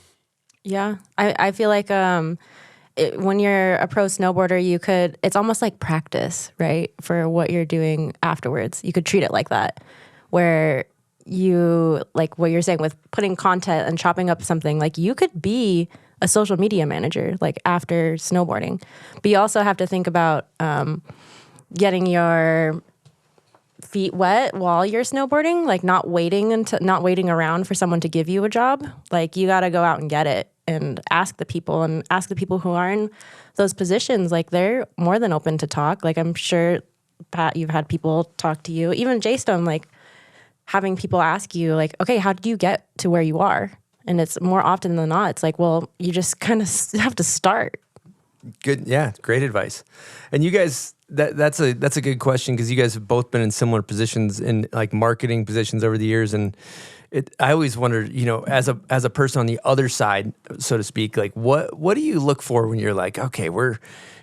Yeah, I feel like when you're a pro snowboarder, it's almost like practice, right? For what you're doing afterwards. You could treat it like that, where you, like what you're saying with putting content and chopping up something, like you could be a social media manager, like after snowboarding. But you also have to think about getting your feet wet while you're snowboarding, like not waiting around for someone to give you a job. Like you got to go out and get it and ask the people who are in those positions, like they're more than open to talk. Like I'm sure, Pat, you've had people talk to you, even J-Stone, like having people ask you like, okay, how did you get to where you are? And it's more often than not, it's like, well, you just kind of have to start. Good. Yeah. Great advice. And you guys, that's a good question, because you guys have both been in similar positions in like marketing positions over the years. And I always wondered, you know, as a person on the other side, so to speak, like what do you look for when you're like, okay,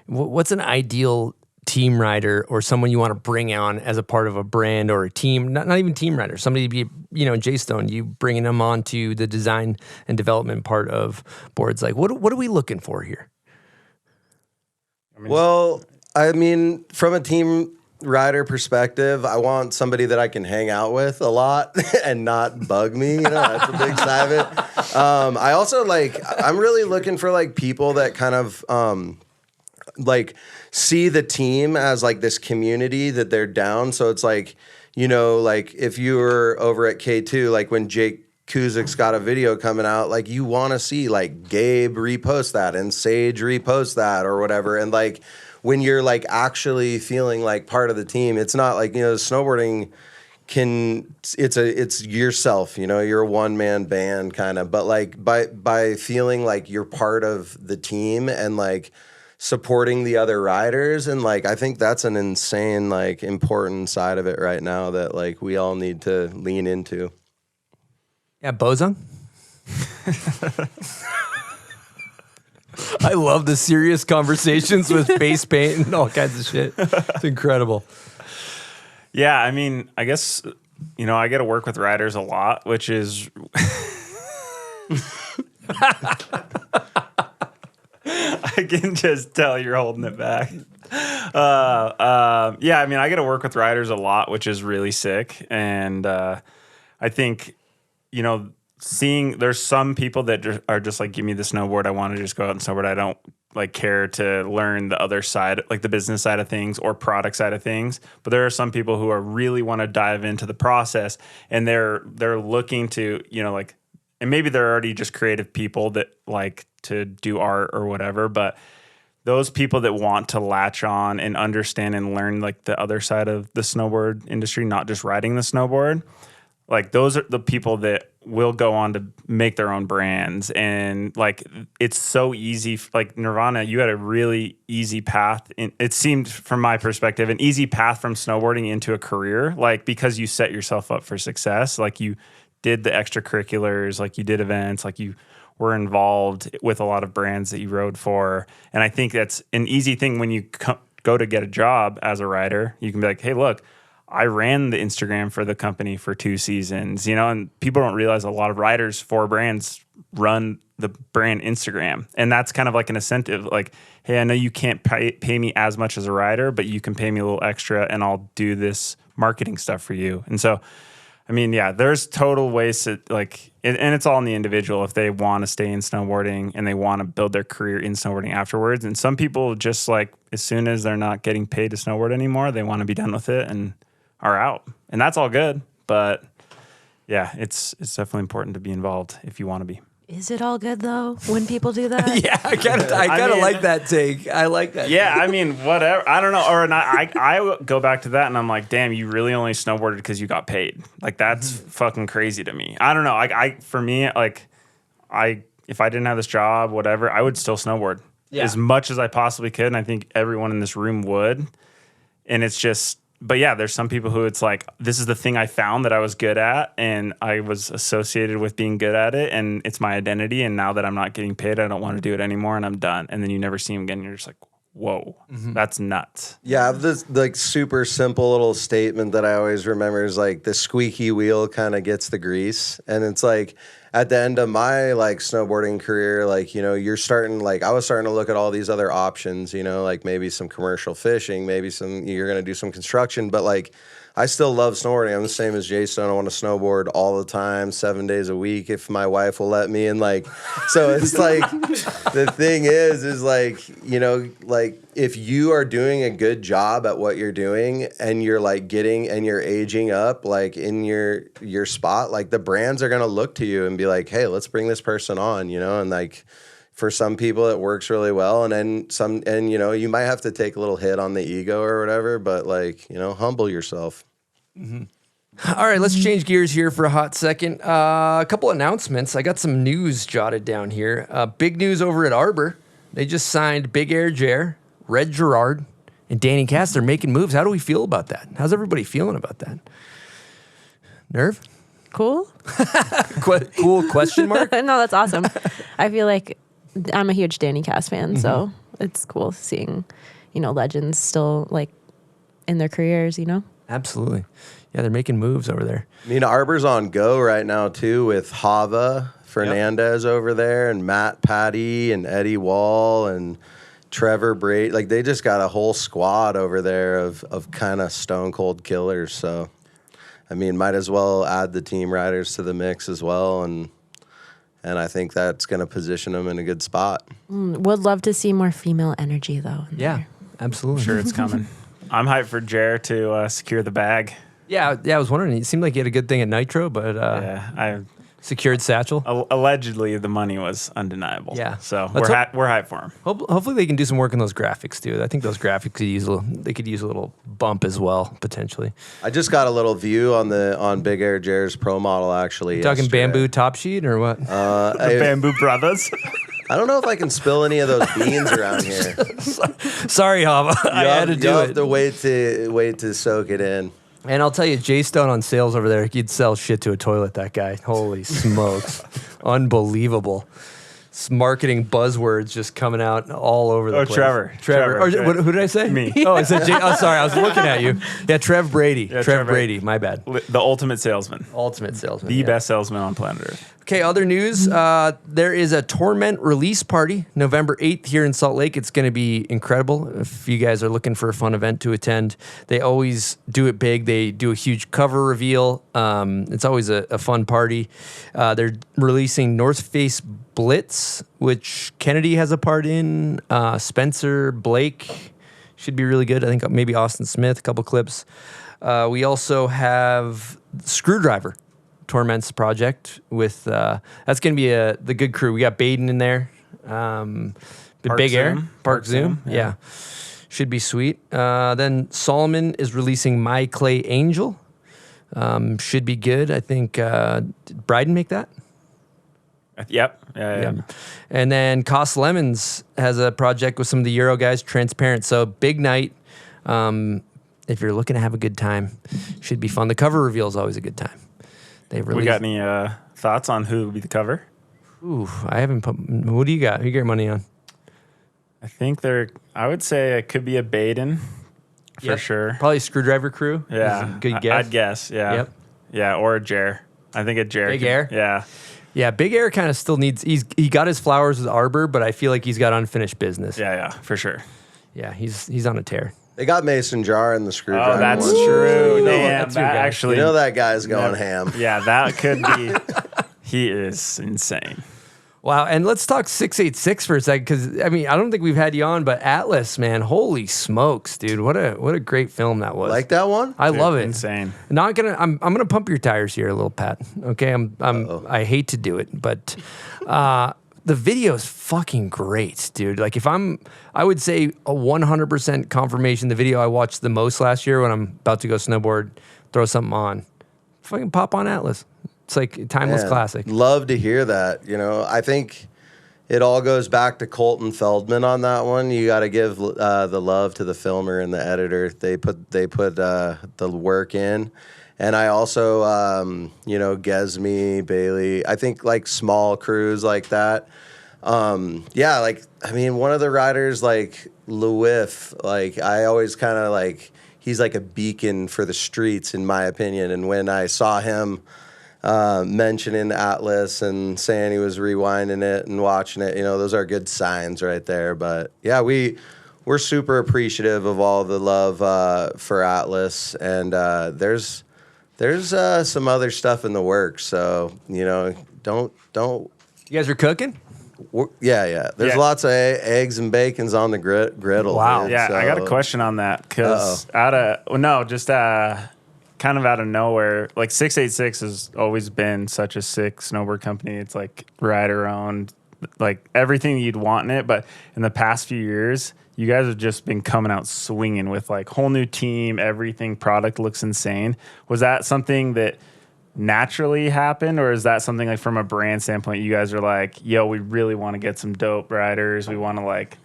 what's an ideal team rider or someone you want to bring on as a part of a brand or a team, not even team rider, somebody to be, you know, J-Stone, you bringing them on to the design and development part of boards. Like what are we looking for here? Well, I mean, from a team rider perspective, I want somebody that I can hang out with a lot and not bug me. You know, that's a big side of it. I also I'm really looking for like people that kind of like see the team as like this community that they're down. So it's like, you know, like if you were over at K2, like when Jake Ciszek's got a video coming out, like you want to see like Gabe repost that and Sage repost that or whatever. And like when you're like actually feeling like part of the team, it's not like, you know, snowboarding it's yourself, you know, you're a one-man band kind of, but like by feeling like you're part of the team and like supporting the other riders, and like I think that's an insane like important side of it right now that like we all need to lean into. Yeah, Bozung. I love the serious conversations with face paint and all kinds of shit. It's incredible. Yeah, I mean, I guess, you know, I get to work with riders a lot, which is I can just tell you're holding it back. Yeah, I mean, I get to work with riders a lot, which is really sick. And I think, you know, there's some people that are just like, give me the snowboard. I want to just go out and snowboard. I don't like care to learn the other side, like the business side of things or product side of things. But there are some people who are really want to dive into the process, and they're looking to, you know, like, and maybe they're already just creative people that like to do art or whatever, but those people that want to latch on and understand and learn like the other side of the snowboard industry, not just riding the snowboard, like those are the people that will go on to make their own brands. And like, it's so easy. Like Nirvana, you had a really easy path. It seemed from my perspective, an easy path from snowboarding into a career, like because you set yourself up for success. Like you did the extracurriculars, like you did events, like you were involved with a lot of brands that you rode for. And I think that's an easy thing when you go to get a job as a rider. You can be like, hey, look, I ran the Instagram for the company for 2 seasons, you know, and people don't realize a lot of riders for brands run the brand Instagram. And that's kind of like an incentive. Like, hey, I know you can't pay me as much as a rider, but you can pay me a little extra and I'll do this marketing stuff for you. And so, I mean, yeah, there's total ways to like, and it's all in the individual if they want to stay in snowboarding and they want to build their career in snowboarding afterwards. And some people just like, as soon as they're not getting paid to snowboard anymore, they want to be done with it and are out. And that's all good. But yeah, it's definitely important to be involved if you want to be. Is it all good though when people do that? Yeah, I kind of like that take. I like that. Yeah, I mean, whatever. I don't know. Or not, I go back to that and I'm like, damn, you really only snowboarded because you got paid. Like that's fucking crazy to me. I don't know. For me, like, if I didn't have this job, whatever, I would still snowboard as much as I possibly could. And I think everyone in this room would. And it's just, but yeah, there's some people who it's like, this is the thing I found that I was good at and I was associated with being good at it and it's my identity. And now that I'm not getting paid, I don't want to do it anymore and I'm done. And then you never see them again. And you're just like, whoa, that's nuts. Yeah, I have this like super simple little statement that I always remember is like the squeaky wheel kind of gets the grease. And it's like at the end of my like snowboarding career, like, you know, I was starting to look at all these other options, you know, like maybe some commercial fishing, maybe you're going to do some construction, but like I still love snowboarding. I'm the same as J-Stone. I want to snowboard all the time, 7 days a week if my wife will let me. And like, so it's like, the thing is like, you know, like if you are doing a good job at what you're doing and you're like you're aging up like in your spot, like the brands are going to look to you and be like, hey, let's bring this person on, you know, and like, for some people it works really well, and then and you might have to take a little hit on the ego or whatever, but like, humble yourself. All right, let's change gears here for a hot second. A couple announcements. I got some news jotted down here. Big news over at Arbor. They just signed Big Air Jer, Red Gerard, and Danny Cass. They're making moves. How do we feel about that? How's everybody feeling about that? Nerve? Cool. Cool question mark? No, that's awesome. I feel like I'm a huge Danny Cass fan, so it's cool seeing, legends still like in their careers, Absolutely. Yeah, they're making moves over there. I mean, Arbor's on go right now too, with Hava Fernandez over there, and Matt Patty and Eddie Wall and Trevor Brady. Like, they just got a whole squad over there of kind of stone cold killers. So, I mean, might as well add the team riders to the mix as well, and I think that's going to position them in a good spot. Would love to see more female energy though. Yeah, absolutely. Sure, it's coming. I'm hyped for Jer to secure the bag. Yeah, I was wondering. It seemed like he had a good thing at Nitro, but I secured satchel. allegedly the money was undeniable. Yeah. So Let's we're hyped for him. Hopefully they can do some work on those graphics too. I think those graphics could use a little bump as well, potentially. I just got a little view on Big Air Jer's pro model actually. You talking yesterday. bamboo top sheet or what? The Bamboo Brothers. I don't know if I can spill any of those beans around here. Sorry, Hava. I had to do You'll it. have to wait to soak it in. And I'll tell you, Jay Stone on sales over there, he'd sell shit to a toilet, that guy. Holy smokes. Unbelievable. Marketing buzzwords just coming out all over the place. Trevor. Or, who did I say? Me. Oh, I said Jay. Oh, sorry. I was looking at you. Yeah, Trev Brady. Yeah, Trev Brady. My bad. The ultimate salesman. Ultimate salesman. The yeah. best salesman on planet Earth. Okay, other news. There is a Torment release party November 8th here in Salt Lake. It's going to be incredible. If you guys are looking for a fun event to attend, they always do it big. They do a huge cover reveal. It's always a fun party. They're releasing North Face Blitz, which Kennedy has a part in. Spencer Blake should be really good. I think maybe Austin Smith, a couple clips. We also have Screwdriver. Torment's project with that's gonna be the good crew. We got Baden in there, Big Air, Park Zoom, yeah, should be sweet. Then Solomon is releasing My Clay Angel, should be good. I think did Bryden make that? Yep. Yeah. And then Cost Lemons has a project with some of the Euro guys, Transparent. So big night. If you're looking to have a good time, should be fun. The cover reveal is always a good time. We got any thoughts on who would be the cover? Ooh, I haven't put. What do you got? Who you got your money on? I think I would say it could be a Baden for sure. Probably Screwdriver Crew. Yeah. Is a good guess. I'd guess. Yeah. Yep. Yeah. Or a Jer. I think a Jer. Big Air? Yeah. Yeah, Big Air kind of still needs. He got his flowers with Arbor, but I feel like he's got unfinished business. Yeah. For sure. Yeah, he's on a tear. They got Mason Jar in the Screwdriver. Oh, that's one. true. Ooh, Damn, that's your that guy. actually. You know that guy's going ham. Yeah, that could be. He is insane. Wow, and let's talk 686 for a second, because I don't think we've had you on, but Atlas, man, holy smokes, dude, what a great film that was. Like that one? I love it. Insane. I'm gonna pump your tires here a little, Pat. Okay, I hate to do it, but the video is fucking great, dude. Like I would say a 100% confirmation. The video I watched the most last year when I'm about to go snowboard, throw something on, fucking pop on Atlas. It's like a timeless classic. Love to hear that. I think it all goes back to Colton Feldman on that one. You got to give the love to the filmer and the editor. They put the work in. And I also, Gesme, Bailey, I think like small crews like that. One of the riders like Lewif, like I always kind of like, he's like a beacon for the streets in my opinion. And when I saw him mentioning Atlas and saying he was rewinding it and watching it, those are good signs right there. But yeah, we're super appreciative of all the love for Atlas, and there's some other stuff in the works, so don't. You guys are cooking? Yeah. There's lots of eggs and bacons on the griddle. Wow. Dude, Yeah, so. I got a question on that because kind of out of nowhere, like 686 has always been such a sick snowboard company. It's like rider owned, like everything you'd want in it. But in the past few years, you guys have just been coming out swinging with like whole new team, everything. Product looks insane. Was that something that naturally happened, or is that something like from a brand standpoint, you guys are like, yo, we really want to get some dope riders. We want to like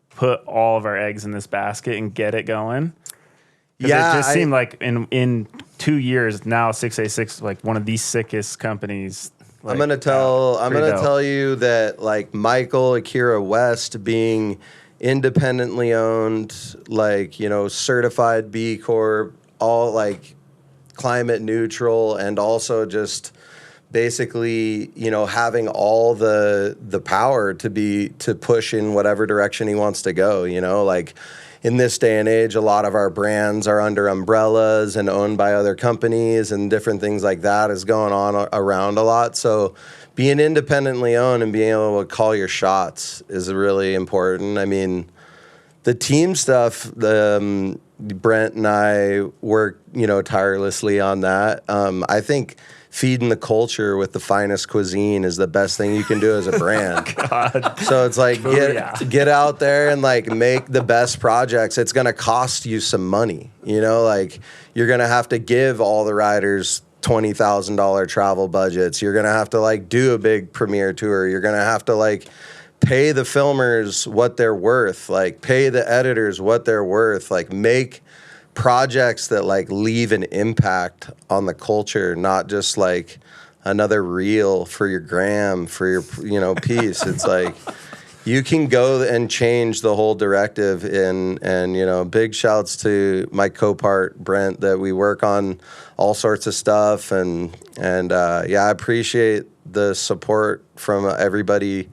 put all of our eggs in this basket and get it going? Yeah, it just seemed like in 2 years now, 686 like one of the sickest companies. Like, I'm gonna tell you that like Michael Akira West being independently owned, like, you know, certified B Corp, all like climate neutral, and also just basically, you know, having all the power to push in whatever direction he wants to go, you know, like in this day and age, a lot of our brands are under umbrellas and owned by other companies, and different things like that is going on around a lot. So being independently owned and being able to call your shots is really important. I mean, the team stuff, Brent and I work, you know, tirelessly on that. I think feeding the culture with the finest cuisine is the best thing you can do as a brand. God. So it's like, get out there and like make the best projects. It's going to cost you some money, you know, like you're going to have to give all the riders $20,000 travel budgets. You're going to have to like do a big premiere tour. You're going to have to like pay the filmers what they're worth, like pay the editors what they're worth, like make projects that like leave an impact on the culture, not just like another reel for your gram, for your, you know, piece. It's like you can go and change the whole directive and you know, big shouts to my co-part Brent that we work on all sorts of stuff, and yeah, I appreciate the support from everybody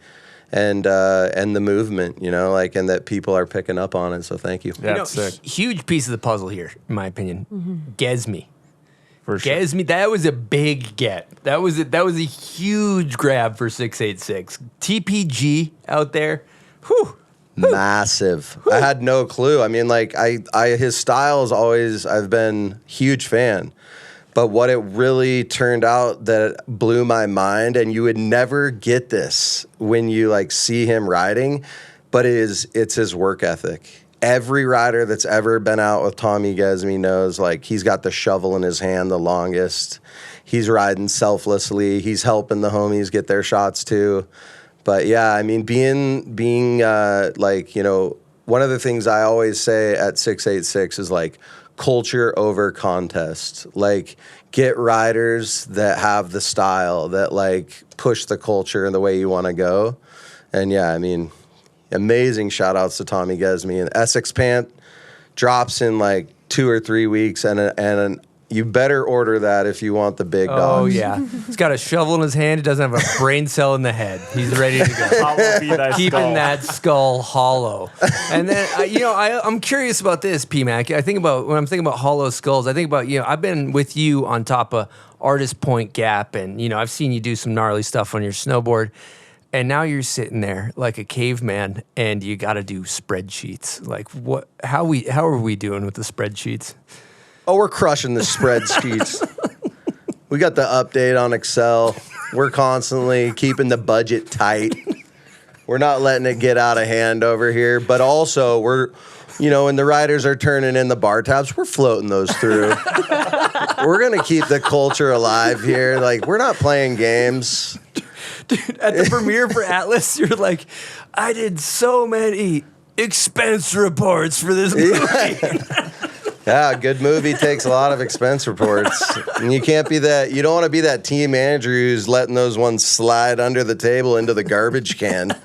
and the movement, you know, like, and that people are picking up on it. So thank you. Yeah, you know, sick. Huge piece of the puzzle here, in my opinion. Gesme. For sure. Gesme, that was a big get. That was a huge grab for 686. TPG out there. Whew. Massive. I had no clue. I mean, like his style is always, I've been huge fan. But what it really turned out that blew my mind, and you would never get this when you like see him riding, but it's his work ethic. Every rider that's ever been out with Tommy Gesme knows like he's got the shovel in his hand the longest. He's riding selflessly. He's helping the homies get their shots too. But yeah, I mean, being like, you know, one of the things I always say at 686 is like, culture over contest. Like, get riders that have the style, that like push the culture in the way you want to go. And yeah, I mean, amazing shout outs to Tommy Gesme. And Essex Pant drops in like 2 or 3 weeks, and you better order that if you want the big dogs. Oh yeah, he's got a shovel in his hand. He doesn't have a brain cell in the head. He's ready to go. Keeping that skull hollow. And then you know, I'm curious about this, PMAC. When I'm thinking about hollow skulls, I think about, you know, I've been with you on top of Artist Point Gap, and you know, I've seen you do some gnarly stuff on your snowboard. And now you're sitting there like a caveman, and you got to do spreadsheets. Like, what? How are we doing with the spreadsheets? Oh, we're crushing the spreadsheets. We got the update on Excel. We're constantly keeping the budget tight. We're not letting it get out of hand over here. But also, we're, you know, when the riders are turning in the bar tabs, we're floating those through. We're going to keep the culture alive here. Like, we're not playing games. Dude, at the premiere for Atlas, you're like, I did so many expense reports for this movie. Yeah, a good movie takes a lot of expense reports. And you can't be that, you don't want to be that team manager who's letting those ones slide under the table into the garbage can.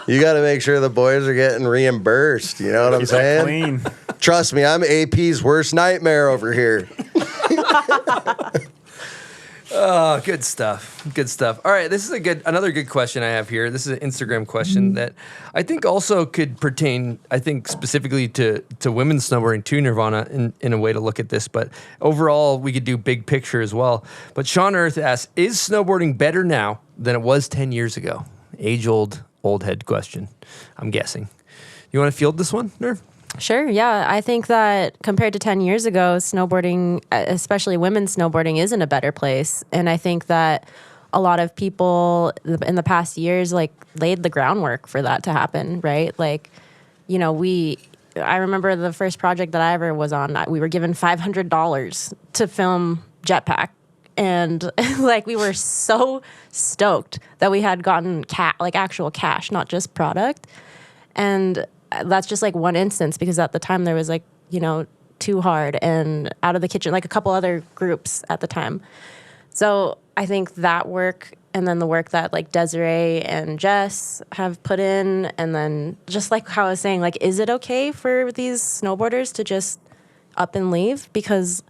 You got to make sure the boys are getting reimbursed. You know what I'm saying? Clean. Trust me, I'm AP's worst nightmare over here. Oh, good stuff. Good stuff. All right, this is another good question I have here. This is an Instagram question that I think also could pertain, I think, specifically to women's snowboarding, to Nirvana, in a way to look at this. But overall, we could do big picture as well. But Sean Earth asks, is snowboarding better now than it was 10 years ago? Age-old, old head question, I'm guessing. You want to field this one, Nerv? Sure, yeah. I think that compared to 10 years ago, snowboarding, especially women's snowboarding, is in a better place. And I think that a lot of people in the past years like laid the groundwork for that to happen, right? Like, you know, I remember the first project that I ever was on, we were given $500 to film Jetpack. And like we were so stoked that we had gotten like actual cash, not just product. And that's just like one instance, because at the time there was like, you know, Too Hard and Out of the Kitchen, like a couple other groups at the time. So I think that work, and then the work that like Desiree and Jess have put in, and then just like how I was saying, like, is it okay for these snowboarders to just up and leave? Because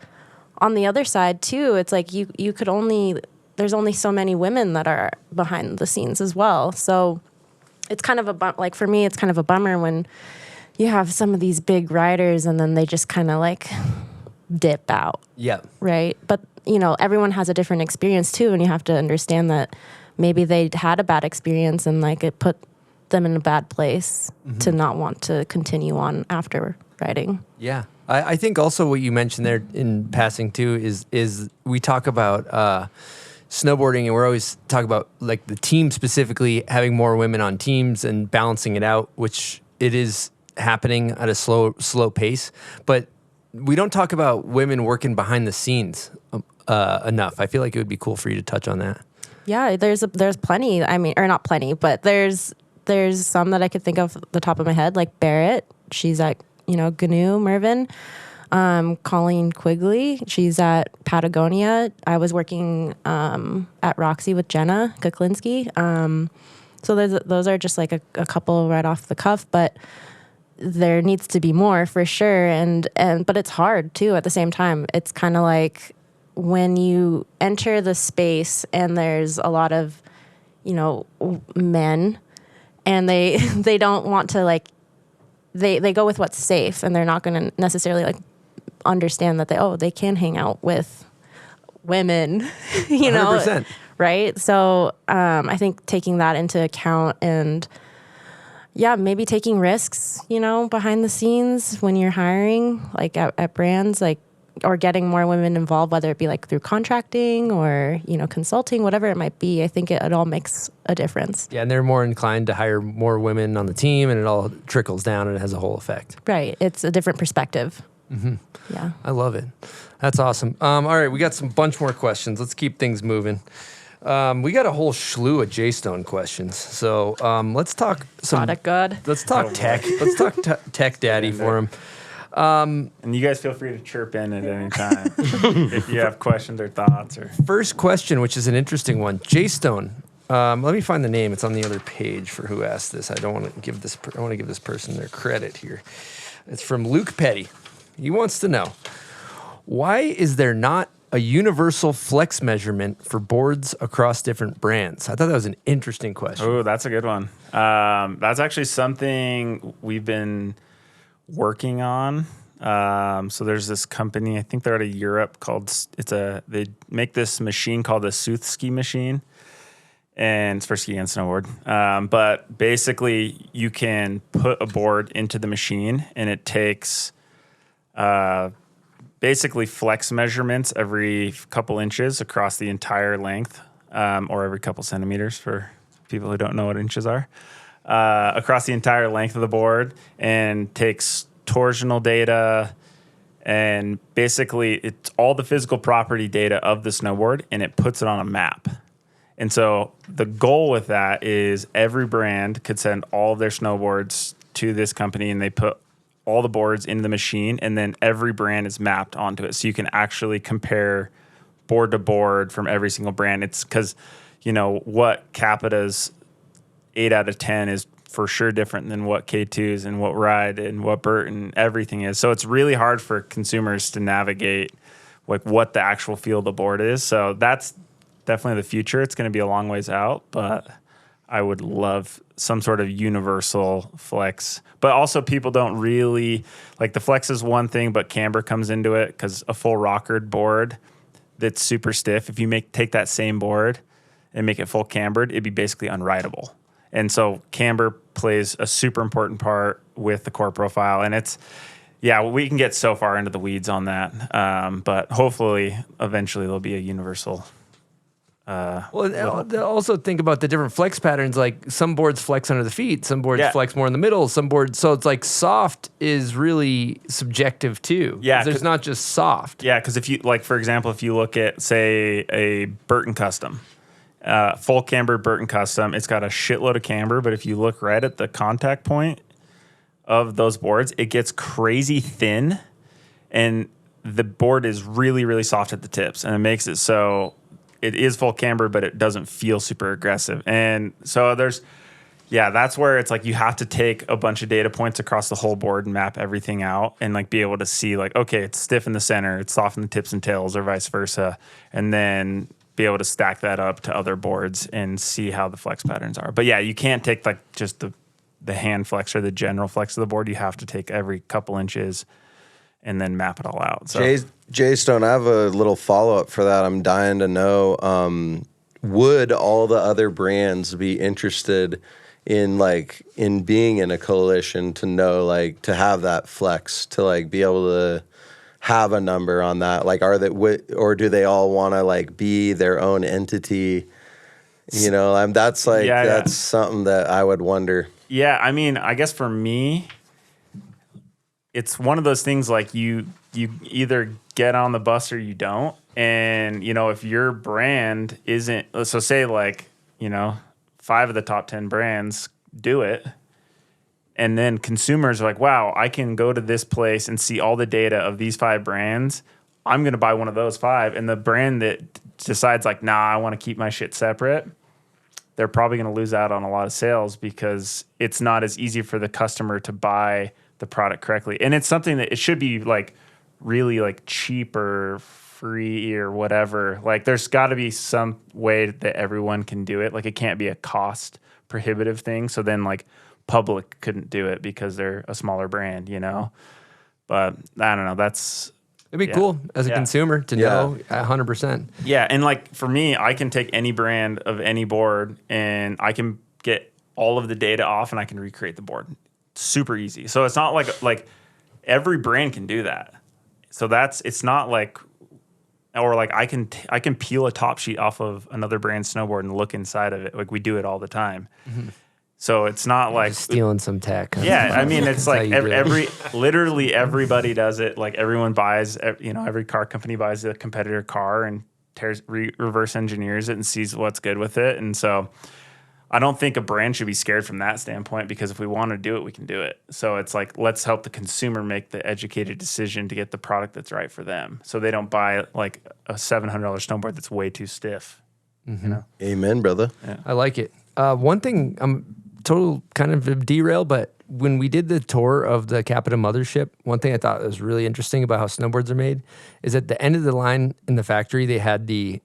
on the other side too, it's like you could only, there's only so many women that are behind the scenes as well. So it's kind of like for me, it's kind of a bummer when you have some of these big riders and then they just kind of like dip out. Yeah. Right. But, you know, everyone has a different experience too. And you have to understand that maybe they had a bad experience and like it put them in a bad place to not want to continue on after riding. Yeah. I think also what you mentioned there in passing too is we talk about snowboarding, and we're always talking about like the team specifically having more women on teams and balancing it out, which it is happening at a slow pace. But we don't talk about women working behind the scenes enough. I feel like it would be cool for you to touch on that. Yeah, there's plenty. I mean, or not plenty, but there's some that I could think of the top of my head, like Barrett. She's at, you know, GNU Mervyn. Colleen Quigley, she's at Patagonia. I was working at Roxy with Jenna Kuklinski. So those are just like a couple right off the cuff, but there needs to be more for sure. But it's hard too at the same time. It's kind of like when you enter the space and there's a lot of, you know, men, and they don't want to like, they go with what's safe, and they're not going to necessarily like understand that they can hang out with women, you know, 100%. Right? So I think taking that into account, and yeah, maybe taking risks, you know, behind the scenes when you're hiring, like at brands, like, or getting more women involved, whether it be like through contracting or, you know, consulting, whatever it might be. I think it all makes a difference. Yeah, and they're more inclined to hire more women on the team, and it all trickles down and it has a whole effect. Right. It's a different perspective. Mm-hmm. Yeah. I love it. That's awesome. All right, we got some bunch more questions. Let's keep things moving. We got a whole slew of J-Stone questions. So let's talk some Product good. Let's talk tech. Let's talk tech daddy for him. And you guys feel free to chirp in at any time if you have questions or thoughts. Or First question, which is an interesting one. J-Stone. Let me find the name. It's on the other page for who asked this. I want to give this person their credit here. It's from Luke Petty. He wants to know, why is there not a universal flex measurement for boards across different brands? I thought that was an interesting question. Oh, that's a good one. That's actually something we've been working on. So there's this company, I think they're out of Europe, they make this machine called the Ciszek machine, and it's for ski and snowboard. But basically you can put a board into the machine, and it takes basically flex measurements every couple inches across the entire length, or every couple centimeters for people who don't know what inches are, across the entire length of the board, and takes torsional data, and basically it's all the physical property data of the snowboard, and it puts it on a map. And so the goal with that is every brand could send all of their snowboards to this company, and they put all the boards into the machine, and then every brand is mapped onto it. So you can actually compare board to board from every single brand. It's because, you know, what CAPiTA's 8 out of 10 is for sure different than what K2's and what Reid and what Burt and everything is. So it's really hard for consumers to navigate like what the actual feel of the board is. So that's definitely the future. It's going to be a long ways out, but I would love some sort of universal flex. But also people don't really, like the flex is one thing, but camber comes into it, because a full rockered board that's super stiff, if you take that same board and make it full cambered, it'd be basically unrideable. And so camber plays a super important part with the core profile. And it's, yeah, we can get so far into the weeds on that. But hopefully, eventually, there'll be a universal Also think about the different flex patterns. Like some boards flex under the feet, some boards Yeah. flex more in the middle, some boards. So it's like soft is really subjective too. Yeah, there's not just soft. Yeah, because if you like, for example, if you look at say a Burton Custom, full camber Burton Custom, it's got a shitload of camber, but if you look right at the contact point of those boards, it gets crazy thin, and the board is really, really soft at the tips, and it makes it so it is full camber, but it doesn't feel super aggressive. And so that's where it's like you have to take a bunch of data points across the whole board and map everything out and like be able to see like, okay, it's stiff in the center, it's soft in the tips and tails, or vice versa, and then be able to stack that up to other boards and see how the flex patterns are. But yeah, you can't take like just the hand flex or the general flex of the board. You have to take every couple inches and then map it all out. So Jay Stone, I have a little follow-up for that. I'm dying to know, would all the other brands be interested in being in a coalition to know, like, to have that flex, to like be able to have a number on that? Like, or do they all want to like be their own entity? You know, that's something that I would wonder. Yeah, I mean, I guess for me, it's one of those things like you either get on the bus or you don't. And, you know, if your brand isn't, so say like, you know, 5 of the top 10 brands do it. And then consumers are like, wow, I can go to this place and see all the data of these 5 brands. I'm going to buy one of those 5. And the brand that decides like, nah, I want to keep my shit separate, they're probably going to lose out on a lot of sales because it's not as easy for the customer to buy the product correctly. And it's something that it should be like really like cheap or free or whatever. Like there's got to be some way that everyone can do it. Like it can't be a cost prohibitive thing. So then like Public couldn't do it because they're a smaller brand, you know? But I don't know. It'd be cool as a consumer to know 100%. Yeah. And like for me, I can take any brand of any board and I can get all of the data off and I can recreate the board. Super easy. So it's not like every brand can do that. So it's not like, or like I can peel a top sheet off of another brand's snowboard and look inside of it. Like we do it all the time. Mm-hmm. So it's not like just stealing some tech. Yeah. I mean, it's like literally everybody does it. Like everyone buys, you know, every car company buys a competitor car and reverse engineers it and sees what's good with it. And so I don't think a brand should be scared from that standpoint because if we want to do it, we can do it. So it's like, let's help the consumer make the educated decision to get the product that's right for them. So they don't buy like a $700 snowboard that's way too stiff. Mm-hmm. You know? Amen, brother. Yeah. I like it. One thing, I'm total kind of derail, but when we did the tour of the CAPiTA mothership, one thing I thought was really interesting about how snowboards are made is at the end of the line in the factory, they had the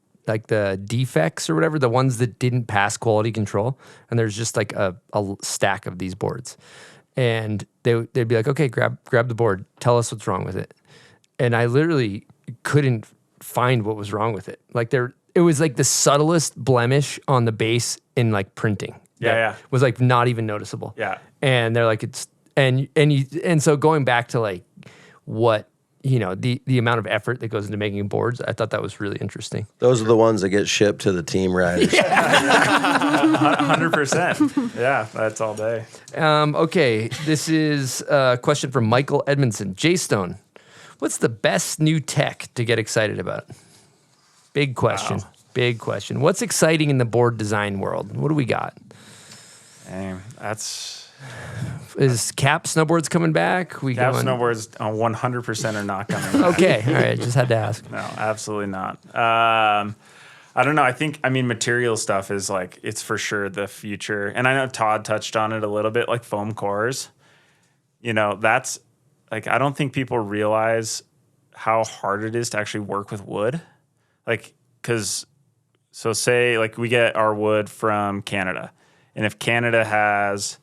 defects or whatever, the ones that didn't pass quality control. And there's just like a stack of these boards. And they'd be like, okay, grab the board. Tell us what's wrong with it. And I literally couldn't find what was wrong with it. Like it was like the subtlest blemish on the base in like printing. Yeah. Was like not even noticeable. Yeah. And they're like, and so going back to like what, you know, the amount of effort that goes into making boards, I thought that was really interesting. Those are the ones that get shipped to the team riders. 100%. Yeah, that's all day. Okay, this is a question from Michael Edmondson. Jay Stone, what's the best new tech to get excited about? Big question. Wow. Big question. What's exciting in the board design world? What do we got? Is Cap Snowboards coming back? Cap Snowboards 100% are not coming back. Okay, all right, just had to ask. No, absolutely not. I don't know. I mean, material stuff is like, it's for sure the future. And I know Todd touched on it a little bit, like foam cores. You know, that's like, I don't think people realize how hard it is to actually work with wood. Like, so say like we get our wood from Canada. And if Canada has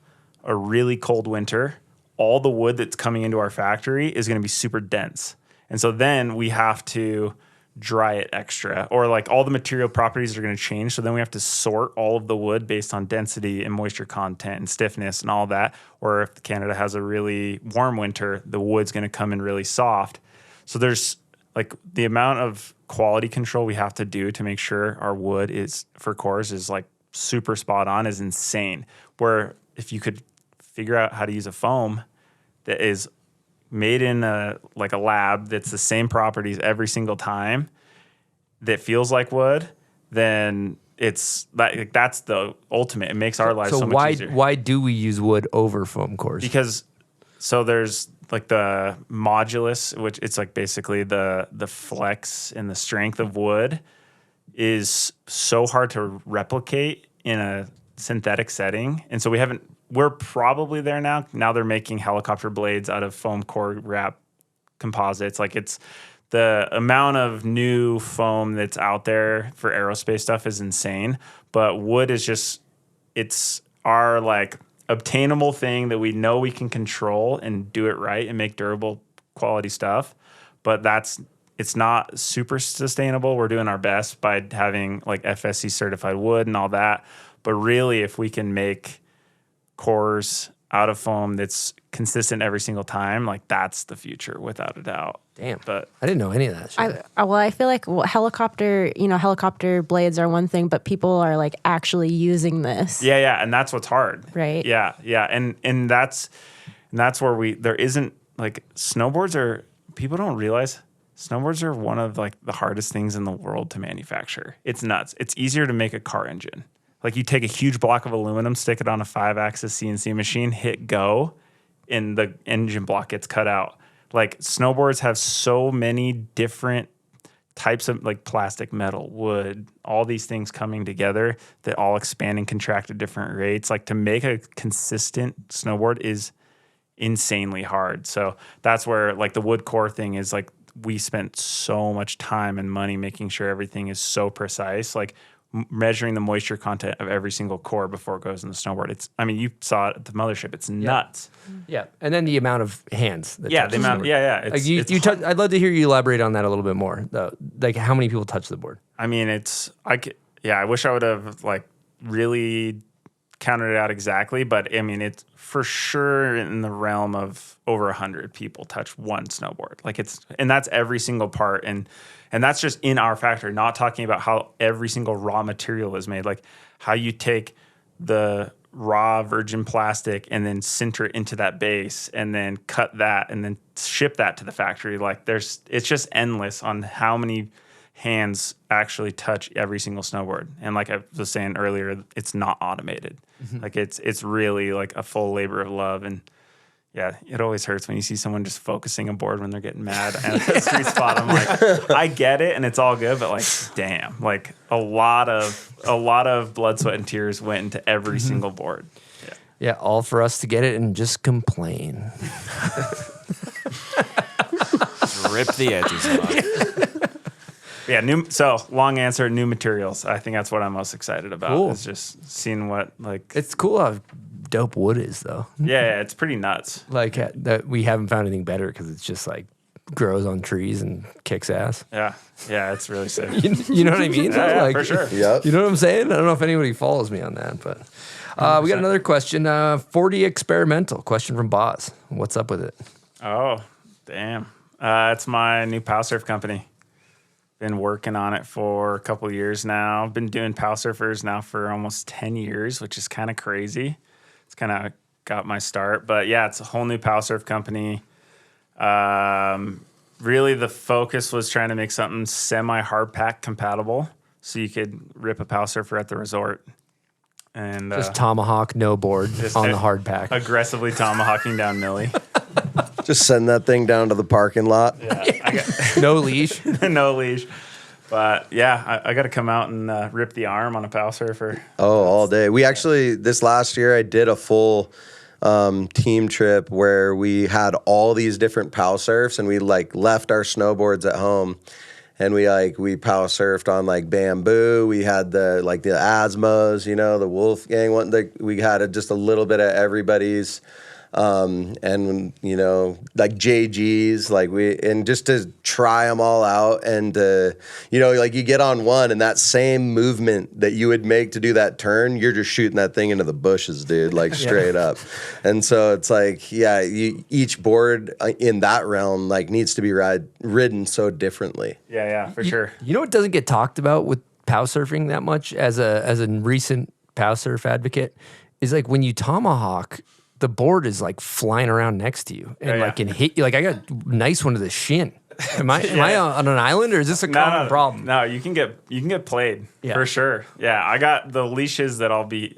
a really cold winter, all the wood that's coming into our factory is going to be super dense. And so then we have to dry it extra, or like all the material properties are going to change. So then we have to sort all of the wood based on density and moisture content and stiffness and all that. Or if Canada has a really warm winter, the wood's going to come in really soft. So there's like the amount of quality control we have to do to make sure our wood is for cores is like super spot on is insane. Where if you could figure out how to use a foam that is made in a lab that's the same properties every single time that feels like wood, then that's the ultimate. It makes our lives so much easier. Why do we use wood over foam cores? Because there's like the modulus, which it's like basically the flex and the strength of wood is so hard to replicate in a synthetic setting. And so we're probably there now. Now they're making helicopter blades out of foam core wrap composites. Like it's the amount of new foam that's out there for aerospace stuff is insane. But wood is just, it's our like obtainable thing that we know we can control and do it right and make durable quality stuff. But it's not super sustainable. We're doing our best by having like FSC certified wood and all that. But really, if we can make cores out of foam that's consistent every single time, like that's the future without a doubt. Damn. But I didn't know any of that shit. I feel like helicopter blades are one thing, but people are like actually using this. Yeah, and that's what's hard. Right. Yeah. And that's where there isn't like people don't realize snowboards are one of like the hardest things in the world to manufacture. It's nuts. It's easier to make a car engine. Like you take a huge block of aluminum, stick it on a 5-axis CNC machine, hit go, and the engine block gets cut out. Like snowboards have so many different types of like plastic, metal, wood, all these things coming together that all expand and contract at different rates. Like to make a consistent snowboard is insanely hard. So that's where like the wood core thing is like we spent so much time and money making sure everything is so precise. Like measuring the moisture content of every single core before it goes in the snowboard. You saw it at the mothership. It's nuts. Yeah, and then the amount of hands. That touch the amount. board. Yeah. I'd love to hear you elaborate on that a little bit more. Like how many people touch the board? I wish I would have like really counted it out exactly, but it's for sure in the realm of over 100 people touch one snowboard. And that's every single part. And that's just in our factory, not talking about how every single raw material is made, like how you take the raw virgin plastic and then sinter it into that base and then cut that and then ship that to the factory. Like it's just endless on how many hands actually touch every single snowboard. And like I was saying earlier, it's not automated. Mm-hmm. Like it's really like a full labor of love. And yeah, it always hurts when you see someone just focusing a board when they're getting mad at the street spot. I'm like, I get it and it's all good, but like, damn, like a lot of blood, sweat, and tears went into every single board. Yeah, all for us to get it and just complain. Rip the edges off. Yeah, so long answer, new materials. I think that's what I'm most excited about. Cool. Is just seeing what like. It's cool how dope wood is though. Yeah, it's pretty nuts. Like that we haven't found anything better because it's just like grows on trees and kicks ass. Yeah, it's really sick. You know what I mean? Yeah, like, for sure. Yep. You know what I'm saying? I don't know if anybody follows me on that, but we got another question. 40 experimental question from Boz. What's up with it? Oh, damn. It's my new pow surf company. Been working on it for a couple of years now. I've been doing pow surfers now for almost 10 years, which is kind of crazy. It's kind of got my start. But yeah, it's a whole new pow surf company. Really, the focus was trying to make something semi-hard pack compatible so you could rip a pow surfer at the resort. And Just tomahawk, no board on the hard pack. Aggressively tomahawking down Millie. Just send that thing down to the parking lot. Yeah, No leash. No leash. But yeah, I got to come out and rip the arm on a pow surfer. Oh, all day. We actually, this last year, I did a full team trip where we had all these different pow surfs and we like left our snowboards at home and we pow surfed on like bamboo. We had the Asmos, the Wolfgang one. We had just a little bit of everybody's and you know, like JGs, like and just to try them all out, and you know, like you get on one and that same movement that you would make to do that turn, you're just shooting that thing into the bushes, dude, like straight up. And so it's like, yeah, each board in that realm like needs to be ridden so differently. Yeah, for sure. You know what doesn't get talked about with pow surfing that much as a recent pow surf advocate is like when you tomahawk, the board is like flying around next to you and like can hit you. Like I got a nice one to the shin. Am I on an island, or is this a common problem? No, you can get played for sure. Yeah, I got the leashes that I'll be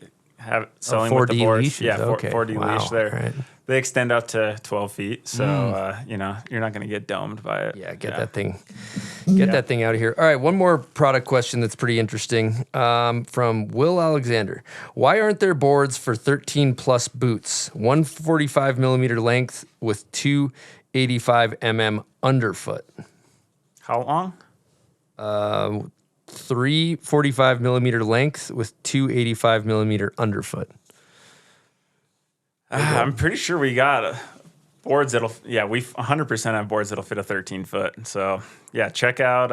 selling with the boards. Leashes. Yeah, okay. 4D leash there. Right. They extend out to 12 feet, so you know, you're not going to get domed by it. Yeah, get that thing out of here. All right, one more product question that's pretty interesting from Will Alexander. Why aren't there boards for 13 plus boots, 145 millimeter length with 285 underfoot? How long? 345 millimeter length with 285 millimeter underfoot. I'm pretty sure we got boards that'll, we 100% have boards that'll fit a 13 foot. So, yeah, check out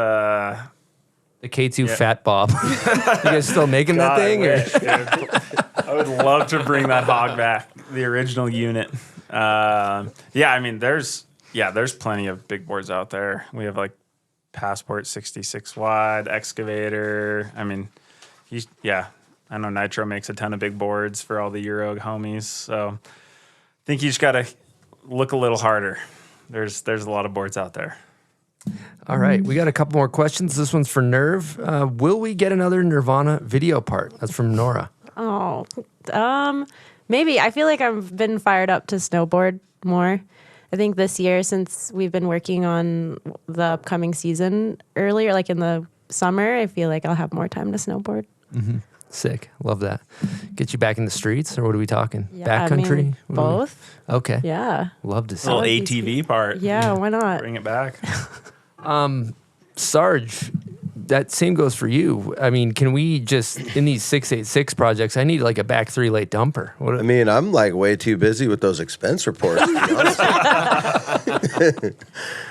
the K2 Fat Bob. You guys still making that thing? I would love to bring that hog back, the original unit. I mean, there's plenty of big boards out there. We have like Passport 66 wide, Excavator. I mean, I know Nitro makes a ton of big boards for all the Euro homies. So I think you just got to look a little harder. There's a lot of boards out there. All right. We got a couple more questions. This one's for Nerve. Will we get another Nirvana video part? That's from Nora. Oh, maybe. I feel like I've been fired up to snowboard more. I think this year, since we've been working on the upcoming season earlier, like in the summer, I feel like I'll have more time to snowboard. Mm-hmm. Sick. Love that. Get you back in the streets, or what are we talking? Yeah, Backcountry? I mean, both. Okay. Yeah. Love to see Little it. ATV part. Yeah, why not? Bring it back. Sarge, that same goes for you. I mean, can we just, in these 686 projects, I need like a back 3 late dumper. I mean, I'm like way too busy with those expense reports, to be honest.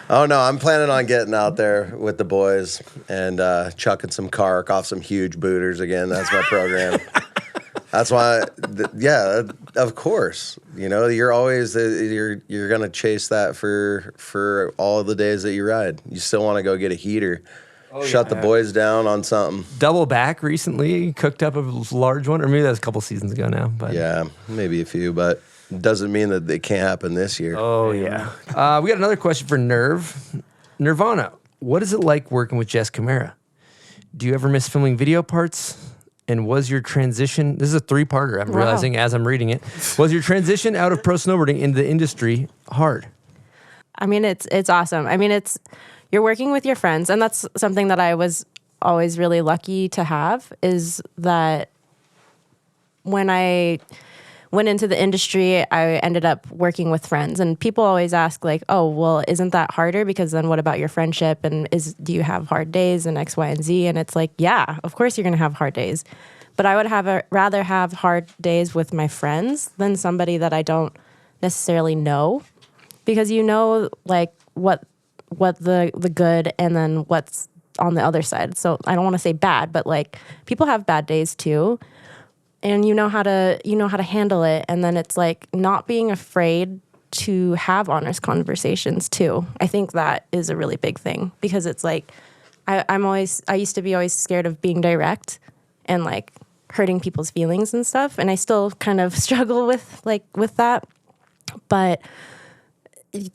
Oh, no, I'm planning on getting out there with the boys and chucking some cark off some huge booters again. That's my program. That's why, of course. You know, you're always, you're going to chase that for all of the days that you ride. You still want to go get a heater. Shut the boys down on something. Double back recently, cooked up a large one, or maybe that was a couple seasons ago now. But yeah, maybe a few, but it doesn't mean that it can't happen this year. Oh, yeah. We got another question for Nirvana. What is it like working with Jess Camara? Do you ever miss filming video parts? And was your transition, this is a 3-parter, I'm realizing as I'm reading it, was your transition out of pro snowboarding into the industry hard? I mean, it's awesome. I mean, you're working with your friends, and that's something that I was always really lucky to have, is that when I went into the industry, I ended up working with friends. And people always ask, like, oh, well, isn't that harder? Because then what about your friendship? And do you have hard days and X, Y, and Z? And it's like, yeah, of course you're going to have hard days. But I would rather have hard days with my friends than somebody that I don't necessarily know. Because you know, like, what the good and then what's on the other side. So I don't want to say bad, but like people have bad days too. And you know how to handle it. And then it's like not being afraid to have honest conversations too. I think that is a really big thing, because it's like I used to be always scared of being direct and like hurting people's feelings and stuff. And I still kind of struggle with that. But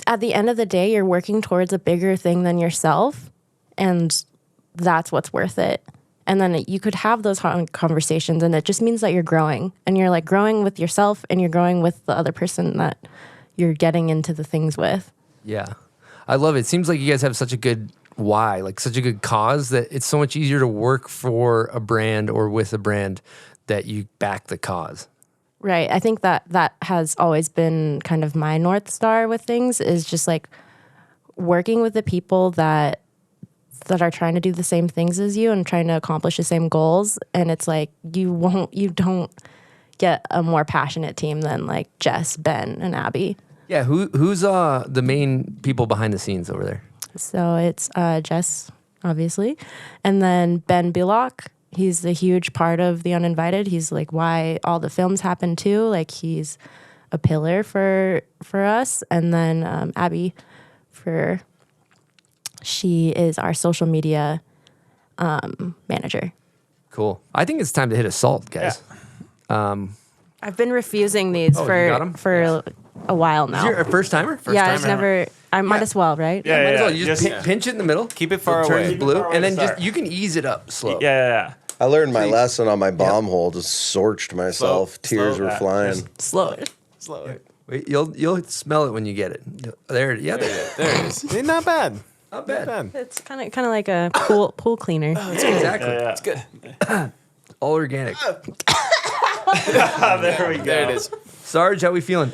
at the end of the day, you're working towards a bigger thing than yourself, and that's what's worth it. And then you could have those conversations, and it just means that you're growing, and you're like growing with yourself, and you're growing with the other person that you're getting into the things with. Yeah. I love it. It seems like you guys have such a good why, like such a good cause, that it's so much easier to work for a brand or with a brand that you back the cause. Right. I think that has always been kind of my North Star with things, is just like working with the people that are trying to do the same things as you and trying to accomplish the same goals. And it's like, you get a more passionate team than like Jess, Ben, and Abby. Yeah, who's the main people behind the scenes over there? So it's Jess, obviously, and then Ben Bullock. He's a huge part of The Uninvited. He's like why all the films happen too. Like he's a pillar for us. And then Abby, she is our social media manager. Cool. I think it's time to hit a salt, guys. I've been refusing these you got 'em? for a while now. You're a first timer? I've never. I might as well, right? Yeah, Might as well. yeah. You just pinch it in the middle. Keep it far turn away. it blue, and then Start. just you can ease it up slow. Yeah. I learned my lesson on my bomb hole. Just sorched myself. Tears slow. were flying. Slow it. Wait, you'll smell it when you get it. There it is. There it is. Not bad. Not bad. It's kind of like a pool cleaner. Exactly. Yeah. It's good. All organic. There we go. There it is. Sarge, how we feeling?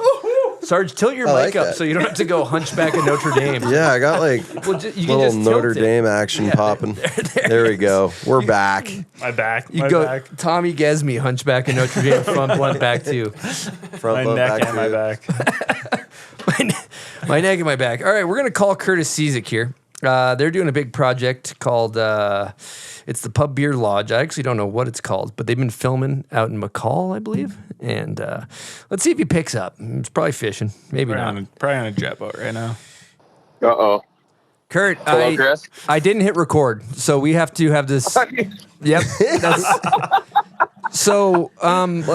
Sarge, tilt your I mic like up that. so you don't have to go hunchback of Notre Dame. Yeah, I got like Well, you can little just tilt Notre it. Dame action popping. There we go. We're back. My back. You my go back. Tommy Gesme, hunchback of Notre Dame, front blunt back too. Front My butt, neck back and my to- back. My neck and my back. All right, we're gonna call Curtis Ciszek here. They're doing a big project called it's the Pub Beer Lodge. I actually don't know what it's called, but they've been filming out in McCall, I believe. And let's see if he picks up. It's probably fishing, maybe not. Probably on a jet boat right now. Uh-oh. Kurt, Hello, Chris. I didn't hit record, so we have to have this. Yep. So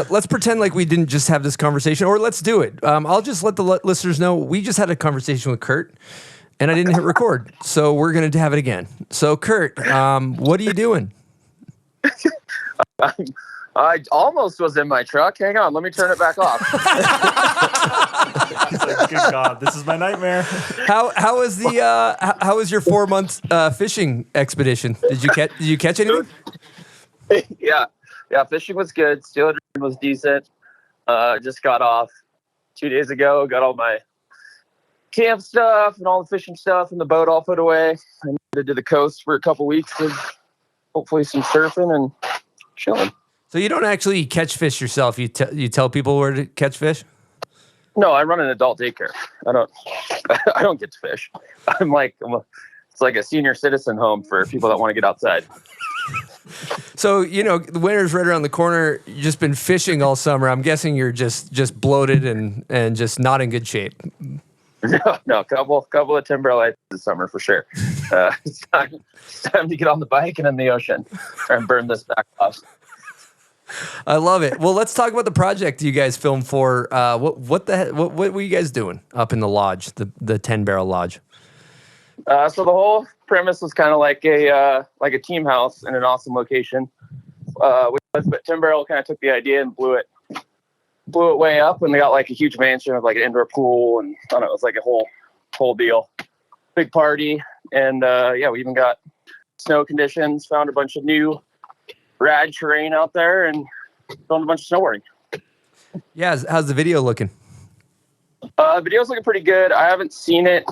let's pretend like we didn't just have this conversation, or let's do it. I'll just let the listeners know we just had a conversation with Kurt, and I didn't hit record, so we're going to have it again. So Kurt, what are you doing? I almost was in my truck. Hang on, let me turn it back off. It's like, good God, this is my nightmare. How was your 4 month fishing expedition? Did you catch anything? Yeah, fishing was good. Steelhead was decent. Just got off 2 days ago. Got all my camp stuff and all the fishing stuff and the boat all put away. I headed to the coast for a couple weeks with hopefully some surfing and chilling. So you don't actually catch fish yourself. You tell people where to catch fish? No, I run an adult daycare. I don't get to fish. It's like a senior citizen home for people that want to get outside. So, the winter's right around the corner. You've just been fishing all summer. I'm guessing you're just bloated and just not in good shape. No, couple of timber lights this summer for sure. It's time to get on the bike and in the ocean and burn this back off. I love it. Well, let's talk about the project you guys filmed for. What were you guys doing up in the lodge, the 10-barrel lodge? So the whole premise was kind of like a team house in an awesome location. But Tim Barrel kind of took the idea and blew it way up, and they got like a huge mansion with like an indoor pool, and I don't know, it was like a whole deal, big party, and we even got snow conditions. Found a bunch of new rad terrain out there, and filmed a bunch of snowboarding. Yeah, how's the video looking? Video's looking pretty good. I haven't seen it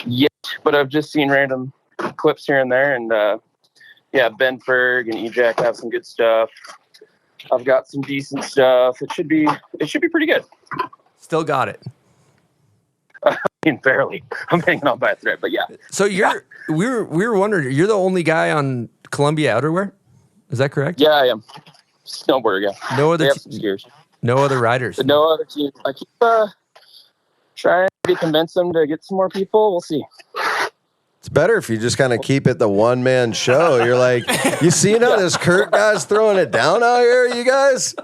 yet, but I've just seen random clips here and there, and Ben Ferg and Ejak have some good stuff. I've got some decent stuff. It should be pretty good. Still got it. I mean, barely. I'm hanging on by a thread, but yeah. So we were wondering, you're the only guy on Columbia outerwear? Is that correct? Yeah, I am. Snowboarder, yeah. No other They have some skiers. No other riders. But no other team. I keep trying to convince them to get some more people. We'll see. It's better if you just kind of keep it the one-man show. You're like, you see how this Kurt guy's throwing it down out here, you guys?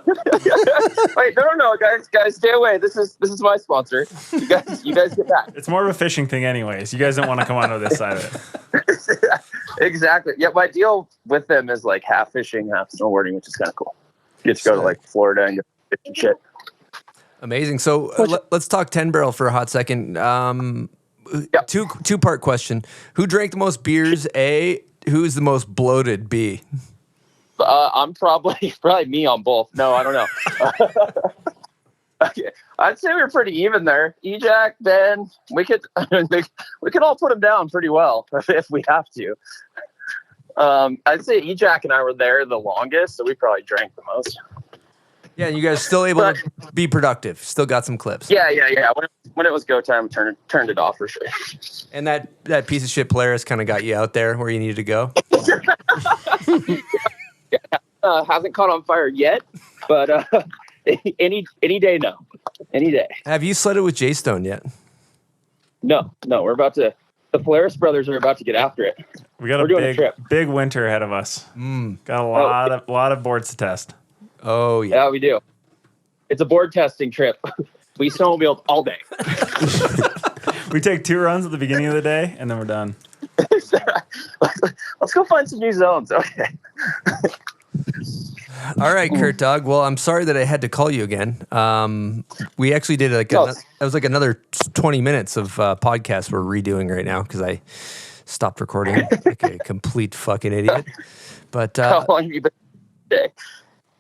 Wait, no, guys, stay away. This is my sponsor. You guys get back. It's more of a fishing thing anyways. You guys don't want to come onto this side of it. Exactly. Yeah, my deal with them is like half fishing, half snowboarding, which is kind of cool. You get to go to like Florida and get fishing shit. Amazing. So let's talk 10-barrel for a hot second. Yep. Two-part question. Who drank the most beers? A, who's the most bloated? B. I'm probably me on both. No, I don't know. Okay. I'd say we're pretty even there. Ejak, Ben, we could all put them down pretty well if we have to. I'd say Ejak and I were there the longest, so we probably drank the most. Yeah, you guys still able to be productive. Still got some clips. Yeah. When it was go time, turned it off for sure. And that piece of shit Polaris kind of got you out there where you needed to go. Hasn't caught on fire yet, but any day, no. Any day. Have you sledded with J-Stone yet? No. We're about to. The Polaris brothers are about to get after it. We're doing a trip. Big winter ahead of us. Got a lot of boards to test. Oh yeah. Yeah, we do. It's a board testing trip. We snowmobiled all day. We take 2 runs at the beginning of the day, and then we're done. Let's go find some new zones. Okay. All right, Kurt Dog. Well, I'm sorry that I had to call you again. We actually did that was like another 20 minutes of podcast we're redoing right now because I stopped recording like a complete fucking idiot. But how long have you been today?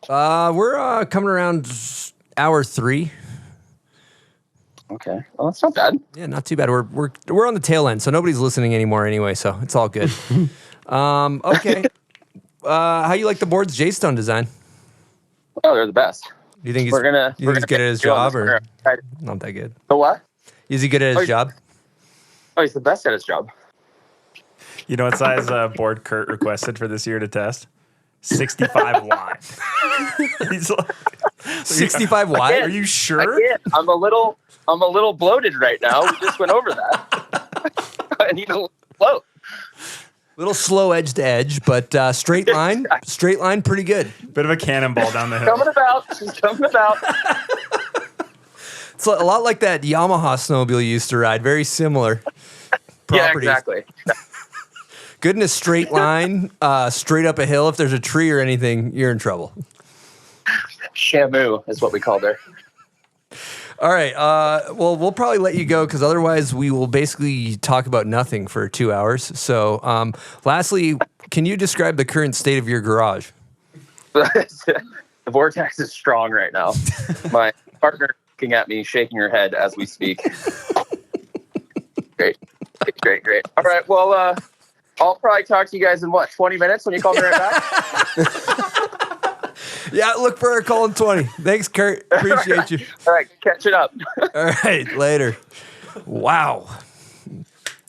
We're coming around hour 3. Okay. Well, that's not bad. Yeah, not too bad. We're on the tail end, so nobody's listening anymore anyway, so it's all good. Okay. How you like the boards J-Stone design? Oh, they're the best. Do you think he's we're gonna good at his job or right. not that good? The what? Is he good at his job? Oh, he's the best at his job. You know what size board Kurt requested for this year to test? 65 wide. He's like, 65 wide? Are you sure? I'm a little bloated right now. We just went over that. I need a float. Little slow edge to edge, but straight line, pretty good. Bit of a cannonball down the hill. She's coming about. It's a lot like that Yamaha snowmobile you used to ride. Very similar properties. Yeah, exactly. Good in a straight line, straight up a hill. If there's a tree or anything, you're in trouble. Shamu is what we called her. All right. Well, we'll probably let you go because otherwise we will basically talk about nothing for 2 hours. So, lastly, can you describe the current state of your garage? The vortex is strong right now. My partner looking at me, shaking her head as we speak. Great. All right. Well, I'll probably talk to you guys in 20 minutes when you call me right back? Yeah, look for a call in 20. Thanks, Kurt. Appreciate you. All right, catching up. All right, later. Wow.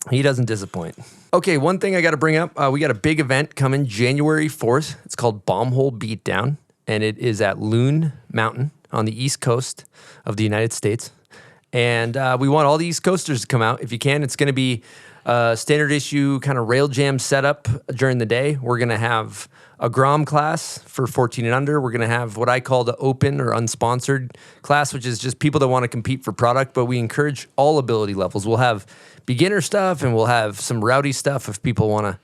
He doesn't disappoint. Okay, one thing I got to bring up. We got a big event coming January 4th. It's called Bombhole Beatdown, and it is at Loon Mountain on the east coast of the United States. And we want all the East Coasters to come out. If you can, it's going to be standard issue kind of rail jam setup during the day. We're going to have a Grom class for 14 and under. We're going to have what I call the open or unsponsored class, which is just people that want to compete for product, but we encourage all ability levels. We'll have beginner stuff and we'll have some rowdy stuff if people want to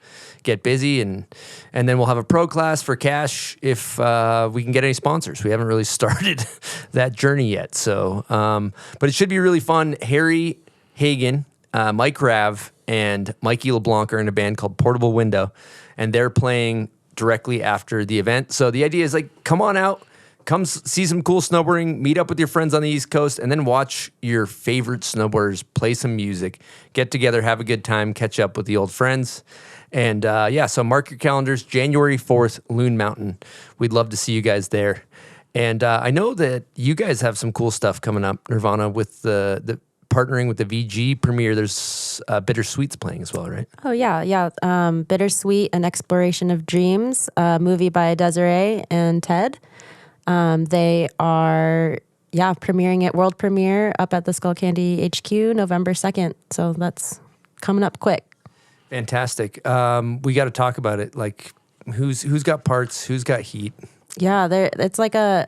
get busy. And then we'll have a pro class for cash if we can get any sponsors. We haven't really started that journey yet. So, but it should be really fun. Harry Hagen, Mike Rav, and Mikey LeBlanc are in a band called Portable Window, and they're playing directly after the event. So the idea is come on out, come see some cool snowboarding, meet up with your friends on the East Coast, and then watch your favorite snowboarders play some music, get together, have a good time, catch up with the old friends. And so mark your calendars, January 4th, Loon Mountain. We'd love to see you guys there. And I know that you guys have some cool stuff coming up, Nirvana, with the partnering with the VG premiere. There's Bittersweet's playing as well, right? Oh, yeah. Bittersweet, An Exploration of Dreams, a movie by Desiree and Ted. They are, premiering at world premiere up at the Skullcandy HQ November 2nd. So that's coming up quick. Fantastic. We got to talk about it. Like, who's got parts? Who's got heat? Yeah, it's like a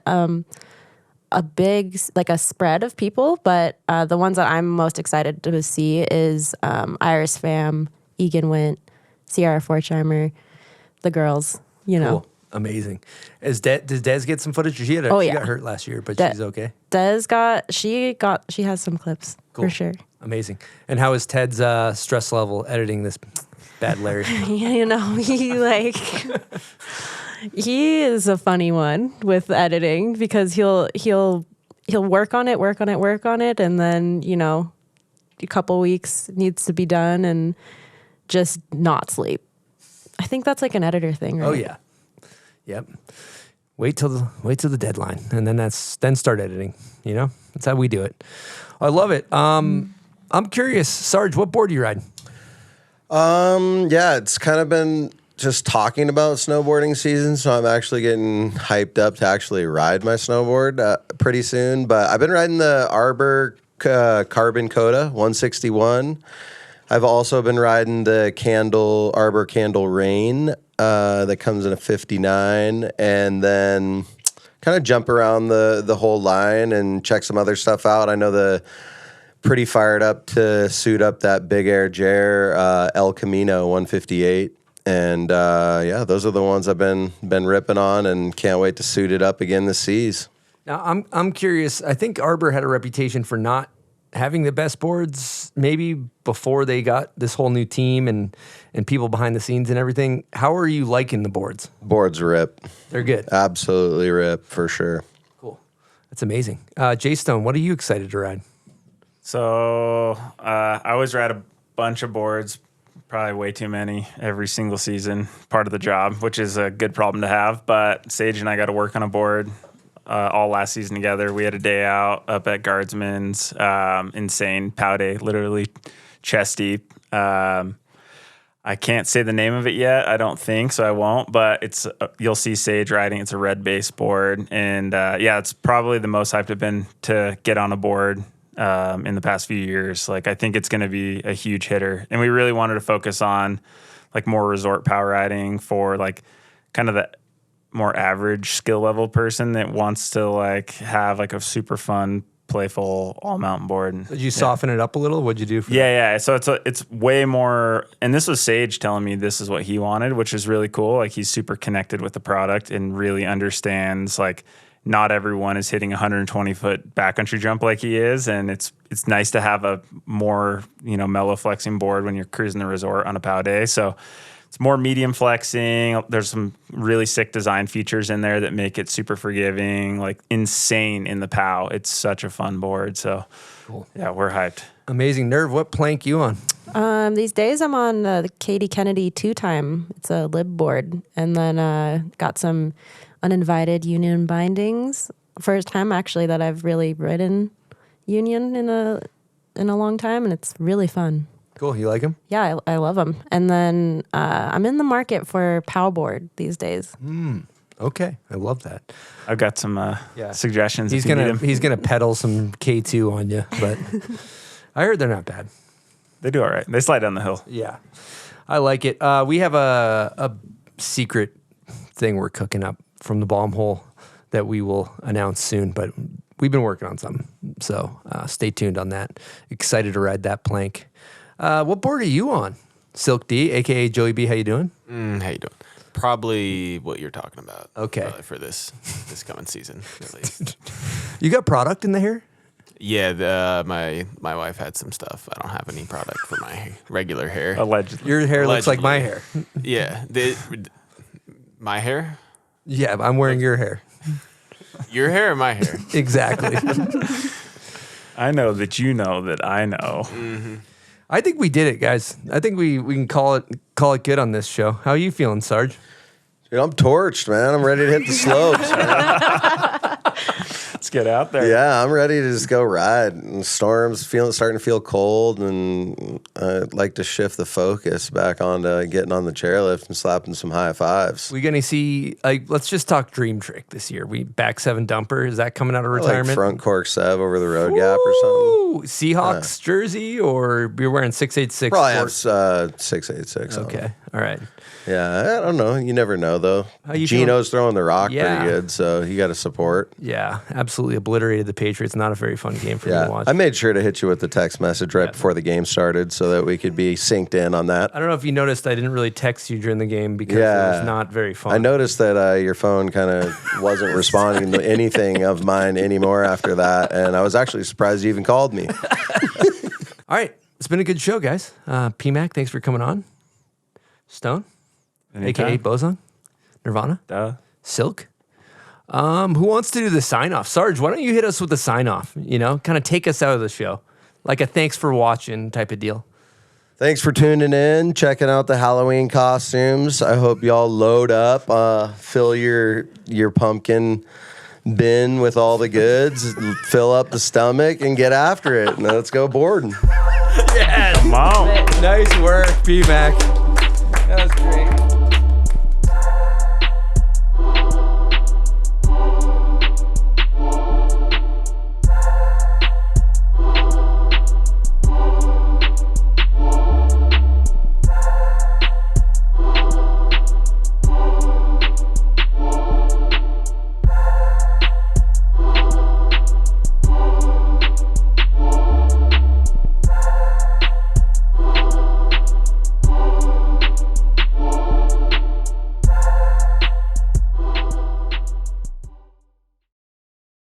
big, like a spread of people, but the ones that I'm most excited to see is Iris Pham, Egan Wint, Sierra Forchheimer, the girls, Cool. Amazing. Does Des get some footage? She got hurt last year, but she's okay. She has some clips for sure. Amazing. And how is Ted's stress level editing this bad Larry? He is a funny one with editing because he'll work on it, and then a couple weeks needs to be done and just not sleep. I think that's like an editor thing, right? Oh yeah, yep. Wait till the deadline, and then start editing. You know, that's how we do it. I love it. I'm curious, Sarge, what board are you riding? Yeah, it's kind of been just talking about snowboarding season, so I'm actually getting hyped up to actually ride my snowboard pretty soon. But I've been riding the Arbor Carbon Coda 161. I've also been riding the Arbor Candle Rain that comes in a 59, and then kind of jump around the whole line and check some other stuff out. I know pretty fired up to suit up that Big Air Jer El Camino 158. And yeah, those are the ones I've been ripping on, and can't wait to suit it up again this season. Now, I'm curious. I think Arbor had a reputation for not having the best boards, maybe before they got this whole new team and people behind the scenes and everything. How are you liking the boards? Boards rip. They're good. Absolutely rip, for sure. Cool. That's amazing. Jay Stone, what are you excited to ride? So I always ride a bunch of boards, probably way too many every single season, part of the job, which is a good problem to have. But Sage and I got to work on a board all last season together. We had a day out up at Guardsman's, insane POW day, literally chest deep. I can't say the name of it yet, I don't think, so I won't. But it's you'll see Sage riding. It's a red base board, and yeah, it's probably the most hyped I've been to get on a board in the past few years. Like, I think it's going to be a huge hitter, and we really wanted to focus on like more resort power riding for like kind of the more average skill level person that wants to like have like a super fun, playful all mountain board. Did you soften it up a little? What'd you do for yeah. So it's way more, and this was Sage telling me this is what he wanted, which is really cool. Like, he's super connected with the product and really understands like not everyone is hitting 120-foot backcountry jump like he is, and it's nice to have a more, you know, mellow flexing board when you're cruising the resort on a POW day. So it's more medium flexing. There's some really sick design features in there that make it super forgiving, like insane in the POW. It's such a fun board. So Cool. Yeah, we're hyped. Amazing. Nerve, what plank you on? These days I'm on the Katie Kennedy 2-time. It's a lib board. And then got some uninvited union bindings. First time actually that I've really ridden union in a long time, and it's really fun. Cool. You like them? Yeah, I love them. And then I'm in the market for POW board these days. Okay. I love that. I've got some suggestions. He's gonna pedal some K2 on you, but I heard they're not bad. They do all right. They slide down the hill. Yeah, I like it. We have a secret thing we're cooking up from the bomb hole that we will announce soon, but we've been working on something, so stay tuned on that. Excited to ride that plank. What board are you on? Silk D, aka Joey B. How you doing? How you doing? Probably what you're talking about. Okay. For this coming season, at least. You got product in the hair? Yeah, my wife had some stuff. I don't have any product for my regular hair. Allegedly. Your hair looks like my hair. Yeah. My hair? Yeah, I'm wearing your hair. Your hair or my hair? Exactly. I know that you know that I know. Mm-hmm. I think we did it, guys. I think we can call it good on this show. How are you feeling, Sarge? Dude, I'm torched, man. I'm ready to hit the slopes, man. Let's get out there. Yeah, I'm ready to just go ride. And storms starting to feel cold, and I'd like to shift the focus back onto getting on the chairlift and slapping some high fives. We gonna see? Let's just talk Dream Trick this year. We back 7 dumper. Is that coming out of retirement? Like front cork sev over the road gap or something. Seahawks jersey, or you're wearing 686? Probably have 686. Okay, all right. Yeah, I don't know. You never know, though. How you Gino's throwing the rock Yeah. pretty good, so you got to support. Yeah, absolutely obliterated the Patriots. Not a very fun game for me to watch. I made sure to hit you with the text message right before the game started so that we could be synced in on that. I don't know if you noticed, I didn't really text you during the game because it was not very fun. I noticed that your phone kind of wasn't responding to anything of mine anymore after that, and I was actually surprised you even called me. All right, it's been a good show, guys. PMAC, thanks for coming on. Stone, Anytime. aka Boson, Nirvana, Duh. Silk. Who wants to do the sign off? Sarge, why don't you hit us with the sign off? You know, kind of take us out of the show, like a thanks for watching type of deal. Thanks for tuning in, checking out the Halloween costumes. I hope y'all load up, fill your pumpkin bin with all the goods, fill up the stomach, and get after it. Now let's go boarding. Yes. Come on. Nice work, B-Mac. That was great.